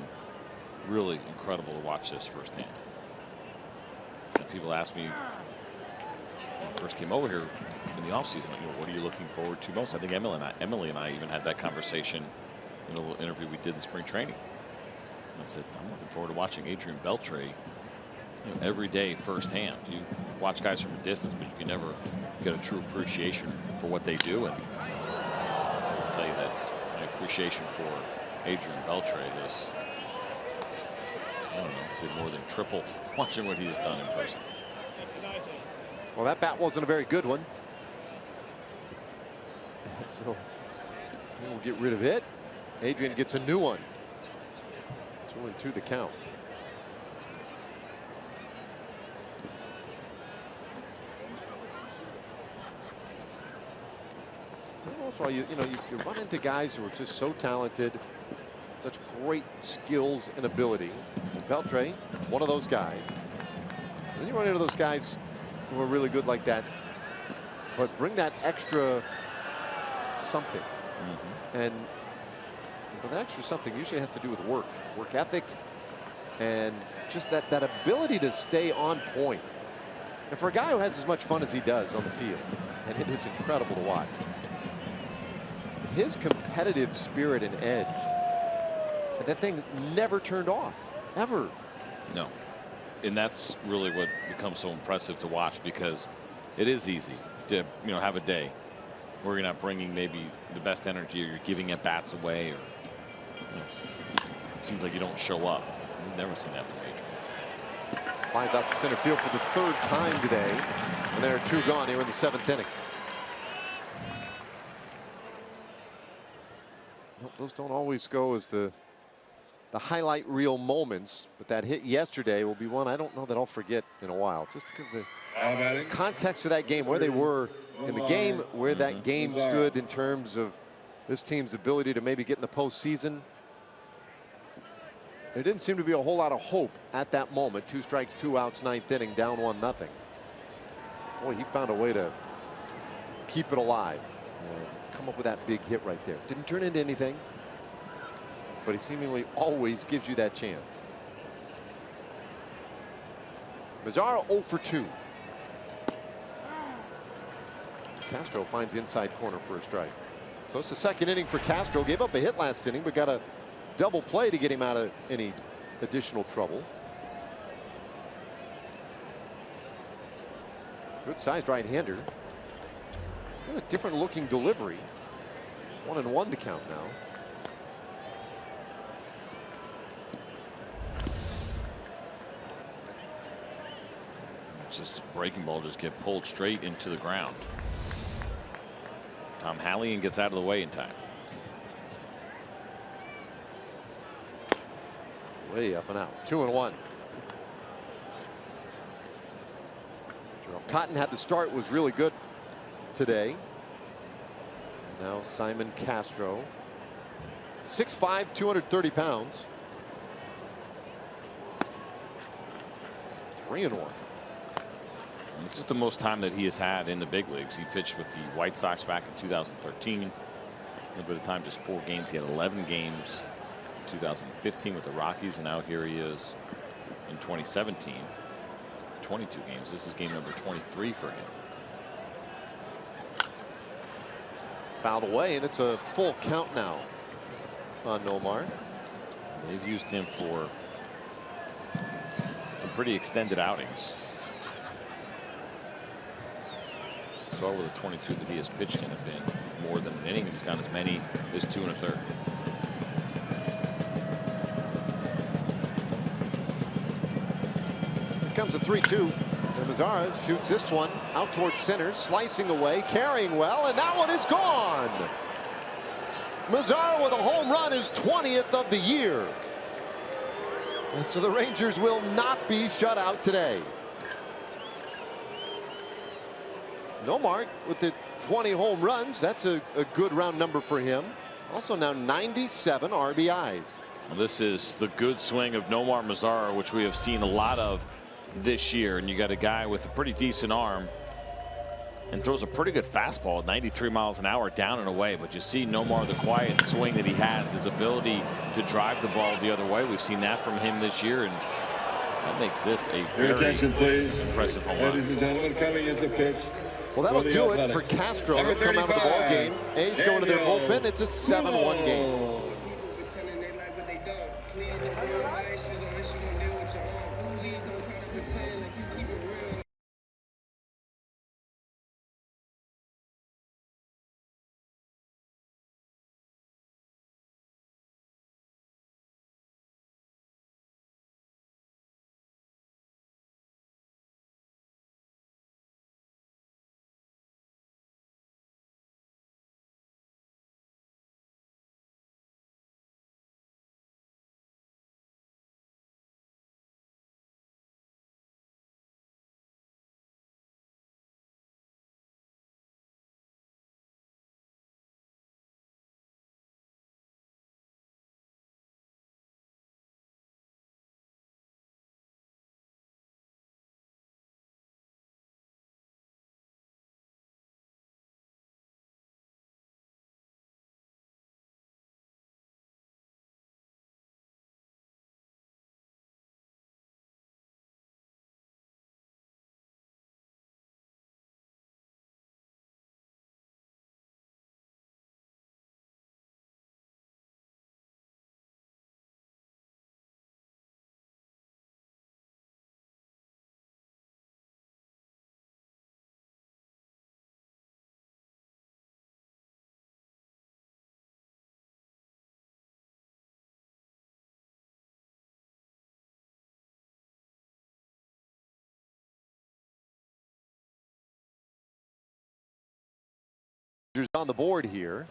really incredible to watch this firsthand. And people ask me when I first came over here in the offseason, what are you looking forward to most? I think Emily and I even had that conversation in a little interview we did in spring training. And I said, I'm looking forward to watching Adrian Beltre every day firsthand. You watch guys from a distance, but you can never get a true appreciation for what they do. And I'll tell you that my appreciation for Adrian Beltre has, I don't know, I'd say more than tripled watching what he has done in person. Well, that bat wasn't a very good one. So we'll get rid of it. Adrian gets a new one. 2-2 the count. That's why you run into guys who are just so talented, such great skills and ability. And Beltre, one of those guys. And then you run into those guys who are really good like that, but bring that extra something. But that extra something usually has to do with work ethic, and just that ability to stay on point. And for a guy who has as much fun as he does on the field, and it is incredible to watch, his competitive spirit and edge, and that thing never turned off, ever. No. And that's really what becomes so impressive to watch, because it is easy to have a day where you're not bringing maybe the best energy, or you're giving at bats away, or it seems like you don't show up. We've never seen that from Adrian. Flies out to center field for the 3rd time today, and there are 2 gone here in the 7th inning. Nope, those don't always go as the highlight reel moments, but that hit yesterday will be one I don't know that I'll forget in a while, just because the context of that game, where they were in the game, where that game stood in terms of this team's ability to maybe get in the postseason. There didn't seem to be a whole lot of hope at that moment. 2 strikes, 2 outs, 9th inning, down 1-0. Boy, he found a way to keep it alive and come up with that big hit right there. Didn't turn into anything, but he seemingly always gives you that chance. Mazzara 0 for 2. Castro finds the inside corner for a strike. So it's the 2nd inning for Castro. Gave up a hit last inning, but got a double play to get him out of any additional trouble. Good sized right-hander. A different looking delivery. 1-1 to count now. Just breaking ball just get pulled straight into the ground. Tom Hallian gets out of the way in time. Way up and out. 2-1. Jerome Cotton had the start, was really good today. Now Simon Castro, 6'5", 230 pounds. 3-1. This is the most time that he has had in the big leagues. He pitched with the White Sox back in 2013. A little bit of time, just 4 games. He had 11 games in 2015 with the Rockies, and now here he is in 2017. 22 games. This is game number 23 for him. Fouled away, and it's a full count now on Nomar. They've used him for some pretty extended outings. 12 of the 22 that he has pitched in have been more than an inning. He's got as many as 2 1/3. comes a 3-2. And Mazara shoots this one out towards center, slicing away, carrying well, and that one is gone. Mazara with a home run, his 20th of the year. And so the Rangers will not be shut out today. Nomar with the 20 home runs. That's a good round number for him. Also now 97 RBIs. Well, this is the good swing of Nomar Mazara, which we have seen a lot of this year. And you got a guy with a pretty decent arm and throws a pretty good fastball at 93 miles an hour down and away. But you see Nomar, the quiet swing that he has, his ability to drive the ball the other way. We've seen that from him this year, and that makes this a very impressive home run. Ladies and gentlemen, coming into pitch. Well, that'll do it for Castro. He'll come out of the ball game. A's go into their bullpen. It's a 7-1 game. On the board here.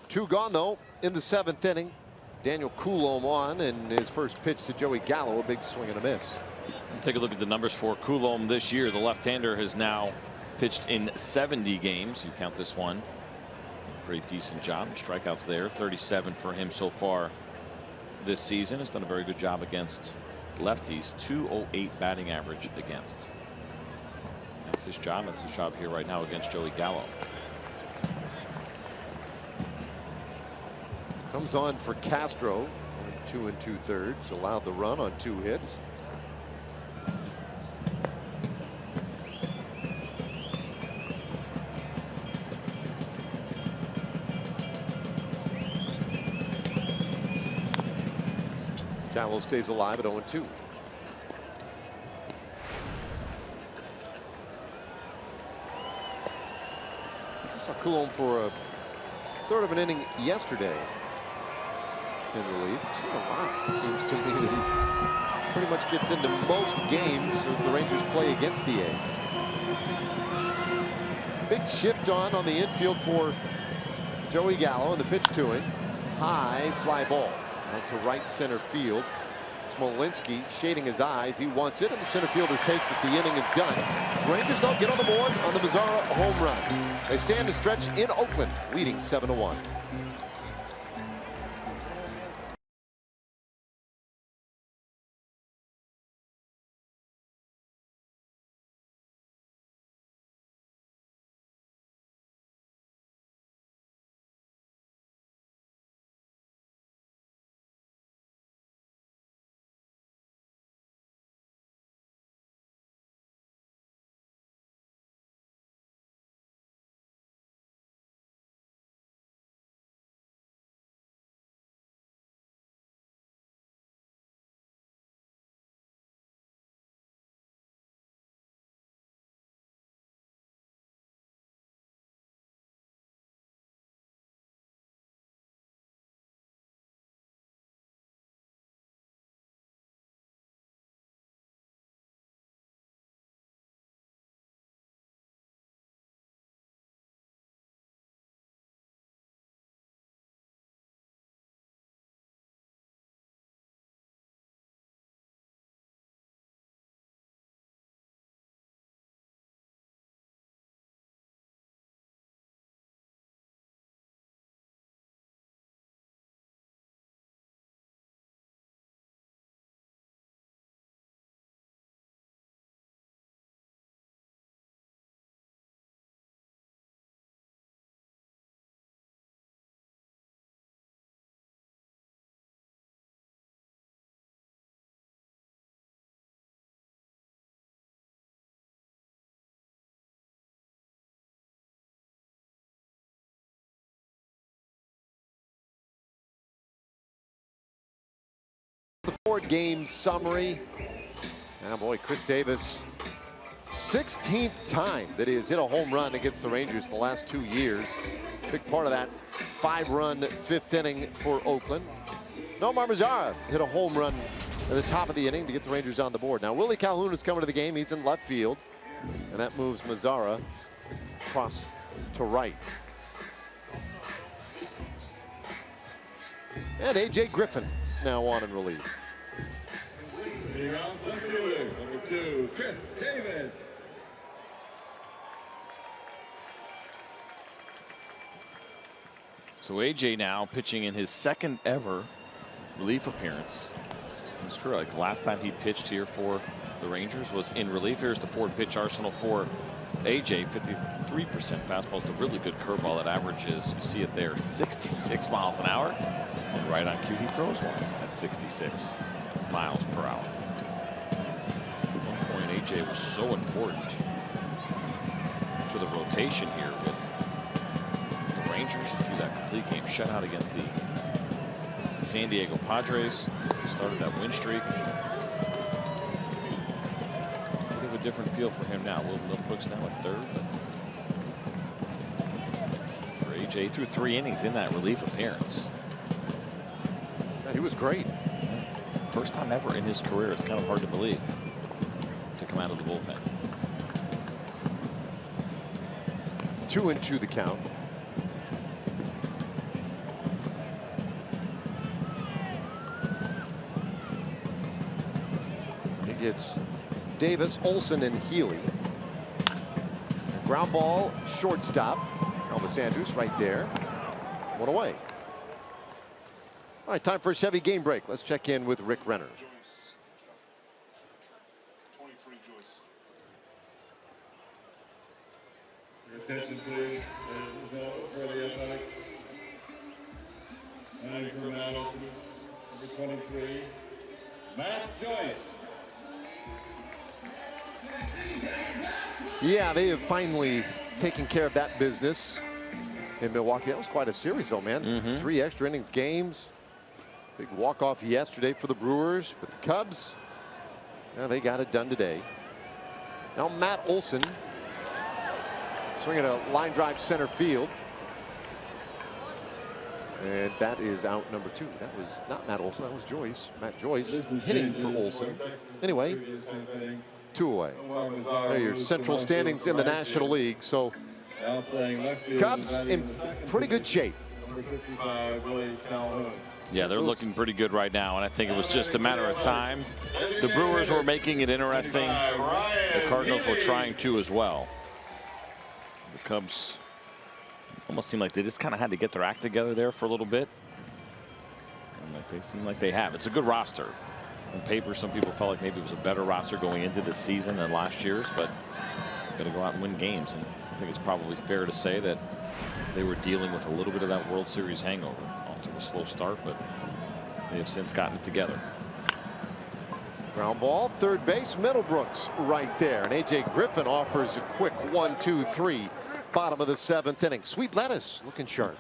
2 gone though in the 7th inning. Daniel Coulombe on, and his first pitch to Joey Gallo, a big swing and a miss. Take a look at the numbers for Coulombe this year. The left-hander has now pitched in 70 games. You count this one. Pretty decent job. Strikeouts there. 37 for him so far this season. Has done a very good job against lefties. 208 batting average against. That's his job. That's his job here right now against Joey Gallo. Comes on for Castro. 2 2/3. Allowed the run on 2 hits. Gallo stays alive at 0-2. Saw Coulombe for a 1/3 of an inning yesterday in relief. I've seen a lot. It seems to me that he pretty much gets into most games the Rangers play against the A's. Big shift on the infield for Joey Gallo, and the pitch to him. High fly ball out to right center field. Smolinski shading his eyes. He wants it, and the center fielder takes it. The inning is done. Rangers, though, get on the board on the Mazara home run. They stand the stretch in Oakland, leading 7-1. Game summary. Oh boy, Chris Davis, 16th time that he has hit a home run against the Rangers the last 2 years. Big part of that 5-run 5th inning for Oakland. Nomar Mazara hit a home run at the top of the inning to get the Rangers on the board. Now Willie Calhoun is coming to the game. He's in left field, and that moves Mazara across to right. And A.J. Griffin now on in relief. Number 2, Chris Davis. So AJ now pitching in his second ever relief appearance. It's true, like the last time he pitched here for the Rangers was in relief. Here's the forward pitch arsenal for AJ. 53% fastball. It's a really good curveball that averages, you see it there, 66 miles an hour. And right on cue, he throws one at 66 miles per hour. At one point, AJ was so important to the rotation here with the Rangers. He threw that complete game shutout against the San Diego Padres. Started that win streak. Bit of a different feel for him now. Will Milbrooks now at third, but for AJ, he threw 3 innings in that relief appearance. Yeah, he was great. First time ever in his career. It's kind of hard to believe, to come out of the bullpen. 2-2 the count. He gets Davis, Olsen, and Healy. Ground ball, shortstop. Elvis Andrus right there. 1 away. All right, time for a Chevy game break. Let's check in with Rick Renner. Attention, please. For the Athletics. 9 for Madison. Number 23, Matt Joyce. Yeah, they have finally taken care of that business in Milwaukee. That was quite a series, though, man. 3 extra innings games. Big walk-off yesterday for the Brewers, but the Cubs, they got it done today. Now Matt Olson swinging a line drive center field. And that is out number 2. That was not Matt Olson, that was Joyce. Matt Joyce hitting for Olson. Anyway, 2 away. There are your central standings in the National League. So Cubs in pretty good shape. Yeah, they're looking pretty good right now, and I think it was just a matter of time. The Brewers were making it interesting. The Cardinals were trying to as well. The Cubs almost seemed like they just kind of had to get their act together there for a little bit. And they seem like they have. It's a good roster. On paper, some people felt like maybe it was a better roster going into this season than last year's, but got to go out and win games. And I think it's probably fair to say that they were dealing with a little bit of that World Series hangover. Off to a slow start, but they have since gotten it together. Ground ball, third base, Middlebrooks right there. And A.J. Griffin offers a quick 1-2-3. Bottom of the 7th inning. Sweet lettuce looking sharp.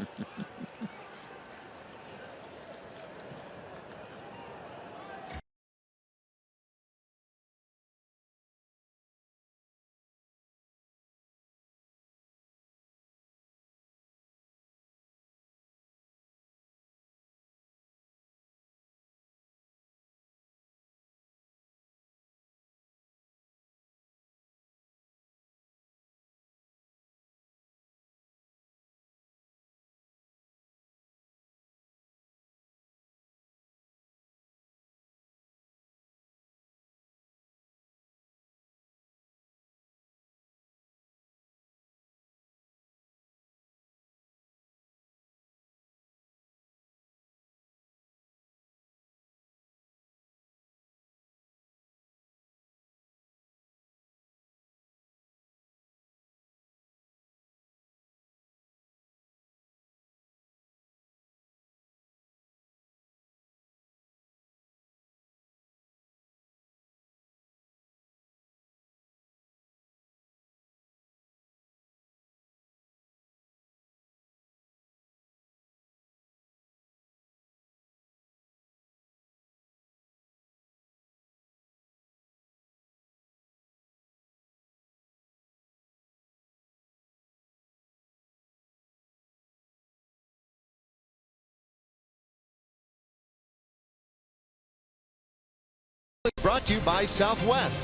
brought to you by Southwest.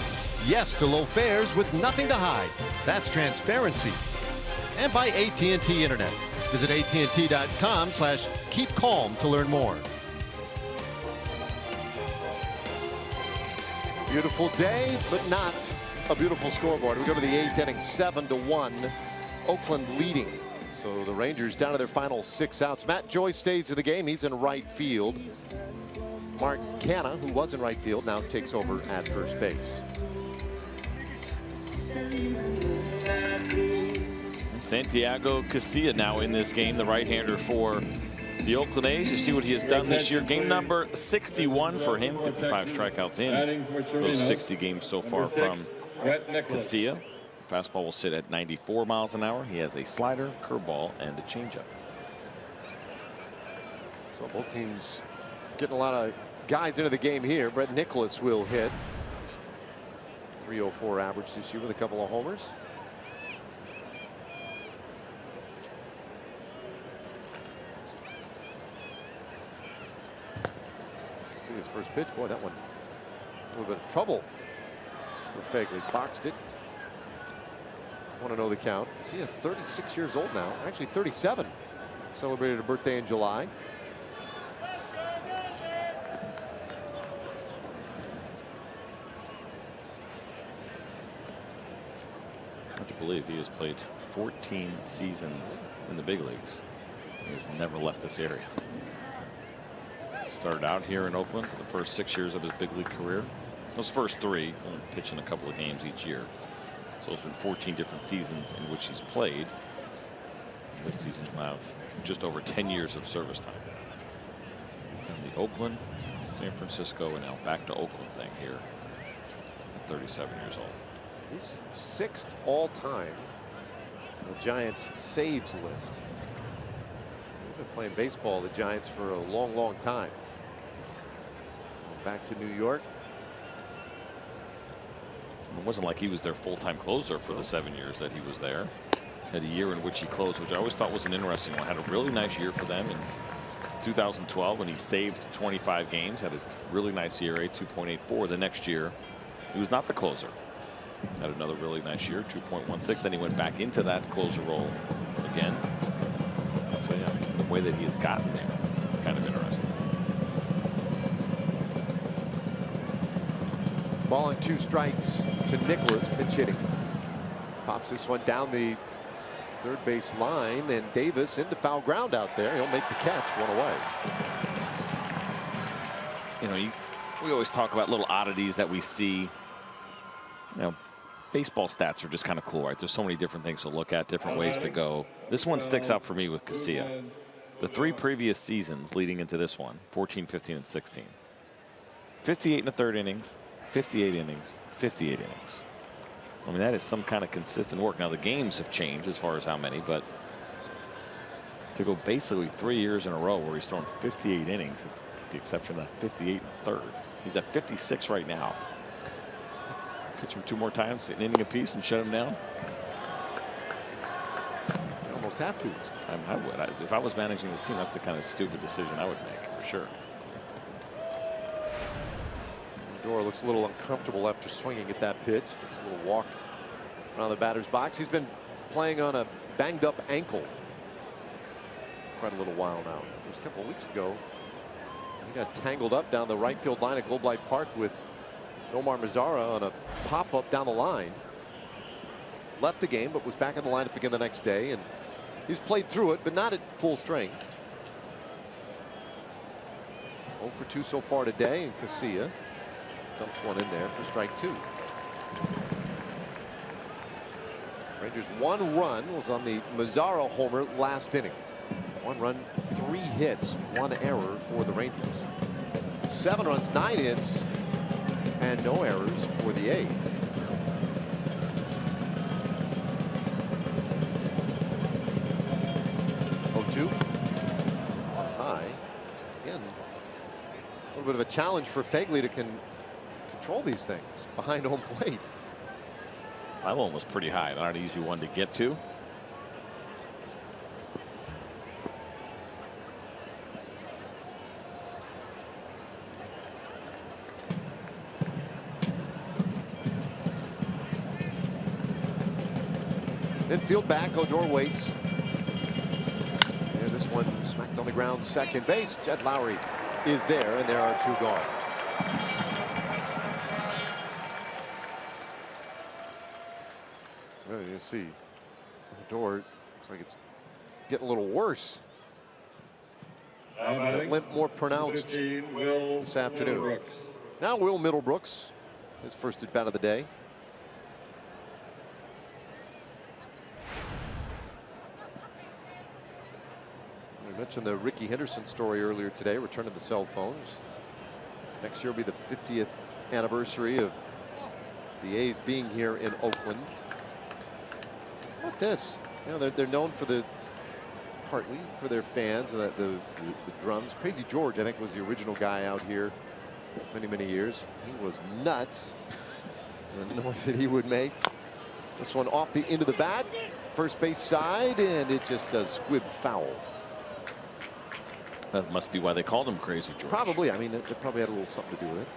Yes to low fares with nothing to hide. That's transparency. And by AT&T Internet. Visit AT&T.com/keepcalm to learn more. Beautiful day, but not a beautiful scoreboard. We go to the 8th inning, 7-1. Oakland leading. So the Rangers down to their final 6 outs. Matt Joyce stays in the game. He's in right field. Mark Canha, who was in right field, now takes over at first base. Santiago Casilla now in this game, the right-hander for the Oakland A's. You see what he has done this year. Game number 61 for him. 55 strikeouts in those 60 games so far from Casilla. Fastball will sit at 94 miles an hour. He has a slider, curveball, and a changeup. So both teams getting a lot of guys into the game here. Brett Nicholas will hit. 304 average this year with a couple of homers. See his first pitch. Boy, that one a little bit of trouble for Fagley. Boxed it. Want to know the count. See, 36 years old now. Actually 37. Celebrated a birthday in July. Hard to believe he has played 14 seasons in the big leagues. He has never left this area. Started out here in Oakland for the first 6 years of his big league career. Those first 3, only pitching a couple of games each year. So it's been 14 different seasons in which he's played. And this season will have just over 10 years of service time. He's done the Oakland, San Francisco, and now back to Oakland thing here at 37 years old. He's 6th all time on the Giants saves list. They've been playing baseball, the Giants, for a long time. Back to New York. It wasn't like he was their full-time closer for the 7 years that he was there. Had a year in which he closed, which I always thought was an interesting one. Had a really nice year for them in 2012 when he saved 25 games. Had a really nice ERA, 2.84. The next year, he was not the closer. Had another really nice year, 2.16. Then he went back into that closer role again. So yeah, the way that he has gotten there, kind of interesting. Ball and 2 strikes to Nicholas, pitch hitting. Pops this one down the third base line, and Davis into foul ground out there. He'll make the catch, 1 away. You know, we always talk about little oddities that we see. You know, baseball stats are just kind of cool, right? There's so many different things to look at, different ways to go. This one sticks out for me with Casilla. The 3 previous seasons leading into this one, 14, 15, and 16. 58 in the 3rd innings, 58 innings, 58 innings. I mean, that is some kind of consistent work. Now, the games have changed as far as how many, but to go basically 3 years in a row where he's thrown 58 innings, with the exception of 58 in the 3rd. He's at 56 right now. Pitch him 2 more times, an inning apiece, and shut him down. You almost have to. I would. If I was managing this team, that's the kind of stupid decision I would make, for sure. Dora looks a little uncomfortable after swinging at that pitch. Takes a little walk around the batter's box. He's been playing on a banged up ankle quite a little while now. Just a couple of weeks ago, he got tangled up down the right field line at Globe Life Park with Nomar Mazara on a pop-up down the line. Left the game, but was back in the lineup again the next day, and he's played through it, but not at full strength. 0 for 2 so far today, and Casilla dumps one in there for strike 2. Rangers' 1 run was on the Mazara homer last inning. 1 run, 3 hits, 1 error for the Rangers. 7 runs, 9 hits, and no errors for the A's. High. Again, a little bit of a challenge for Fagley to control these things behind home plate. That one was pretty high. Not an easy one to get to. Infield back. Odor waits. And this one smacked on the ground. Second base. Jed Lowry is there, and there are 2 gone. Well, you see, Odor looks like it's getting a little worse. That limp more pronounced this afternoon. Now Will Middlebrooks, his first at bat of the day. We mentioned the Ricky Henderson story earlier today, return of the cell phones. Next year will be the 50th anniversary of the A's being here in Oakland. What this? You know, they're known for partly for their fans and the drums. Crazy George, I think, was the original guy out here many years. He was nuts. The noise that he would make. This one off the end of the bat, first base side, and it just does squib foul. That must be why they called him Crazy George. Probably. I mean, it probably had a little something to do with it.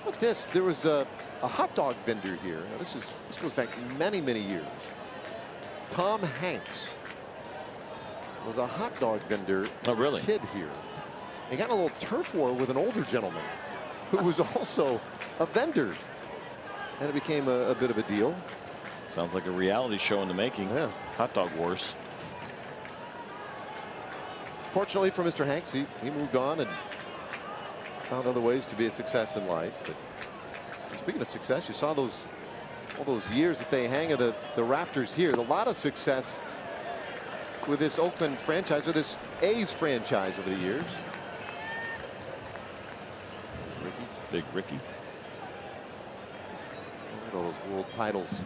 But this, there was a hot dog vendor here. Now this goes back many years. Tom Hanks was a hot dog vendor. Oh, really? Kid here. He got in a little turf war with an older gentleman who was also a vendor, and it became a bit of a deal. Sounds like a reality show in the making. Yeah. Hot dog wars. Fortunately for Mr. Hanks, he moved on and found other ways to be a success in life. But speaking of success, you saw all those years that they hang of the rafters here. A lot of success with this Oakland franchise, or this A's franchise over the years. Ricky. Big Ricky. Look at all those world titles.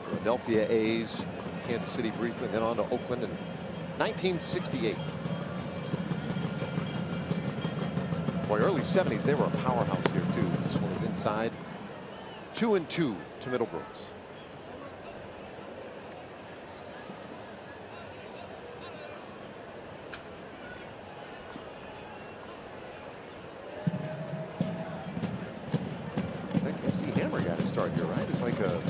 Philadelphia A's, Kansas City briefly, then on to Oakland in 1968. Boy, early 70s, they were a powerhouse here too. This one was inside. 2-2 to Middlebrooks. I think MC Hammer got his start here, right? It's like a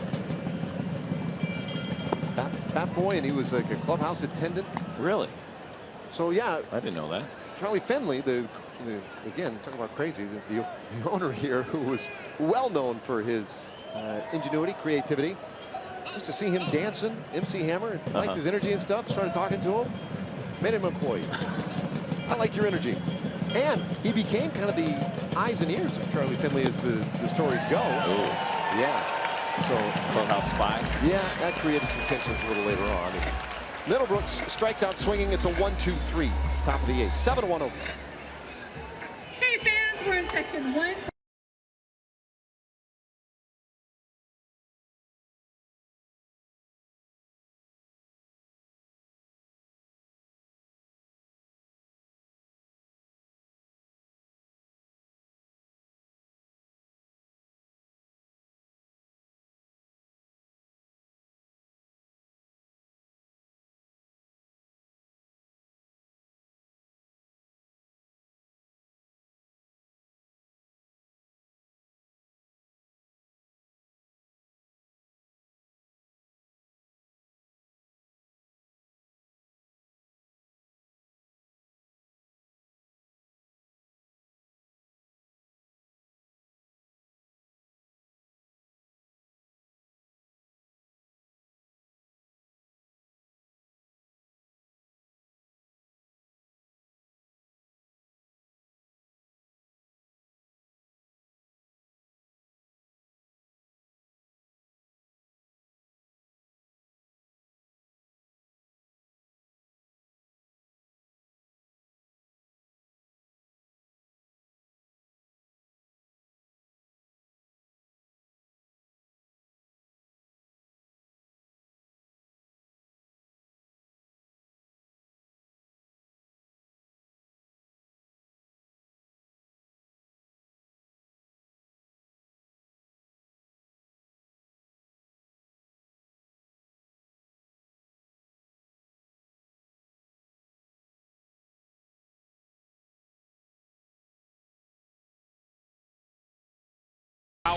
bat boy, and he was like a clubhouse attendant. Really? So yeah, I didn't know that. Charlie Finley, again, talking about crazy, the owner here, who was well known for his ingenuity, creativity. Just to see him dancing, MC Hammer, liked his energy and stuff, started talking to him, made him an employee. I like your energy. And he became kind of the eyes and ears of Charlie Finley as the stories go. Oh. Yeah. So Clubhouse spy. Yeah, that created some tensions a little later on. It's Middlebrooks strikes out swinging. It's a 1-2-3, top of the 8th. 7-1 Oakland. Hey fans, we're in section 1.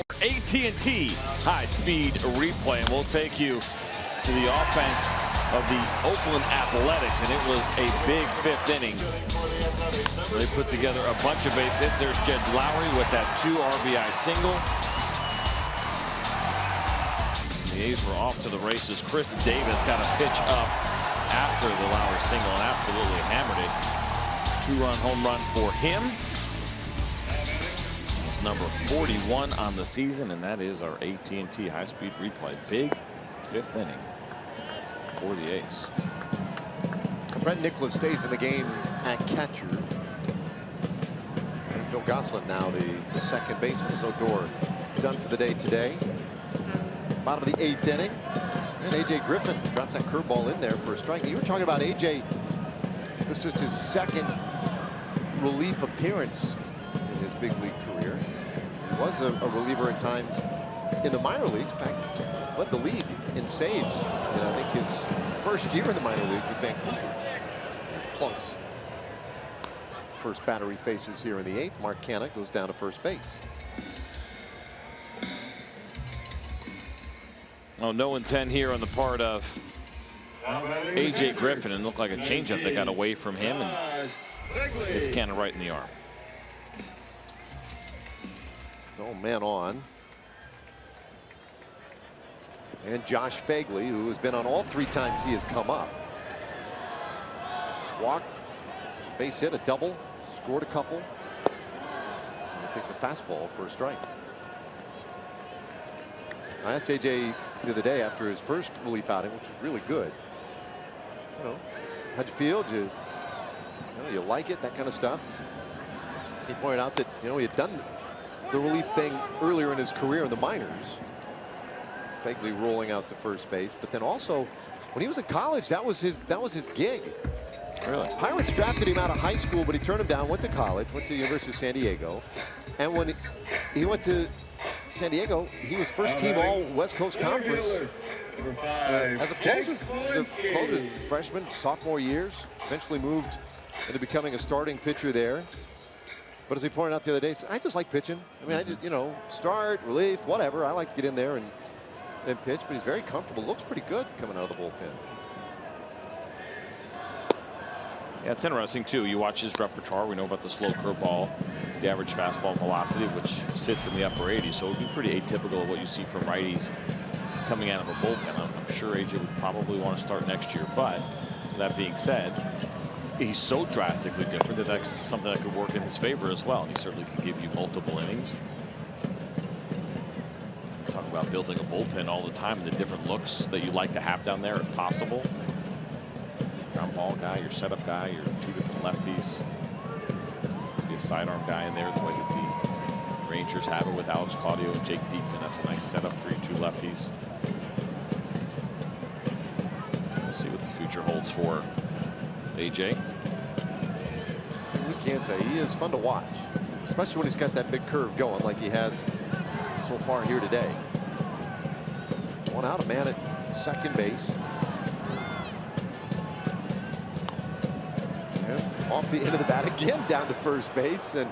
our AT&T high-speed replay, and we'll take you to the offense of the Oakland Athletics, and it was a big 5th inning. They put together a bunch of base hits. There's Jed Lowry with that 2 RBI single. The A's were off to the races. Chris Davis got a pitch up after the Lowry single and absolutely hammered it. 2-run home run for him. It's number 41 on the season, and that is our AT&T high-speed replay. Big 5th inning for the A's. Brent Nicholas stays in the game at catcher. And Phil Gosselin now the second baseman. So Odor done for the day today. Bottom of the 8th inning. And A.J. Griffin drops that curveball in there for a strike. You were talking about A.J. This is just his second relief appearance in his big league career. He was a reliever at times in the minor leagues. In fact, led the league in saves. And I think his first year in the minor leagues with Vancouver. Plunks. First batter he faces here in the 8th. Mark Canha goes down to first base. Oh, no intent here on the part of A.J. Griffin, and looked like a changeup that got away from him, and it's Canha right in the arm. No man on. And Josh Fagley, who has been on all 3 times he has come up. Walked, it's a base hit, a double, scored a couple. And he takes a fastball for a strike. I asked AJ the other day after his first relief outing, which was really good. You know, how'd you feel? Did you like it? That kind of stuff. He pointed out that he had done the relief thing earlier in his career in the minors. Fagley rolling out to first base, but then also when he was in college, that was his gig. Really? Pirates drafted him out of high school, but he turned him down, went to college, went to the University of San Diego. And when he went to San Diego, he was first team all West Coast Conference as a closer. The closer, freshman, sophomore years, eventually moved into becoming a starting pitcher there. But as he pointed out the other day, I just like pitching. I mean, I just, start, relief, whatever. I like to get in there and pitch, but he's very comfortable. Looks pretty good coming out of the bullpen. Yeah, it's interesting, too. You watch his repertoire. We know about the slow curveball, the average fastball velocity, which sits in the upper 80s. So it would be pretty atypical of what you see from righties coming out of a bullpen. I'm sure AJ would probably want to start next year. But that being said, he's so drastically different that that's something that could work in his favor as well. And he certainly can give you multiple innings. We talk about building a bullpen all the time and the different looks that you like to have down there if possible. Ground ball guy, your setup guy, your 2 different lefties. Be a sidearm guy in there the way that the Rangers have it with Alex Claudio and Jake Diekman. That's a nice setup for your 2 lefties. We'll see what the future holds for AJ. We can't say he is fun to watch, especially when he's got that big curve going like he has so far here today. One out, a man at second base. And off the end of the bat again down to first base, and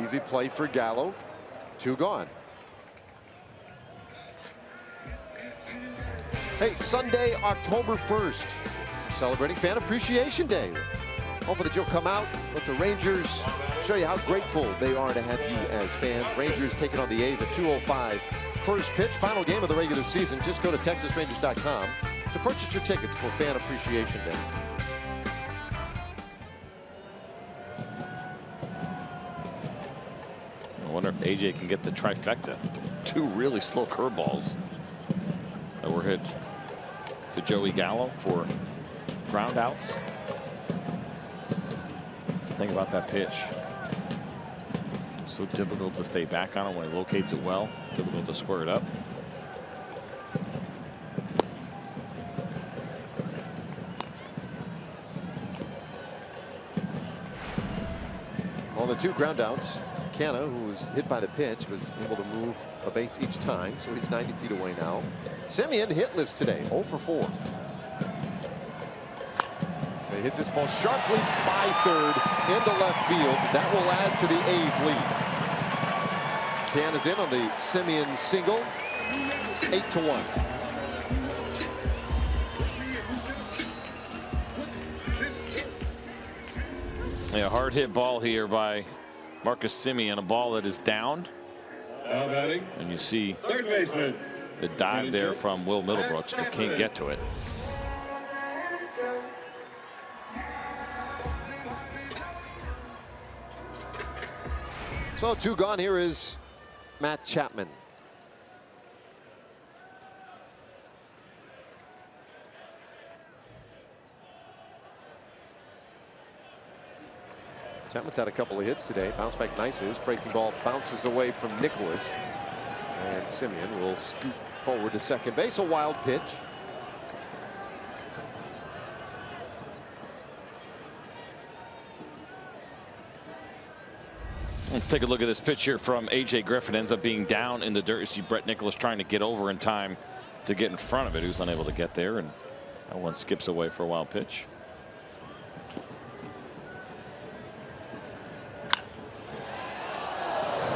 easy play for Gallo. 2 gone. Hey, Sunday, October 1st, celebrating Fan Appreciation Day. Hoping that you'll come out, let the Rangers show you how grateful they are to have you as fans. Rangers taking on the A's at 2:05. First pitch, final game of the regular season. Just go to TexasRangers.com to purchase your tickets for Fan Appreciation Day. I wonder if AJ can get the trifecta. 2 really slow curveballs that were hit to Joey Gallo for ground outs. That's the thing about that pitch. So difficult to stay back on it when he locates it well. Difficult to square it up. On the 2 ground outs, Canha, who was hit by the pitch, was able to move a base each time, so he's 90 feet away now. Semien hitless today, 0 for 4. He hits this ball sharply by third into left field. That will add to the A's lead. McCann is in on the Simeon single. 8-1. Yeah, hard hit ball here by Marcus Semien, a ball that is down. Now batting. And you see Third baseman. the dive there from Will Middlebrooks, but can't get to it. So 2 gone. Here is Matt Chapman. Chapman's had a couple of hits today. Bounce back nice. His breaking ball bounces away from Nicholas. And Semien will scoot forward to second base. A wild pitch. Let's take a look at this pitch here from A.J. Griffin. Ends up being down in the dirt. You see Brett Nicholas trying to get over in time to get in front of it. He was unable to get there, and that one skips away for a wild pitch.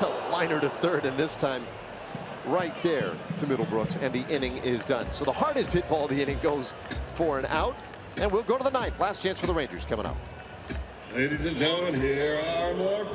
A liner to third, and this time right there to Middlebrooks, and the inning is done. So the hardest hit ball of the inning goes for an out, and we'll go to the ninth. Last chance for the Rangers coming up. Ladies and gentlemen, here are more.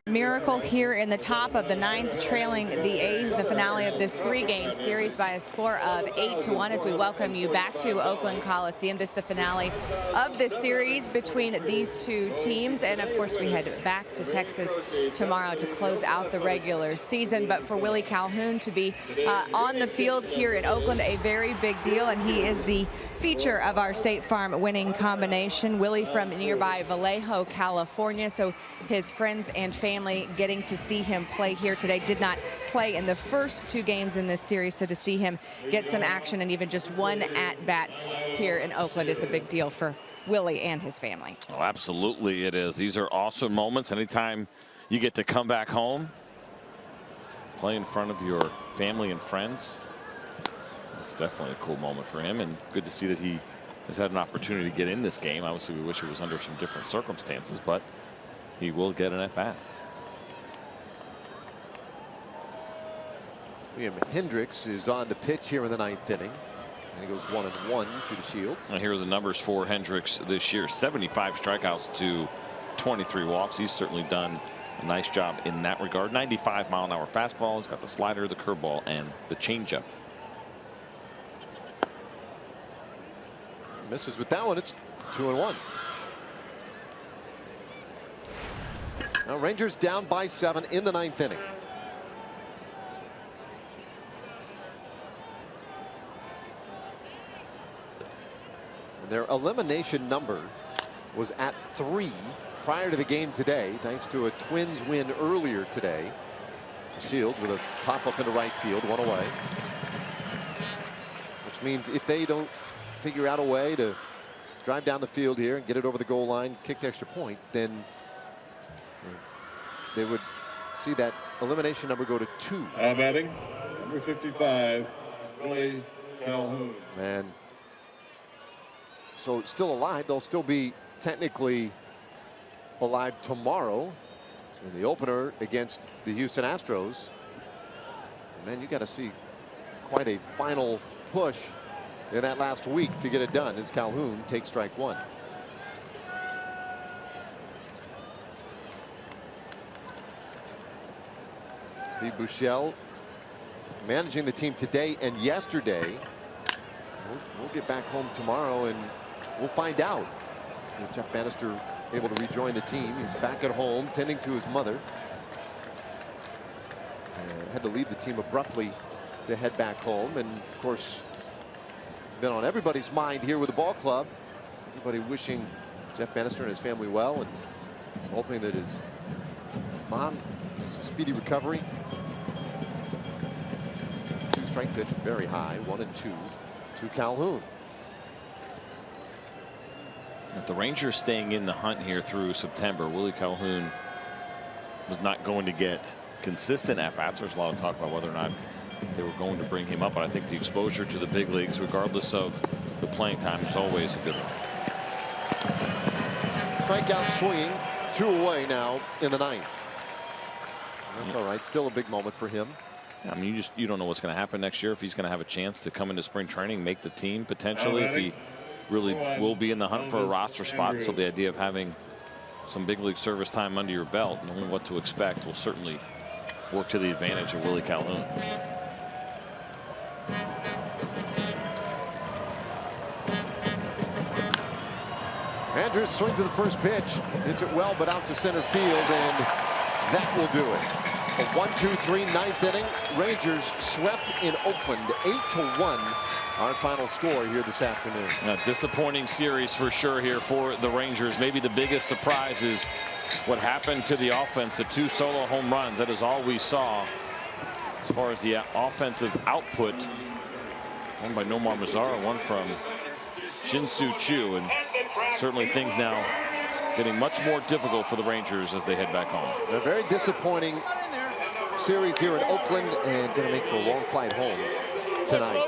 Miracle here in the top of the ninth, trailing the A's, the finale of this 3-game series by a score of 8-1 as we welcome you back to Oakland Coliseum. This is the finale of this series between these two teams, and of course we head back to Texas tomorrow to close out the regular season. But for Willie Calhoun to be on the field here in Oakland, a very big deal, and he is the feature of our State Farm winning combination. Willie from nearby Vallejo, California, so his friends and family getting to see him play here today. Did not play in the first 2 games in this series, so to see him get some action and even just one at-bat here in Oakland is a big deal for Willie and his family. Oh, absolutely it is. These are awesome moments. Anytime you get to come back home, play in front of your family and friends, it's definitely a cool moment for him, and good to see that he has had an opportunity to get in this game. Obviously, we wish it was under some different circumstances, but he will get an at-bat. Liam Hendricks is on the pitch here in the 9th inning. And he goes 1-1 to the Shields. And here are the numbers for Hendricks this year. 75 strikeouts to 23 walks. He's certainly done a nice job in that regard. 95-mile-an-hour fastball. He's got the slider, the curveball, and the changeup. Misses with that one. It's 2-1. Now Rangers down by 7 in the 9th inning. And their elimination number was at 3 prior to the game today, thanks to a Twins win earlier today. Shields with a pop up into right field, 1 away. Which means if they don't figure out a way to drive down the field here and get it over the goal line, kick the extra point, then they would see that elimination number go to 2. Now batting, number 55, Willie Calhoun. And so it's still alive. They'll still be technically alive tomorrow in the opener against the Houston Astros. And then you got to see quite a final push in that last week to get it done as Calhoun takes strike 1. Steve Buechele managing the team today and yesterday. We'll get back home tomorrow and we'll find out. Is Jeff Bannister able to rejoin the team? He's back at home tending to his mother. Had to leave the team abruptly to head back home, and of course been on everybody's mind here with the ball club. Everybody wishing Jeff Bannister and his family well and hoping that his mom makes a speedy recovery. 2-strike pitch, very high, 1-2 to Calhoun. If the Rangers staying in the hunt here through September, Willie Calhoun was not going to get consistent at-bats. There's a lot of talk about whether or not they were going to bring him up, but I think the exposure to the big leagues, regardless of the playing time, is always a good one. Strikeout swinging, 2 away now in the 9th. That's all right. Still a big moment for him. I mean, you don't know what's going to happen next year, if he's going to have a chance to come into spring training, make the team potentially, if he really will be in the hunt for a roster spot. So the idea of having some big league service time under your belt, knowing what to expect, will certainly work to the advantage of Willie Calhoun. Andrews swings to the first pitch, hits it well, but out to center field, and that will do it. A 1-2-3 9th inning. Rangers swept in Oakland 8-1. Our final score here this afternoon. A disappointing series for sure here for the Rangers. Maybe the biggest surprise is what happened to the offense. The 2 solo home runs. That is all we saw as far as the offensive output. One by Nomar Mazara, one from Shin-Soo Choo, and certainly things now getting much more difficult for the Rangers as they head back home. A very disappointing series here in Oakland, and going to make for a long flight home tonight.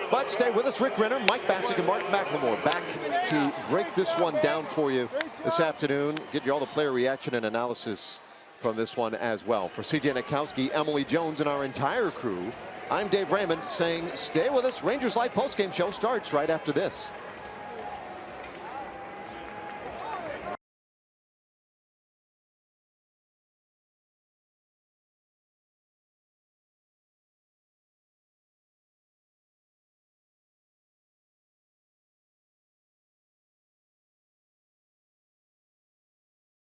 But stay with us. Rick Renner, Mike Bassick, and Mark McLemore back to break this one down for you this afternoon. Get you all the player reaction and analysis from this one as well. For CJ Nikowski, Emily Jones, and our entire crew, I'm Dave Raymond saying stay with us. Rangers Live postgame show starts right after this.